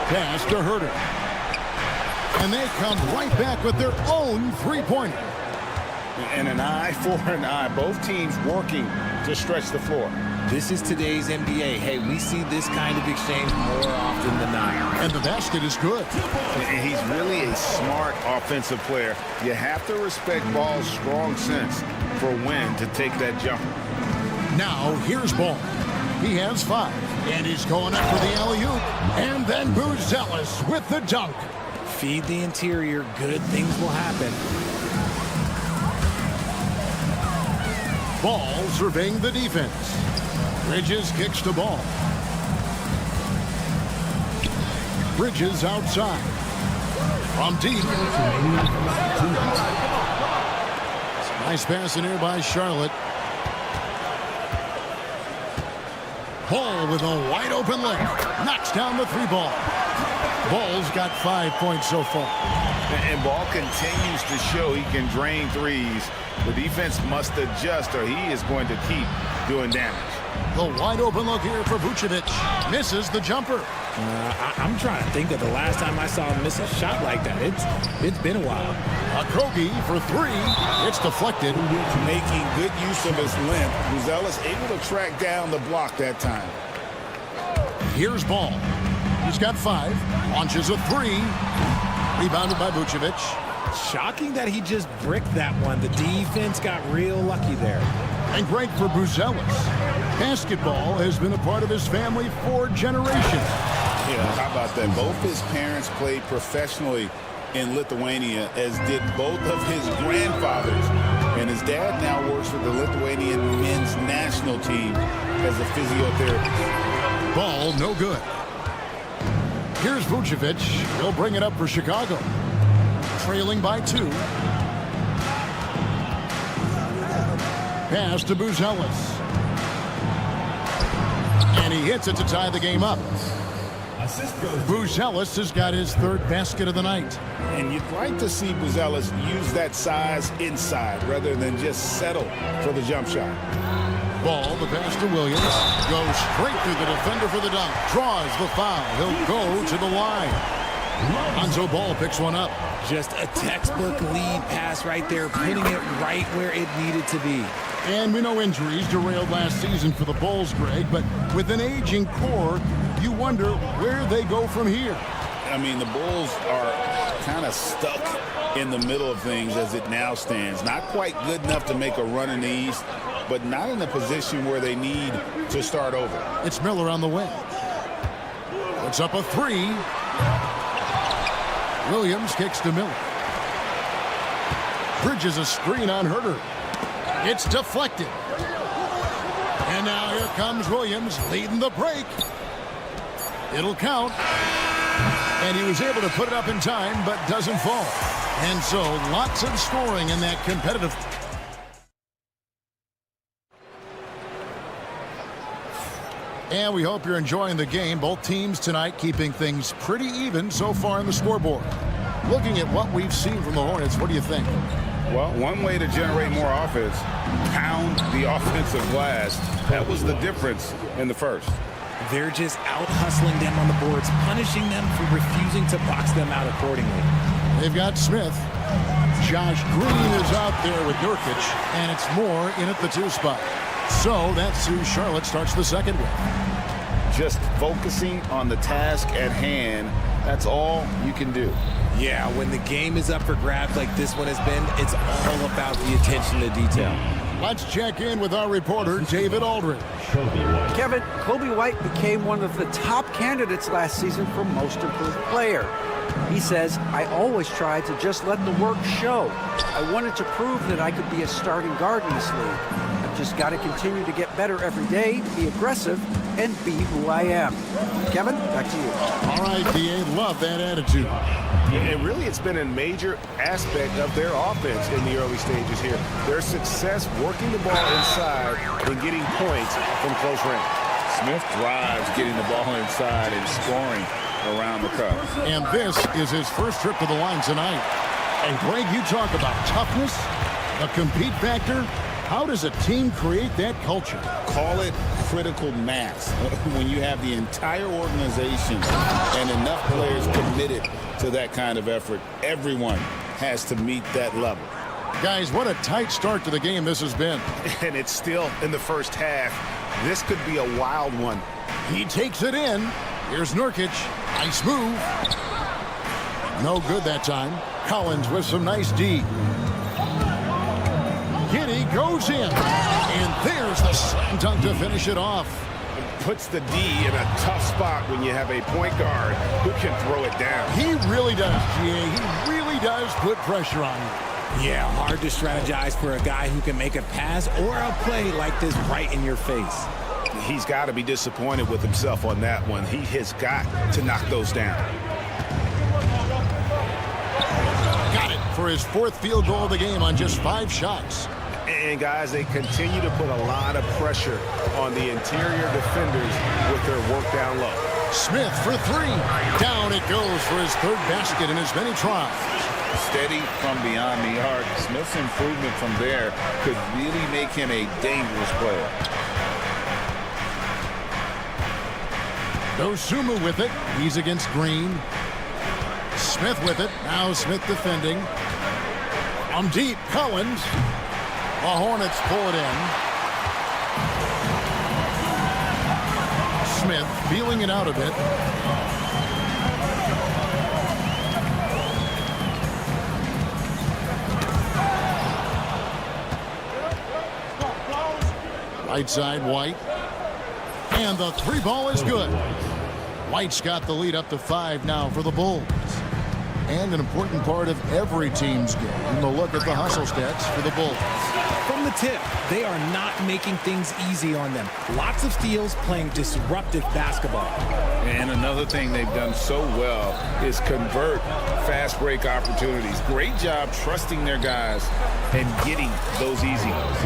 Pass to Huerter. And they come right back with their own three-pointer. And an eye for an eye. Both teams working to stretch the floor. This is today's NBA. Hey, we see this kind of exchange more often than not. And the basket is good. And he's really a smart offensive player. You have to respect Ball's strong sense for when to take that jumper. Now, here's Ball. He has 5. And he's going up for the alley-oop. And then Buzelis with the dunk. Feed the interior. Good things will happen. Ball surveying the defense. Bridges kicks the ball. Bridges outside. From deep. Nice pass in here by Charlotte. Ball with a wide open look. Knocks down the 3-ball. Ball's got 5 points so far. And Ball continues to show he can drain threes. The defense must adjust or he is going to keep doing damage. The wide open look here for Vucevic. Misses the jumper. I'm trying to think of the last time I saw him miss a shot like that. It's been a while. Okogie for 3. It's deflected. Making good use of his length. Buzelis able to track down the block that time. Here's Ball. He's got 5. Launches a 3. Rebounded by Vucevic. Shocking that he just bricked that one. The defense got real lucky there. And great for Buzelis. Basketball has been a part of his family for generations. Yeah, how about that? Both his parents played professionally in Lithuania, as did both of his grandfathers. And his dad now works with the Lithuanian men's national team as a physiotherapist. Ball no good. Here's Vucevic. He'll bring it up for Chicago. Trailing by 2. Pass to Buzelis. And he hits it to tie the game up. Buzelis has got his 3rd basket of the night. And you'd like to see Buzelis use that size inside rather than just settle for the jump shot. Ball, the pass to Williams. Goes straight through the defender for the dunk. Draws the foul. He'll go to the line. Lonzo Ball picks one up. Just a textbook lead pass right there, putting it right where it needed to be. And we know injuries derailed last season for the Bulls, Greg, but with an aging core, you wonder where they go from here. I mean, the Bulls are kind of stuck in the middle of things as it now stands. Not quite good enough to make a run in the East, but not in a position where they need to start over. It's Miller on the wing. Puts up a three. Williams kicks to Miller. Bridges a screen on Herter. It's deflected. And now here comes Williams leading the break. It'll count. And he was able to put it up in time, but doesn't fall. And so lots of scoring in that competitive. And we hope you're enjoying the game. Both teams tonight keeping things pretty even so far in the scoreboard. Looking at what we've seen from the Hornets, what do you think? Well, one way to generate more offense, pound the offensive glass. That was the difference in the first. They're just out hustling them on the boards, punishing them for refusing to box them out accordingly. They've got Smith. Josh Green is out there with Nurkic, and it's Moore in at the 2 spot. So that's who Charlotte starts the second with. Just focusing on the task at hand, that's all you can do. Yeah, when the game is up for grabs like this one has been, it's all about the attention to detail. Let's check in with our reporter, David Aldridge. Kevin, Kobe White became one of the top candidates last season for Most Improved Player. He says, I always tried to just let the work show. I wanted to prove that I could be a starting guard in this league. I've just got to continue to get better every day, be aggressive, and be who I am. Kevin, back to you. All right, D.A., love that attitude. And really, it's been a major aspect of their offense in the early stages here. Their success working the ball inside and getting points from close range. Smith thrives getting the ball inside and scoring around the cup. And this is his first trip to the line tonight. And Greg, you talk about toughness, the compete factor. How does a team create that culture? Call it critical mass. When you have the entire organization and enough players committed to that kind of effort, everyone has to meet that level. Guys, what a tight start to the game this has been. And it's still in the first half. This could be a wild one. He takes it in. Here's Nurkic. Nice move. No good that time. Collins with some nice D. Giddey goes in. And there's the slam dunk to finish it off. Puts the D in a tough spot when you have a point guard who can throw it down. He really does, GA. He really does put pressure on you. Yeah, hard to strategize for a guy who can make a pass or a play like this right in your face. He's got to be disappointed with himself on that one. He has got to knock those down. Got it for his 4th field goal of the game on just 5 shots. And guys, they continue to put a lot of pressure on the interior defenders with their work down low. Smith for 3. Down it goes for his 3rd basket in as many tries. Steady from beyond the arc. Smith's improvement from there could really make him a dangerous player. Dosunmu with it. He's against Green. Smith with it. Now Smith defending. On deep, Collins. The Hornets pull it in. Smith feeling it out a bit. Right side, White. And the 3 ball is good. White's got the lead up to 5 now for the Bulls. And an important part of every team's game, the look at the hustle stats for the Bulls. From the tip, they are not making things easy on them. Lots of steals, playing disruptive basketball. And another thing they've done so well is convert fast break opportunities. Great job trusting their guys and getting those easy ones.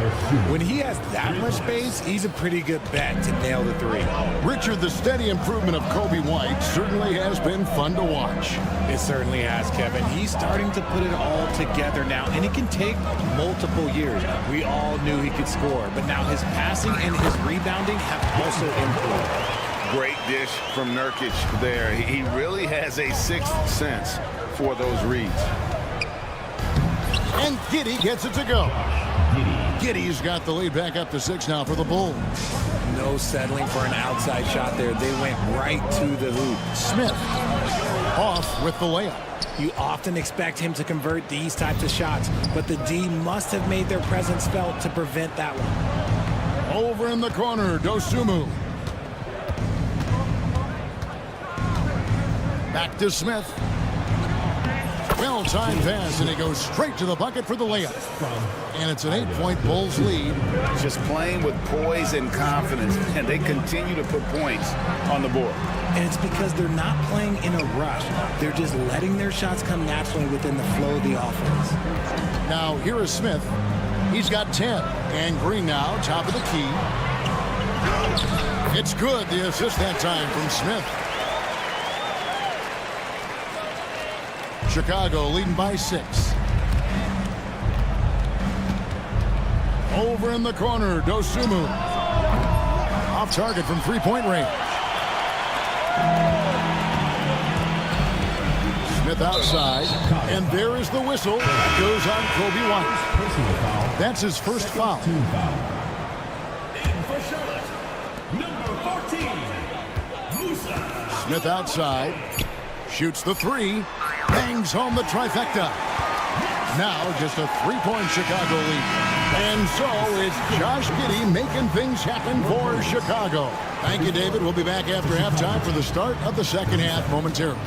When he has that much space, he's a pretty good bet to nail the 3. Richard, the steady improvement of Kobe White certainly has been fun to watch. It certainly has, Kevin. He's starting to put it all together now, and it can take multiple years. We all knew he could score, but now his passing and his rebounding have also improved. Great dish from Nurkic there. He really has a sixth sense for those reads. And Giddey gets it to go. Giddey's got the lead back up to 6 now for the Bulls. No settling for an outside shot there. They went right to the hoop. Smith off with the layup. You often expect him to convert these types of shots, but the D must have made their presence felt to prevent that one. Over in the corner, Dosunmu. Back to Smith. Well-timed pass, and he goes straight to the bucket for the layup. And it's an 8-point Bulls lead. Just playing with poise and confidence, and they continue to put points on the board. And it's because they're not playing in a rush. They're just letting their shots come naturally within the flow of the offense. Now, here is Smith. He's got 10. And Green now, top of the key. It's good, the assist that time from Smith. Chicago leading by 6. Over in the corner, Dosunmu. Off target from three-point range. Smith outside, and there is the whistle. That goes on Kobe White. That's his first foul. Smith outside, shoots the three, bangs home the trifecta. Now just a three-point Chicago lead. And so it's Josh Giddey making things happen for Chicago. Thank you, David. We'll be back after halftime for the start of the second half momentarily.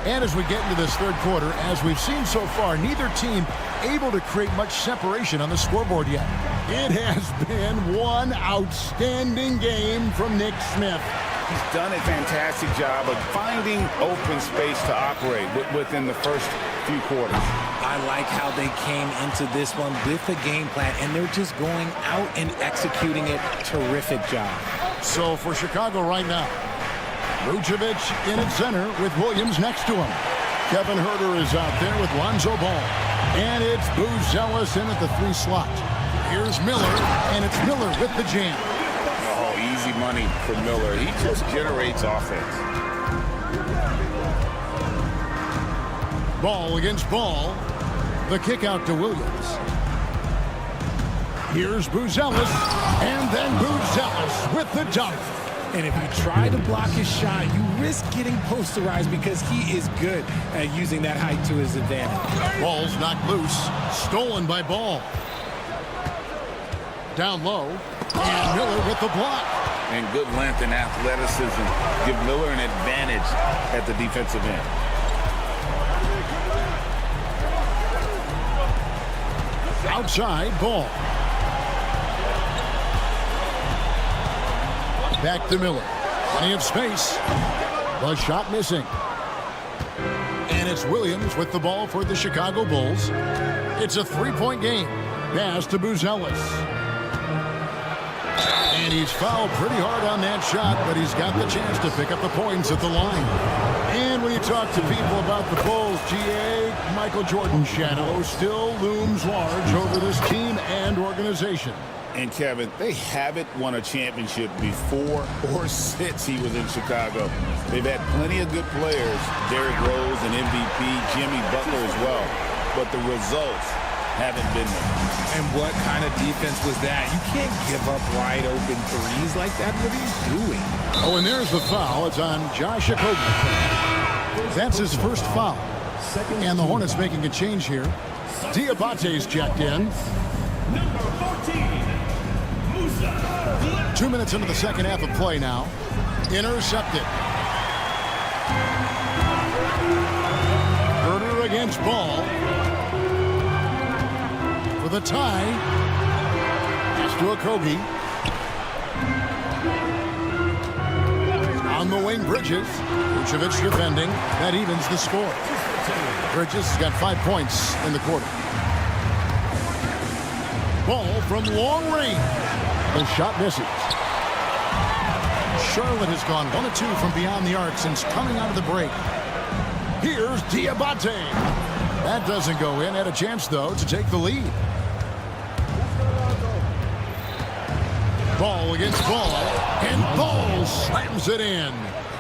And as we get into this third quarter, as we've seen so far, neither team able to create much separation on the scoreboard yet. It has been one outstanding game from Nick Smith. He's done a fantastic job of finding open space to operate within the first few quarters. I like how they came into this one with a game plan, and they're just going out and executing it. Terrific job. So for Chicago right now, Vucevic in at center with Williams next to him. Kevin Huerter is out there with Lonzo Ball. And it's Buzelis in at the 3 slot. Here's Miller, and it's Miller with the jam. Oh, easy money for Miller. He just generates offense. Ball against Ball. The kick out to Williams. Here's Buzelis, and then Buzelis with the dunk. And if you try to block his shot, you risk getting posterized because he is good at using that height to his advantage. Ball's knocked loose. Stolen by Ball. Down low. And Miller with the block. And good length and athleticism give Miller an advantage at the defensive end. Outside, Ball. Back to Miller. Plenty of space. The shot missing. And it's Williams with the ball for the Chicago Bulls. It's a 3-point game. Pass to Buzelis. And he's fouled pretty hard on that shot, but he's got the chance to pick up the points at the line. And when you talk to people about the Bulls, GA, Michael Jordan's shadow still looms large over this team and organization. And Kevin, they haven't won a championship before or since he was in Chicago. They've had plenty of good players, Derrick Rose and MVP, Jimmy Butler as well, but the results haven't been there. And what kind of defense was that? You can't give up wide open threes like that. What are you doing? Oh, and there's the foul. It's on Josh Okogie. That's his first foul. And the Hornets making a change here. Diabate's checked in. Number 14. 2 minutes into the second half of play now. Intercepted. Huerter against Ball. For the tie. Pass to Okogie. On the wing, Bridges. Vucevic defending. That evens the score. Bridges has got 5 points in the quarter. Ball from long range. The shot misses. Charlotte has gone 1 of 2 from beyond the arc since coming out of the break. Here's Diabate. That doesn't go in. Had a chance, though, to take the lead. Ball against Ball, and Ball slams it in.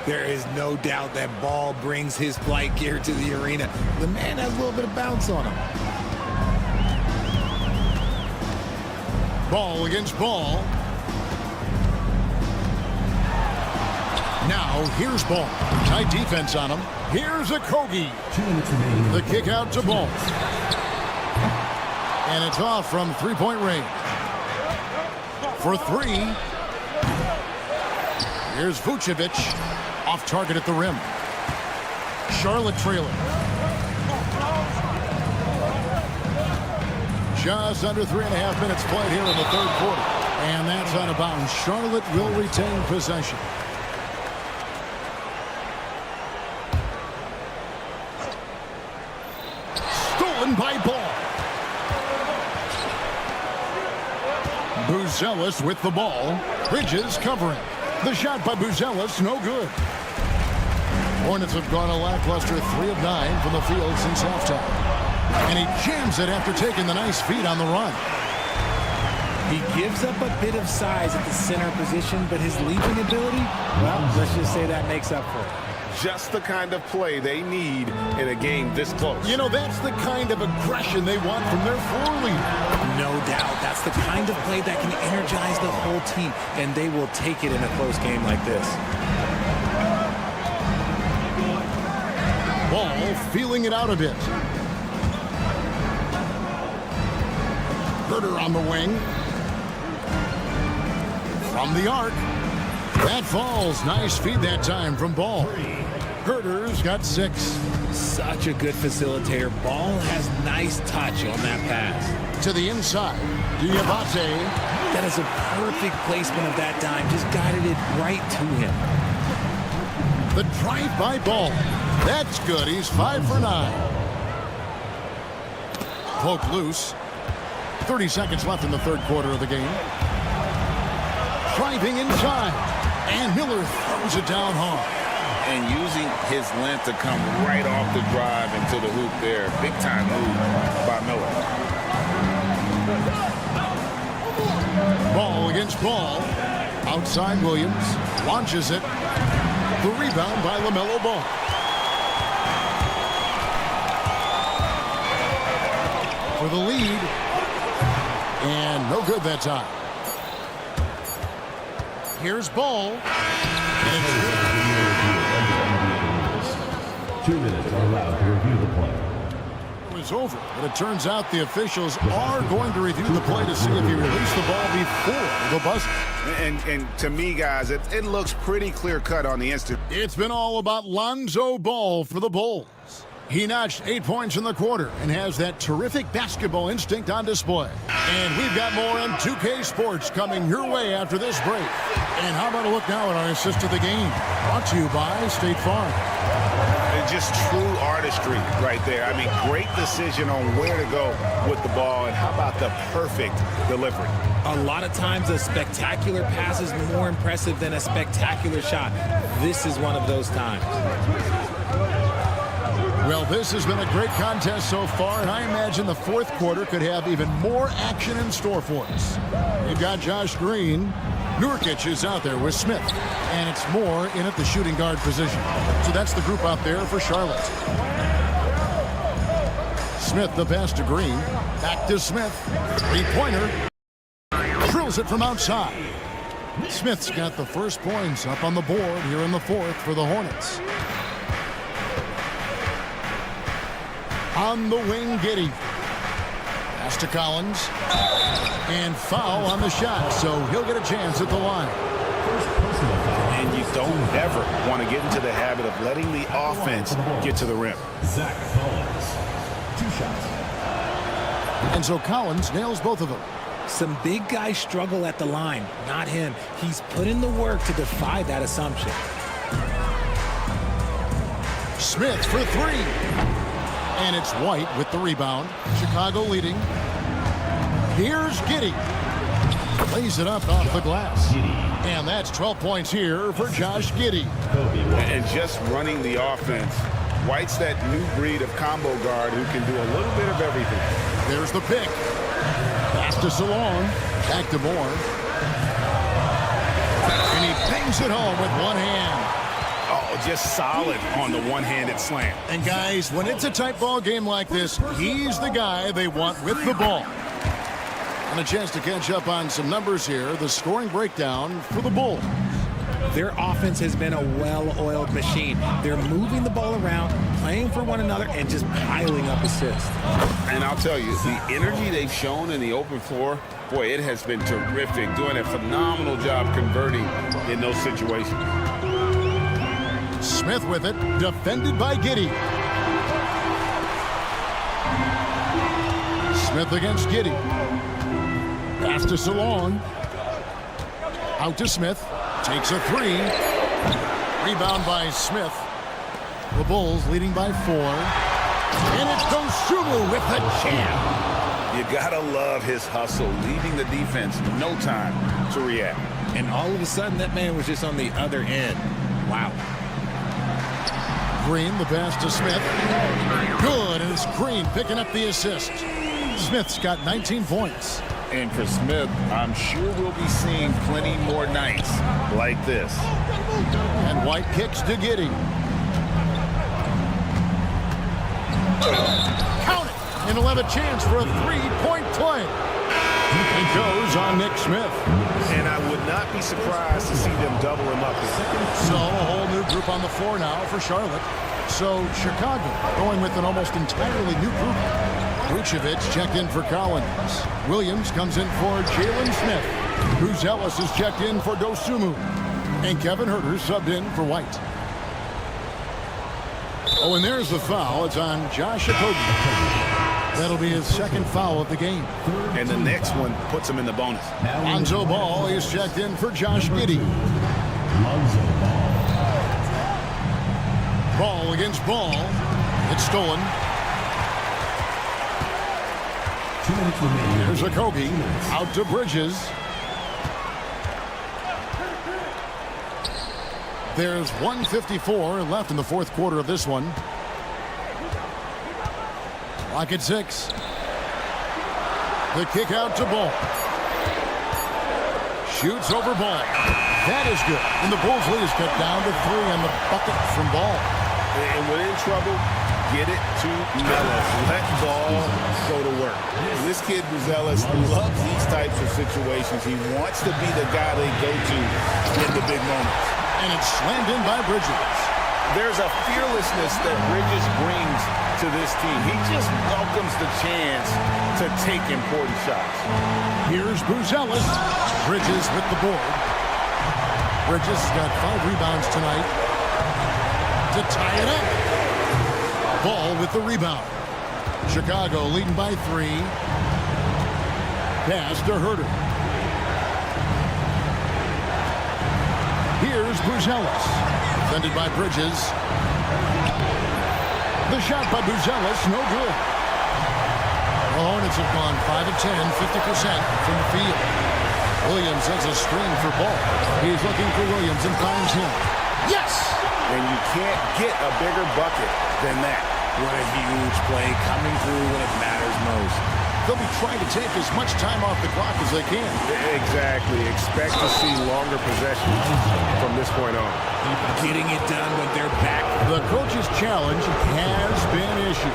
There is no doubt that Ball brings his flight gear to the arena. The man has a little bit of bounce on him. Ball against Ball. Now here's Ball. Tight defense on him. Here's a Kogi. The kick out to Ball. And it's off from three-point range. For 3. Here's Vucevic. Off target at the rim. Charlotte trailing. Just under 3.5 minutes played here in the third quarter. And that's out of bounds. Charlotte will retain possession. Stolen by Ball. Buzelis with the ball. Bridges covering. The shot by Buzelis, no good. Hornets have gone a lackluster 3 of 9 from the field since halftime. And he jams it after taking the nice feed on the run. He gives up a bit of size at the center position, but his leaping ability, well, let's just say that makes up for it. Just the kind of play they need in a game this close. You know, that's the kind of aggression they want from their floor leader. No doubt. That's the kind of play that can energize the whole team, and they will take it in a close game like this. Ball feeling it out a bit. Herter on the wing. From the arc. That falls. Nice feed that time from Ball. Herter's got 6. Such a good facilitator. Ball has nice touch on that pass. To the inside. Diabate. That is a perfect placement of that dime. Just guided it right to him. The drive by Ball. That's good. He's 5 for 9. Poke loose. 30 seconds left in the third quarter of the game. Driving inside. And Miller throws it down hard. And using his length to come right off the drive into the hoop there. Big time move by Miller. Ball against Ball. Outside Williams. Launches it. The rebound by LaMelo Ball. For the lead. And no good that time. Here's Ball. And it's good. 2 minutes are allowed to review the play. It was over, but it turns out the officials are going to review the play to see if he released the ball before the buzzer. And to me, guys, it looks pretty clear-cut on the instant. It's been all about Lonzo Ball for the Bulls. He notched 8 points in the quarter and has that terrific basketball instinct on display. And we've got more on 2K Sports coming your way after this break. And how about a look now at our assist of the game? Brought to you by State Farm. Just true artistry right there. I mean, great decision on where to go with the ball, and how about the perfect delivery? A lot of times a spectacular pass is more impressive than a spectacular shot. This is one of those times. Well, this has been a great contest so far, and I imagine the fourth quarter could have even more action in store for us. We've got Josh Green. Nurkic is out there with Smith, and it's Moore in at the shooting guard position. So that's the group out there for Charlotte. Smith the pass to Green. Back to Smith. Three-pointer. Drills it from outside. Smith's got the first points up on the board here in the fourth for the Hornets. On the wing, Giddey. Pass to Collins. And foul on the shot, so he'll get a chance at the line. And you don't ever want to get into the habit of letting the offense get to the rim. Zach Collins, 2 shots. And so Collins nails both of them. Some big guys struggle at the line, not him. He's put in the work to defy that assumption. Smith for 3. And it's White with the rebound. Chicago leading. Here's Giddey. Lays it up off the glass. And that's 12 points here for Josh Giddey. And just running the offense, White's that new breed of combo guard who can do a little bit of everything. There's the pick. Pass to Salon. Back to Moore. And he bangs it home with one hand. Oh, just solid on the one-handed slam. And guys, when it's a tight ball game like this, he's the guy they want with the ball. And a chance to catch up on some numbers here. The scoring breakdown for the Bulls. Their offense has been a well-oiled machine. They're moving the ball around, playing for one another, and just piling up assists. And I'll tell you, the energy they've shown in the open floor, boy, it has been terrific. Doing a phenomenal job converting in those situations. Smith with it, defended by Giddey. Smith against Giddey. Pass to Salon. Out to Smith. Takes a three. Rebound by Smith. The Bulls leading by 4. And it's Dosunmu with the jam. You gotta love his hustle, leaving the defense no time to react. And all of a sudden, that man was just on the other end. Wow. Green, the pass to Smith. Good, and it's Green picking up the assist. Smith's got 19 points. And for Smith, I'm sure we'll be seeing plenty more nights like this. And White kicks to Giddey. Count it! And he'll have a chance for a three-point play. It goes on Nick Smith. And I would not be surprised to see them double him up here. So a whole new group on the floor now for Charlotte. So Chicago going with an almost entirely new group. Vucevic checked in for Collins. Williams comes in for Jalen Smith. Ellis is checked in for Dosunmu. And Kevin Huerter subbed in for White. Oh, and there's the foul. It's on Josh Okogie. That'll be his second foul of the game. And the next one puts him in the bonus. Lonzo Ball is checked in for Josh Giddey. Ball against Ball. It's stolen. Here's Okogie. Out to Bridges. There's 1:54 left in the fourth quarter of this one. Clock at 6. The kick out to Ball. Shoots over Ball. That is good. And the Bulls lead is cut down to 3 on the bucket from Ball. And when in trouble, get it to Melo. Let Ball go to work. This kid, Buzelis, loves these types of situations. He wants to be the guy they go to in the big moments. And it's slammed in by Bridges. There's a fearlessness that Bridges brings to this team. He just welcomes the chance to take important shots. Here's Buzelis. Bridges with the board. Bridges has got 5 rebounds tonight to tie it up. Ball with the rebound. Chicago leading by 3. Pass to Huerter. Here's Buzelis. Defended by Bridges. The shot by Buzelis, no good. The Hornets have gone 5 of 10, 50% from the field. Williams has a screen for Ball. He's looking for Williams and finds him. Yes! And you can't get a bigger bucket than that. What a huge play coming through when it matters most. They'll be trying to take as much time off the clock as they can. Exactly. Expect to see longer possessions from this point on. Getting it done with their back. The coach's challenge has been issued.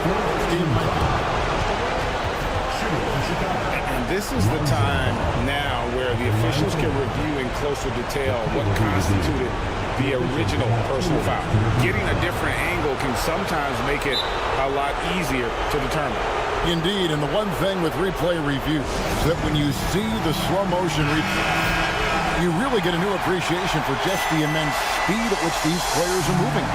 And this is the time now where the officials can review in closer detail what constituted the original personal foul. Getting a different angle can sometimes make it a lot easier to determine. Indeed, and the one thing with replay review is that when you see the slow motion replay, you really get a new appreciation for just the immense speed at which these players are moving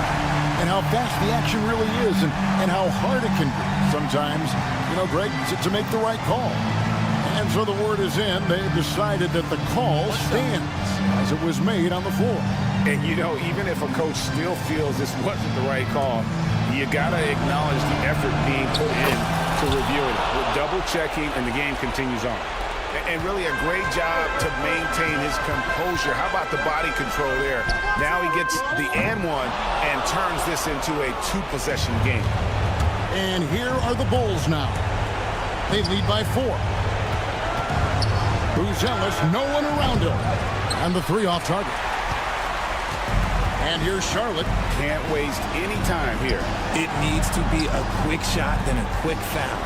and how fast the action really is and how hard it can be sometimes, Greg, to make the right call. And so the word is in. They've decided that the call stands as it was made on the floor. And, even if a coach still feels this wasn't the right call, You got to acknowledge the effort being put in to reviewing it. We're double-checking, and the game continues on. And really a great job to maintain his composure. How about the body control there? Now he gets the and one and turns this into a two-possession game. And here are the Bulls now. They lead by 4. Buzelis, no one around him. And the 3 off target. And here's Charlotte. Can't waste any time here. It needs to be a quick shot, then a quick foul.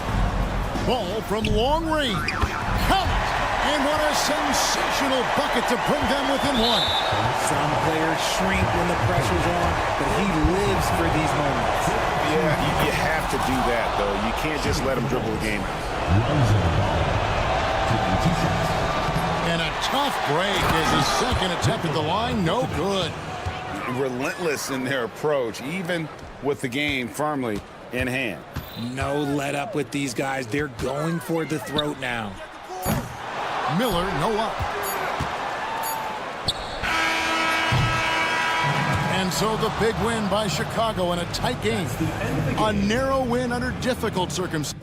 Ball from long range. Count it! And what a sensational bucket to bring them within 1. Some players shrink when the pressure's on, but he lives for these moments. Yeah, you have to do that, though. You can't just let him dribble the game. And a tough break as his second attempt at the line, no good. Relentless in their approach, even with the game firmly in hand. No let up with these guys. They're going for the throat now. Miller, no up. And so the big win by Chicago in a tight game. A narrow win under difficult circumstances.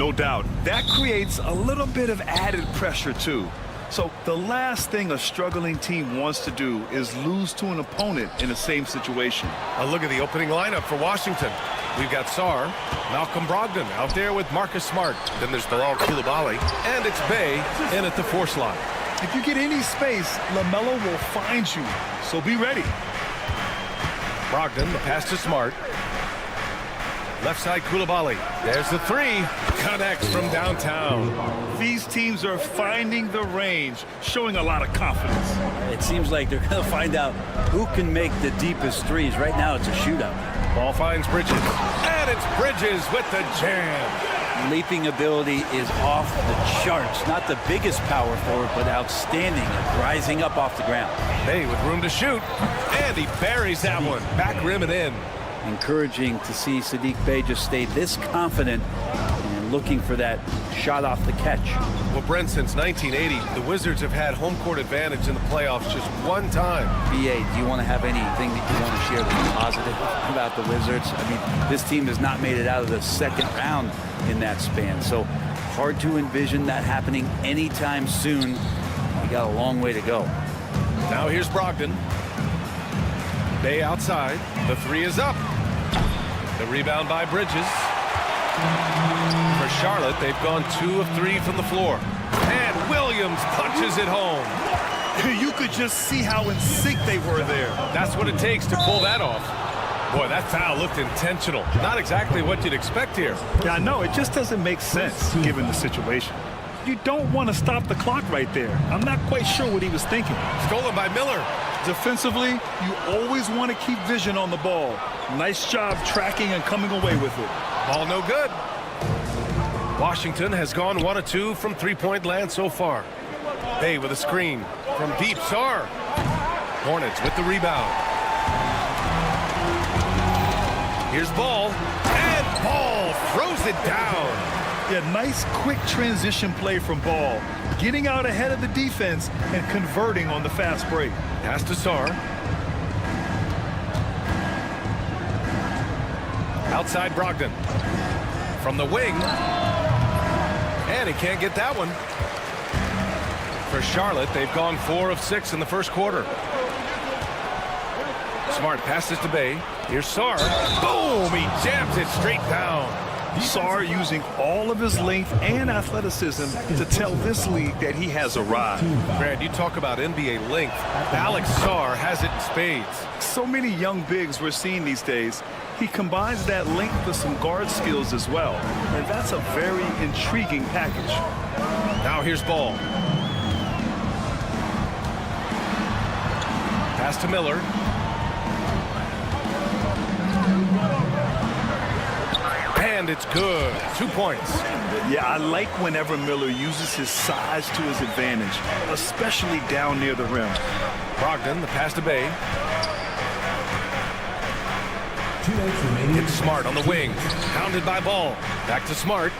No doubt. That creates a little bit of added pressure, too. So the last thing a struggling team wants to do is lose to an opponent in the same situation. A look at the opening lineup for Washington. We've got Sarr, Malcolm Brogdon out there with Marcus Smart. Then there's Bilal Coulibaly, and it's Bay in at the 4 slot. If you get any space, LaMelo will find you, so be ready. Brogdon, the pass to Smart. Left side Coulibaly. There's the 3. Connects from downtown. These teams are finding the range, showing a lot of confidence. It seems like they're going to find out who can make the deepest threes. Right now, it's a shootout. Ball finds Bridges. And it's Bridges with the jam. Leaping ability is off the charts. Not the biggest power forward, but outstanding at rising up off the ground. Bay with room to shoot. And he buries that one. Back rim and in. Encouraging to see Saddiq Bey just stay this confident and looking for that shot off the catch. Well, Brent, since 1980, the Wizards have had home court advantage in the playoffs just one time. BA, do you want to have anything that you want to share that's positive about the Wizards? I mean, this team has not made it out of the second round in that span, so hard to envision that happening anytime soon. We got a long way to go. Now here's Brogdon. Bay outside. The 3 is up. The rebound by Bridges. For Charlotte, they've gone 2 of 3 from the floor. And Williams punches it home. You could just see how in sync they were there. That's what it takes to pull that off. Boy, that foul looked intentional. Not exactly what you'd expect here. Yeah, I know. It just doesn't make sense given the situation. You don't want to stop the clock right there. I'm not quite sure what he was thinking. Stolen by Miller. Defensively, you always want to keep vision on the ball. Nice job tracking and coming away with it. Ball no good. Washington has gone 1 of 2 from three-point land so far. Bay with a screen from deep. Sarr. Hornets with the rebound. Here's Ball. And Ball throws it down. Yeah, nice quick transition play from Ball. Getting out ahead of the defense and converting on the fast break. Pass to Sarr. Outside Brogdon. From the wing. And he can't get that one. For Charlotte, they've gone 4 of 6 in the first quarter. Smart passes to Bay. Here's Sarr. Boom! He jams it straight down. Sarr using all of his length and athleticism to tell this league that he has arrived. Brad, you talk about NBA length. Alex Sarr has it in spades. So many young bigs we're seeing these days. He combines that length with some guard skills as well. And that's a very intriguing package. Now here's Ball. Pass to Miller. And it's good. 2 points. Yeah, I like whenever Miller uses his size to his advantage, especially down near the rim. Brogdon, the pass to Bay. It's Smart on the wing. Pounded by Ball. Back to Smart.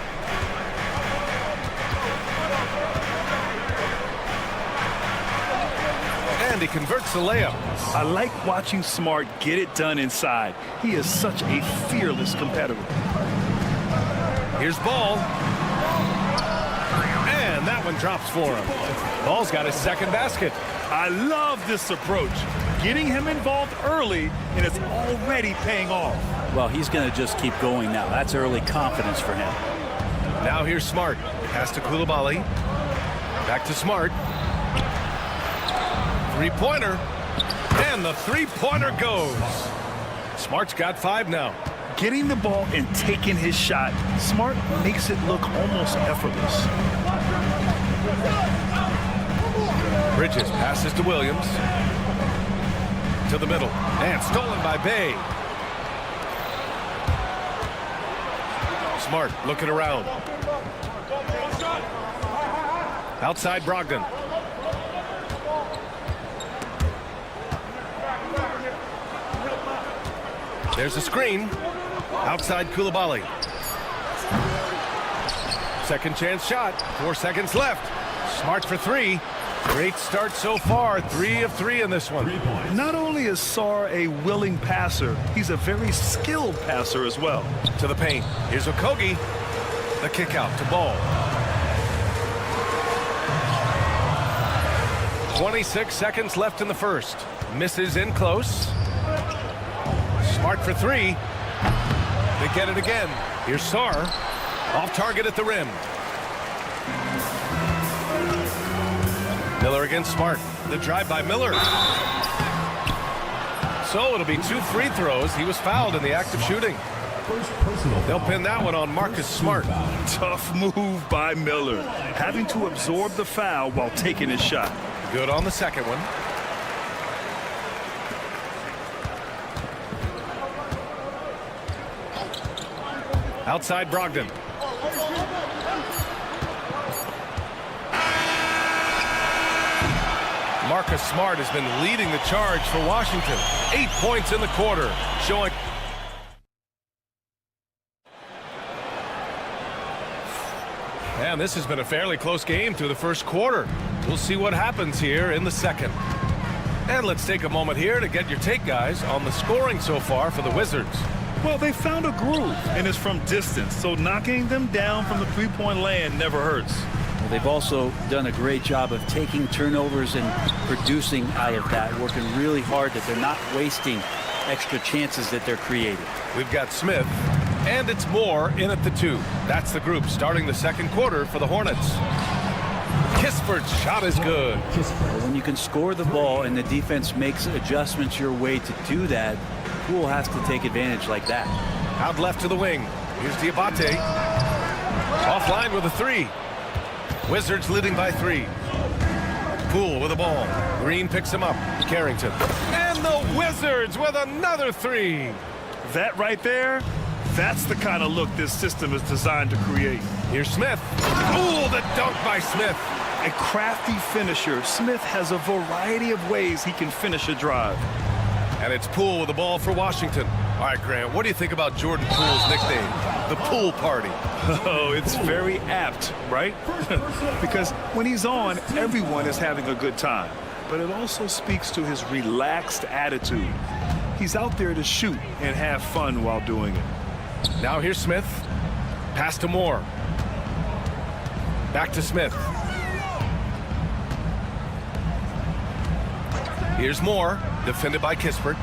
And he converts the layup. I like watching Smart get it done inside. He is such a fearless competitor. Here's Ball. And that one drops for him. Ball's got his second basket. I love this approach. Getting him involved early, and it's already paying off. Well, he's going to just keep going now. That's early confidence for him. Now here's Smart. Pass to Coulibaly. Back to Smart. Three-pointer. And the three-pointer goes. Smart's got 5 now. Getting the ball and taking his shot, Smart makes it look almost effortless. Bridges passes to Williams. To the middle. And stolen by Bay. Smart looking around. Outside Brogdon. There's a screen. Outside Coulibaly. Second chance shot. 4 seconds left. Smart for 3. Great start so far. 3 of 3 in this one. Not only is Sarr a willing passer, he's a very skilled passer as well. To the paint. Here's Okogie. The kick out to Ball. 26 seconds left in the first. Misses in close. Smart for three. They get it again. Here's Sarr. Off target at the rim. Miller against Smart. The drive by Miller. So it'll be 2 free throws. He was fouled in the act of shooting. They'll pin that one on Marcus Smart. Tough move by Miller, having to absorb the foul while taking his shot. Good on the second one. Outside Brogdon. Marcus Smart has been leading the charge for Washington. 8 points in the quarter, showing. And this has been a fairly close game through the first quarter. We'll see what happens here in the second. And let's take a moment here to get your take, guys, on the scoring so far for the Wizards. Well, they found a groove, and it's from distance, so knocking them down from the three-point land never hurts. Well, they've also done a great job of taking turnovers and producing out of that, working really hard that they're not wasting extra chances that they're creating. We've got Smith, and it's Moore in at the 2. That's the group starting the second quarter for the Hornets. Kispert's shot is good. When you can score the ball and the defense makes adjustments your way to do that, Poole has to take advantage like that. Out left to the wing. Here's Diabate. Offline with a 3. Wizards leading by 3. Poole with the ball. Green picks him up. Carrington. And the Wizards with another 3. That right there, that's the kind of look this system is designed to create. Here's Smith. Ooh, the dunk by Smith. A crafty finisher. Smith has a variety of ways he can finish a drive. And it's Poole with the ball for Washington. All right, Grant, what do you think about Jordan Poole's nickname, the Pool Party? Oh, it's very apt, right? Because when he's on, everyone is having a good time. But it also speaks to his relaxed attitude. He's out there to shoot and have fun while doing it. Now here's Smith. Pass to Moore. Back to Smith. Here's Moore, defended by Kispert.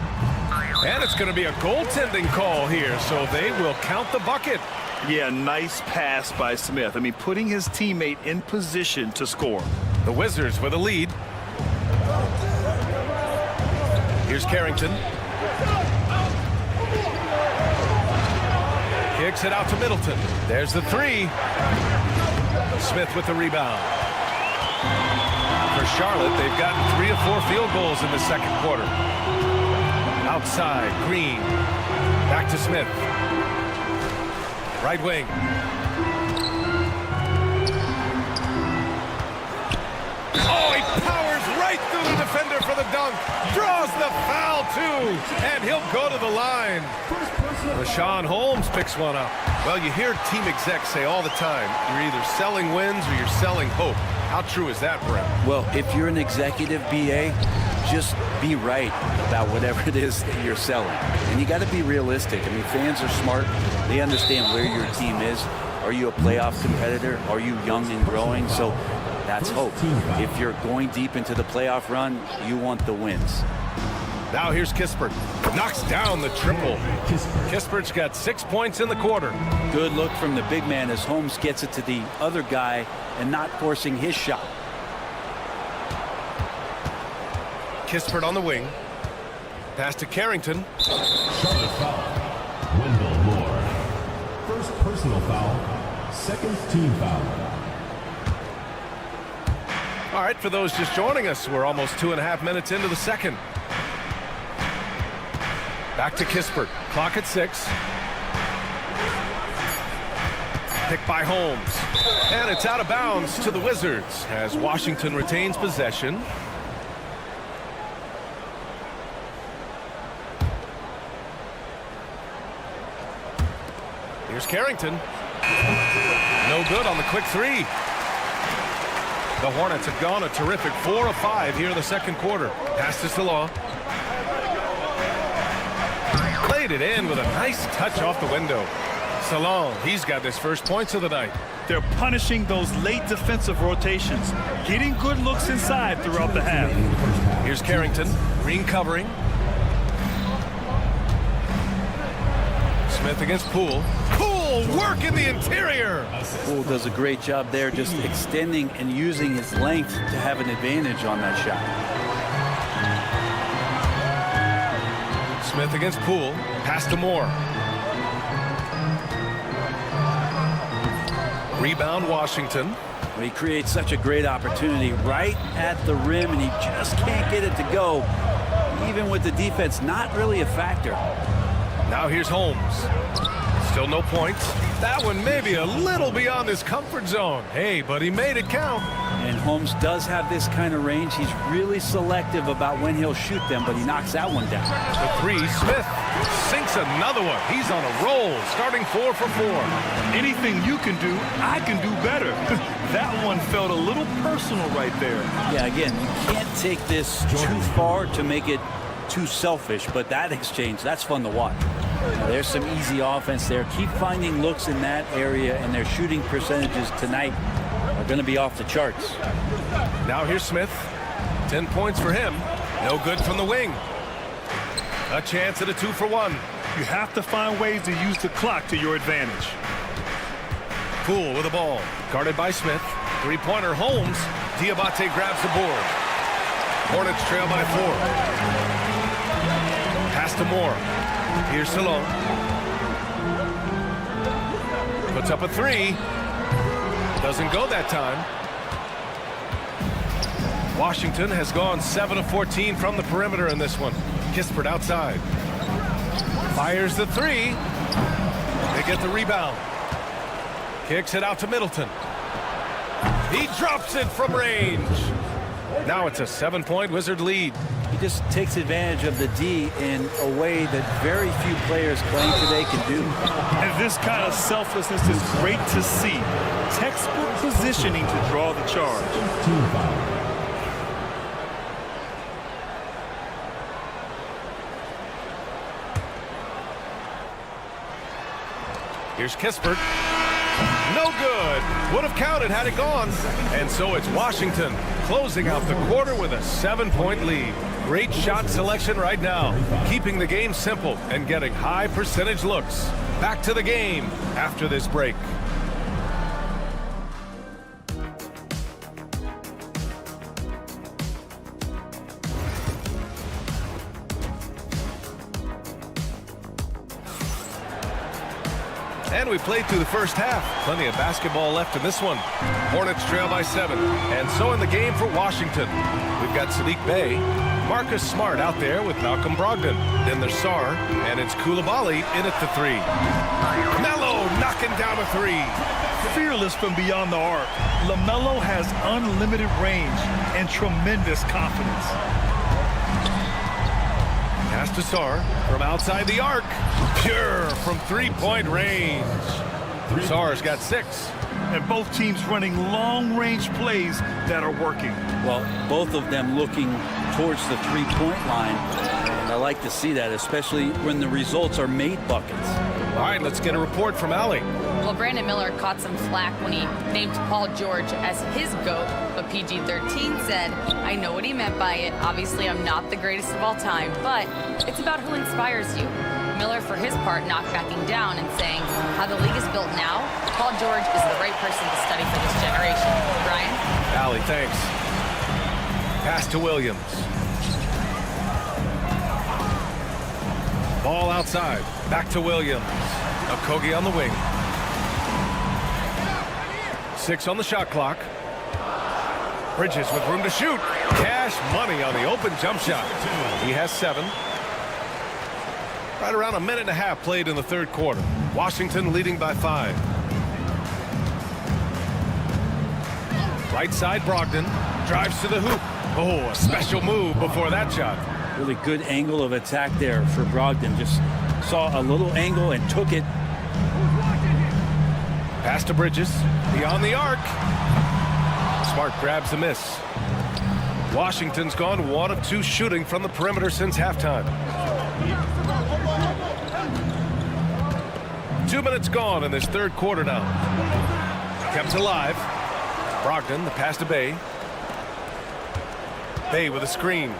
And it's going to be a goaltending call here, so they will count the bucket. Yeah, nice pass by Smith. I mean, putting his teammate in position to score. The Wizards with a lead. Here's Carrington. Kicks it out to Middleton. There's the 3. Smith with the rebound. For Charlotte, they've gotten 3 of 4 field goals in the second quarter. Outside, Green. Back to Smith. Right wing. Oh, he powers right through the defender for the dunk. Draws the foul, too. And he'll go to the line. Rashawn Holmes picks one up. Well, you hear team execs say all the time, you're either selling wins or you're selling hope. How true is that, Brent? Well, if you're an executive BA, just be right about whatever it is that you're selling. And you got to be realistic. I mean, fans are smart. They understand where your team is. Are you a playoff competitor? Are you young and growing? So that's hope. If you're going deep into the playoff run, you want the wins. Now here's Kispert. Knocks down the triple. Kispert's got 6 points in the quarter. Good look from the big man as Holmes gets it to the other guy and not forcing his shot. Kispert on the wing. Pass to Carrington. Charlotte foul. Wendell Moore. First personal foul. Second team foul. All right, for those just joining us, we're almost 2.5 minutes into the second. Back to Kispert. Clock at 6. Picked by Holmes. And it's out of bounds to the Wizards as Washington retains possession. Here's Carrington. No good on the quick 3. The Hornets have gone a terrific 4 of 5 here in the second quarter. Pass to Salah. Played it in with a nice touch off the window. Salon, he's got his first points of the night. They're punishing those late defensive rotations, getting good looks inside throughout the half. Here's Carrington, green covering. Smith against Poole. Poole work in the interior. Poole does a great job there, just extending and using his length to have an advantage on that shot. Smith against Poole. Pass to Moore. Rebound Washington. He creates such a great opportunity right at the rim, and he just can't get it to go. Even with the defense not really a factor. Now here's Holmes. Still no points. That one may be a little beyond his comfort zone. Hey, but he made it count. And Holmes does have this kind of range. He's really selective about when he'll shoot them, but he knocks that one down. The three, Smith sinks another one. He's on a roll, starting 4 for 4. Anything you can do, I can do better. That one felt a little personal right there. Yeah, again, you can't take this too far to make it too selfish, but that exchange, that's fun to watch. Now, there's some easy offense there. Keep finding looks in that area, and their shooting percentages tonight are going to be off the charts. Now here's Smith. 10 points for him. No good from the wing. A chance at a 2 for 1. You have to find ways to use the clock to your advantage. Poole with the ball. Guarded by Smith. Three-pointer Holmes. Diabate grabs the board. Hornets trail by 4. Pass to Moore. Here's Salon. Puts up a 3. Doesn't go that time. Washington has gone 7 of 14 from the perimeter in this one. Kispert outside. Fires the 3. They get the rebound. Kicks it out to Middleton. He drops it from range. Now it's a 7-point Wizard lead. He just takes advantage of the D in a way that very few players playing today can do. And this kind of selflessness is great to see. Textbook positioning to draw the charge. Here's Kispert. No good. Would have counted had it gone. And so it's Washington closing out the quarter with a 7-point lead. Great shot selection right now, keeping the game simple and getting high percentage looks. Back to the game after this break. And we played through the first half. Plenty of basketball left in this one. Hornets trail by 7. And so in the game for Washington, we've got Sadiq Bey, Marcus Smart out there with Malcolm Brogdon. Then there's Sarr, and it's Coulibaly in at the 3. Melo knocking down a 3. Fearless from beyond the arc, LaMelo has unlimited range and tremendous confidence. Pass to Sarr from outside the arc. Pure from 3-point range. Sarr's got 6. And both teams running long-range plays that are working. Well, both of them looking towards the 3-point line. And I like to see that, especially when the results are made buckets. All right, let's get a report from Allie. Well, Brandon Miller caught some flack when he named Paul George as his GOAT, but PG-13 said, I know what he meant by it. Obviously, I'm not the greatest of all time, but it's about who inspires you. Miller, for his part, not backing down and saying, how the league is built now, Paul George is the right person to study for this generation. Brian? Allie, thanks. Pass to Williams. Ball outside. Back to Williams. Okogie on the wing. 6 on the shot clock. Bridges with room to shoot. Cash money on the open jump shot. He has 7. Right around a minute and a half played in the third quarter. Washington leading by 5. Right side Brogdon. Drives to the hoop. Oh, a special move before that shot. Really good angle of attack there for Brogdon. Just saw a little angle and took it. Pass to Bridges. Beyond the arc. Smart grabs the miss. Washington's gone 1 of 2 shooting from the perimeter since halftime. 2 minutes gone in this third quarter now. Kept alive. Brogdon, the pass to Bay. Bay with a screen.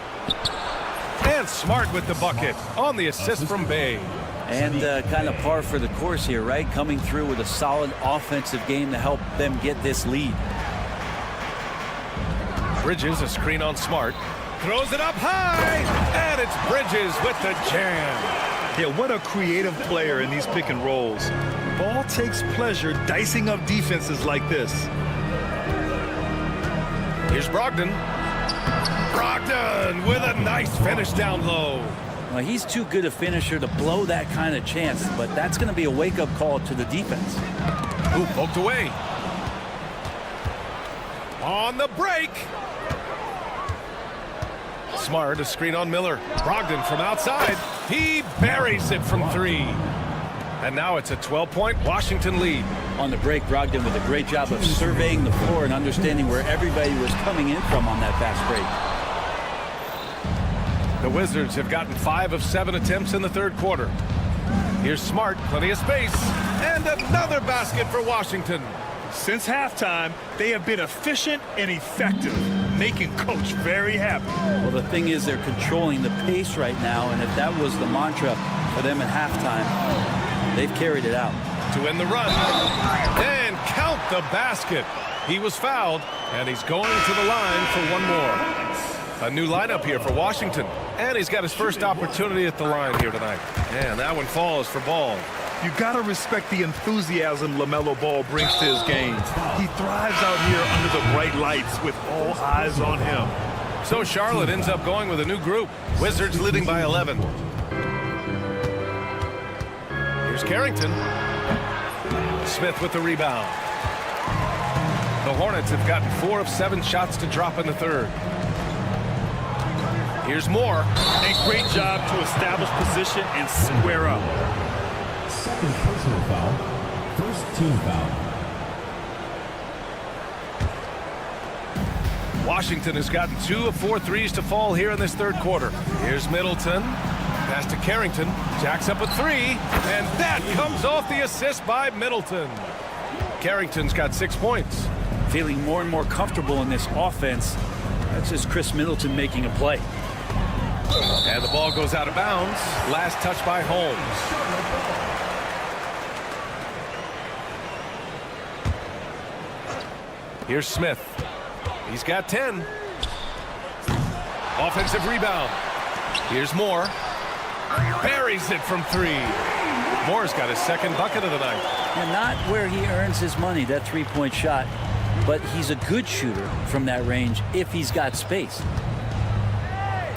And Smart with the bucket on the assist from Bay. And kind of par for the course here, right? Coming through with a solid offensive game to help them get this lead. Bridges, a screen on Smart. Throws it up high, and it's Bridges with the jam. Yeah, what a creative player in these pick and rolls. Ball takes pleasure dicing up defenses like this. Here's Brogdon. Brogdon with a nice finish down low. Well, he's too good a finisher to blow that kind of chance, but that's going to be a wake-up call to the defense. Ooh, poked away. On the break. Smart, a screen on Miller. Brogdon from outside. He buries it from 3. And now it's a 12-point Washington lead. On the break, Brogdon with a great job of surveying the floor and understanding where everybody was coming in from on that fast break. The Wizards have gotten 5 of 7 attempts in the third quarter. Here's Smart, plenty of space, and another basket for Washington. Since halftime, they have been efficient and effective, making Coach very happy. Well, the thing is they're controlling the pace right now, and if that was the mantra for them at halftime, they've carried it out. To end the run, and count the basket. He was fouled, and he's going to the line for one more. A new lineup here for Washington, and he's got his first opportunity at the line here tonight. And that one falls for Ball. You gotta respect the enthusiasm LaMelo Ball brings to his game. He thrives out here under the bright lights with all eyes on him. So Charlotte ends up going with a new group. Wizards leading by 11. Here's Carrington. Smith with the rebound. The Hornets have gotten 4 of 7 shots to drop in the third. Here's Moore. A great job to establish position and square up. Second personal foul. First team foul. Washington has gotten 2 of 4 threes to fall here in this third quarter. Here's Middleton. Pass to Carrington. Jacks up a 3. And that comes off the assist by Middleton. Carrington's got 6 points. Feeling more and more comfortable in this offense. That's just Chris Middleton making a play. And the ball goes out of bounds. Last touch by Holmes. Here's Smith. He's got 10. Offensive rebound. Here's Moore. Buries it from 3. Moore's got his second bucket of the night. And not where he earns his money, that three-point shot. But he's a good shooter from that range if he's got space.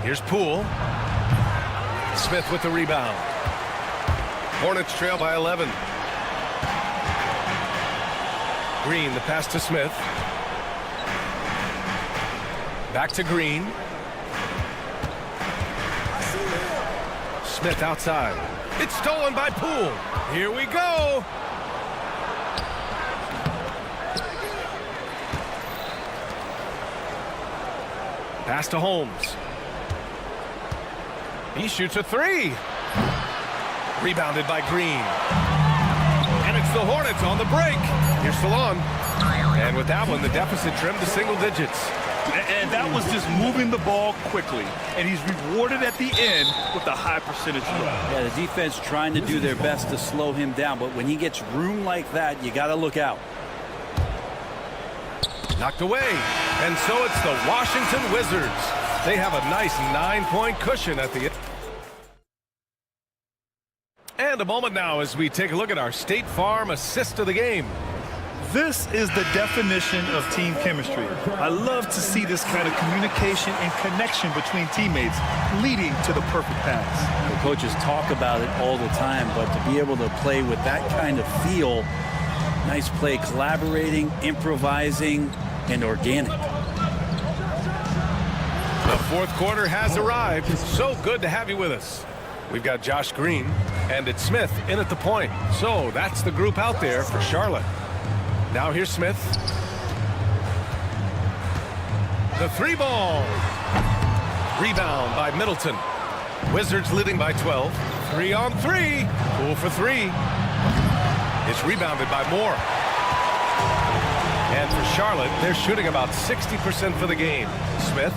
Here's Poole. Smith with the rebound. Hornets trail by 11. Green, the pass to Smith. Back to Green. Smith outside. It's stolen by Poole. Here we go. Pass to Holmes. He shoots a 3. Rebounded by Green. And it's the Hornets on the break. Here's Salon. And with that one, the deficit trimmed to single digits. And that was just moving the ball quickly. And he's rewarded at the end with a high percentage throw. Yeah, the defense trying to do their best to slow him down. But when he gets room like that, you got to look out. Knocked away. And so it's the Washington Wizards. They have a nice 9-point cushion at the end. And a moment now as we take a look at our State Farm assist of the game. This is the definition of team chemistry. I love to see this kind of communication and connection between teammates leading to the perfect pass. The coaches talk about it all the time, but to be able to play with that kind of feel, nice play, collaborating, improvising, and organic. The fourth quarter has arrived. So good to have you with us. We've got Josh Green, and it's Smith in at the point. So that's the group out there for Charlotte. Now here's Smith. The 3-ball. Rebound by Middleton. Wizards leading by 12. 3-on-3. Poole for 3. It's rebounded by Moore. And for Charlotte, they're shooting about 60% for the game. Smith.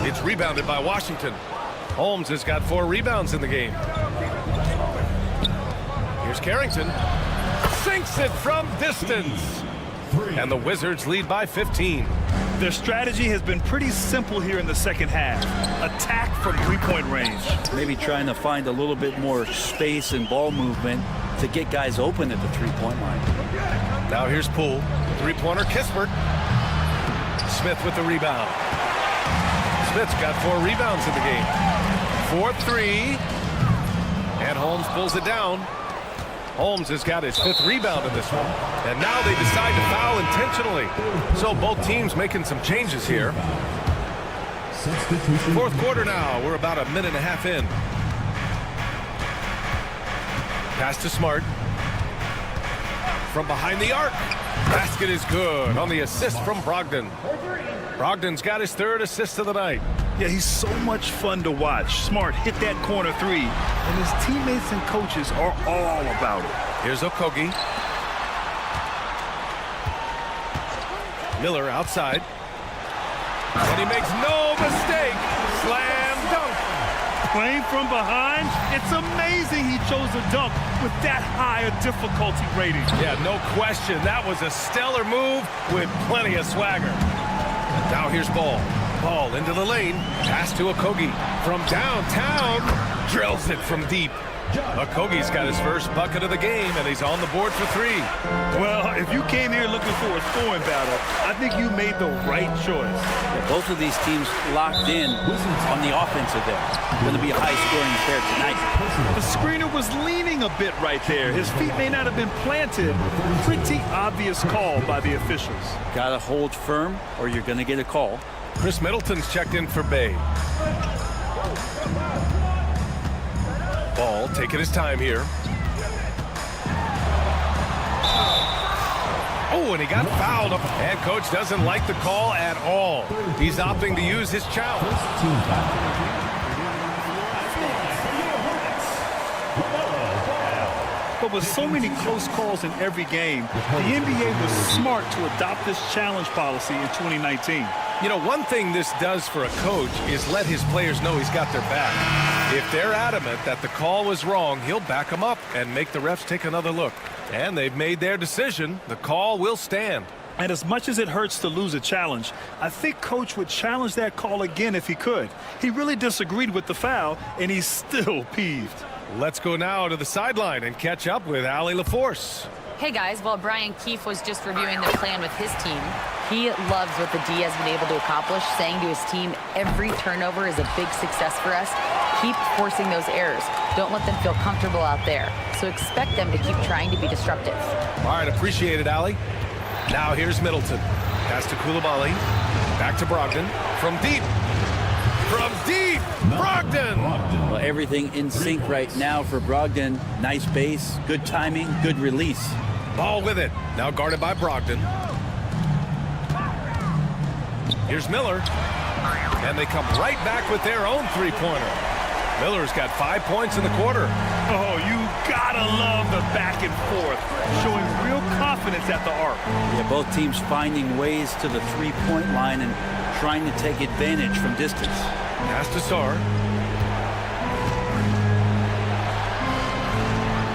It's rebounded by Washington. Holmes has got 4 rebounds in the game. Here's Carrington. Sinks it from distance. And the Wizards lead by 15. Their strategy has been pretty simple here in the second half. Attack from three-point range. Maybe trying to find a little bit more space and ball movement to get guys open at the three-point line. Now here's Poole. Three-pointer, Kispert. Smith with the rebound. Smith's got 4 rebounds in the game. 4-3. And Holmes pulls it down. Holmes has got his 5th rebound in this one. And now they decide to foul intentionally. So both teams making some changes here. 4th quarter now. We're about a minute and a half in. Pass to Smart. From behind the arc. Basket is good on the assist from Brogdon. Brogdon's got his 3rd assist of the night. Yeah, he's so much fun to watch. Smart hit that corner 3, and his teammates and coaches are all about it. Here's Okogie. Miller outside. And he makes no mistake. Slam dunk. Playing from behind, it's amazing he chose a dunk with that high a difficulty rating. Yeah, no question. That was a stellar move with plenty of swagger. Now here's Ball. Ball into the lane. Pass to Okogie. From downtown. Drills it from deep. Okogie's got his first bucket of the game, and he's on the board for 3. Well, if you came here looking for a scoring battle, I think you made the right choice. Yeah, both of these teams locked in on the offensive end. Going to be a high-scoring affair tonight. The screener was leaning a bit right there. His feet may not have been planted. Pretty obvious call by the officials. Got to hold firm, or you're going to get a call. Chris Middleton's checked in for Bay. Ball taking his time here. Oh, and he got fouled. And coach doesn't like the call at all. He's opting to use his challenge. But with so many close calls in every game, the NBA was smart to adopt this challenge policy in 2019. You know, one thing this does for a coach is let his players know he's got their back. If they're adamant that the call was wrong, he'll back them up and make the refs take another look. And they've made their decision. The call will stand. And as much as it hurts to lose a challenge, I think Coach would challenge that call again if he could. He really disagreed with the foul, and he's still peeved. Let's go now to the sideline and catch up with Allie LaForce. Hey guys, while Brian Keefe was just reviewing their plan with his team, he loves what the D has been able to accomplish, saying to his team, every turnover is a big success for us. Keep forcing those errors. Don't let them feel comfortable out there. So expect them to keep trying to be disruptive. All right, appreciate it, Allie. Now here's Middleton. Pass to Coulibaly. Back to Brogdon. From deep. From deep, Brogdon. Well, everything in sync right now for Brogdon. Nice base, good timing, good release. Ball with it. Now guarded by Brogdon. Here's Miller. And they come right back with their own three-pointer. Miller's got 5 points in the quarter. Oh, you gotta love the back and forth, showing real confidence at the arc. Yeah, both teams finding ways to the three-point line and trying to take advantage from distance. Pass to Sarr.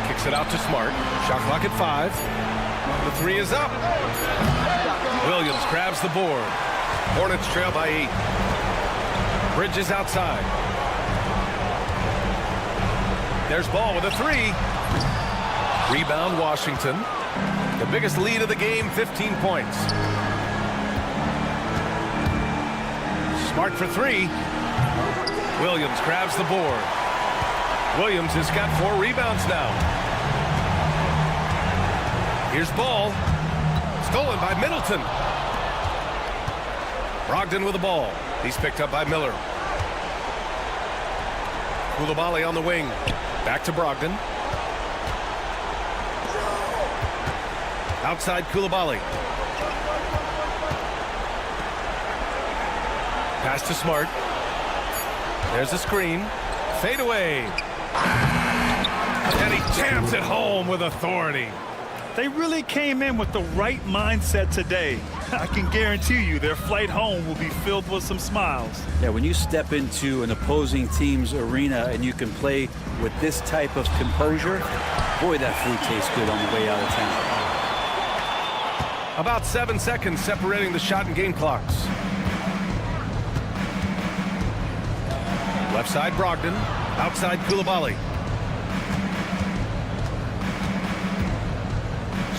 Kicks it out to Smart. Shot clock at 5. The 3 is up. Williams grabs the board. Hornets trail by 8. Bridges outside. There's Ball with a 3. Rebound Washington. The biggest lead of the game, 15 points. Smart for 3. Williams grabs the board. Williams has got 4 rebounds now. Here's Ball. Stolen by Middleton. Brogdon with the ball. He's picked up by Miller. Coulibaly on the wing. Back to Brogdon. Outside Coulibaly. Pass to Smart. There's a screen. Fade away. And he jams it home with authority. They really came in with the right mindset today. I can guarantee you their flight home will be filled with some smiles. Yeah, when you step into an opposing team's arena and you can play with this type of composure, boy, that food tastes good on the way out of town. About 7 seconds separating the shot and game clocks. Left side Brogdon, outside Koulibaly.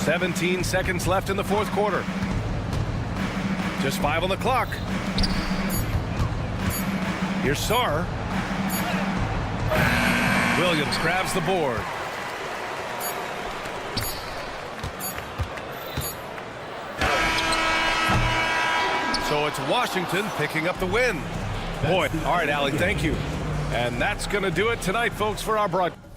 17 seconds left in the fourth quarter. Just 5 on the clock. Here's Sarr. Williams grabs the board. So it's Washington picking up the win. Boy, all right, Allie, thank you. And that's going to do it tonight, folks, for our broadcast.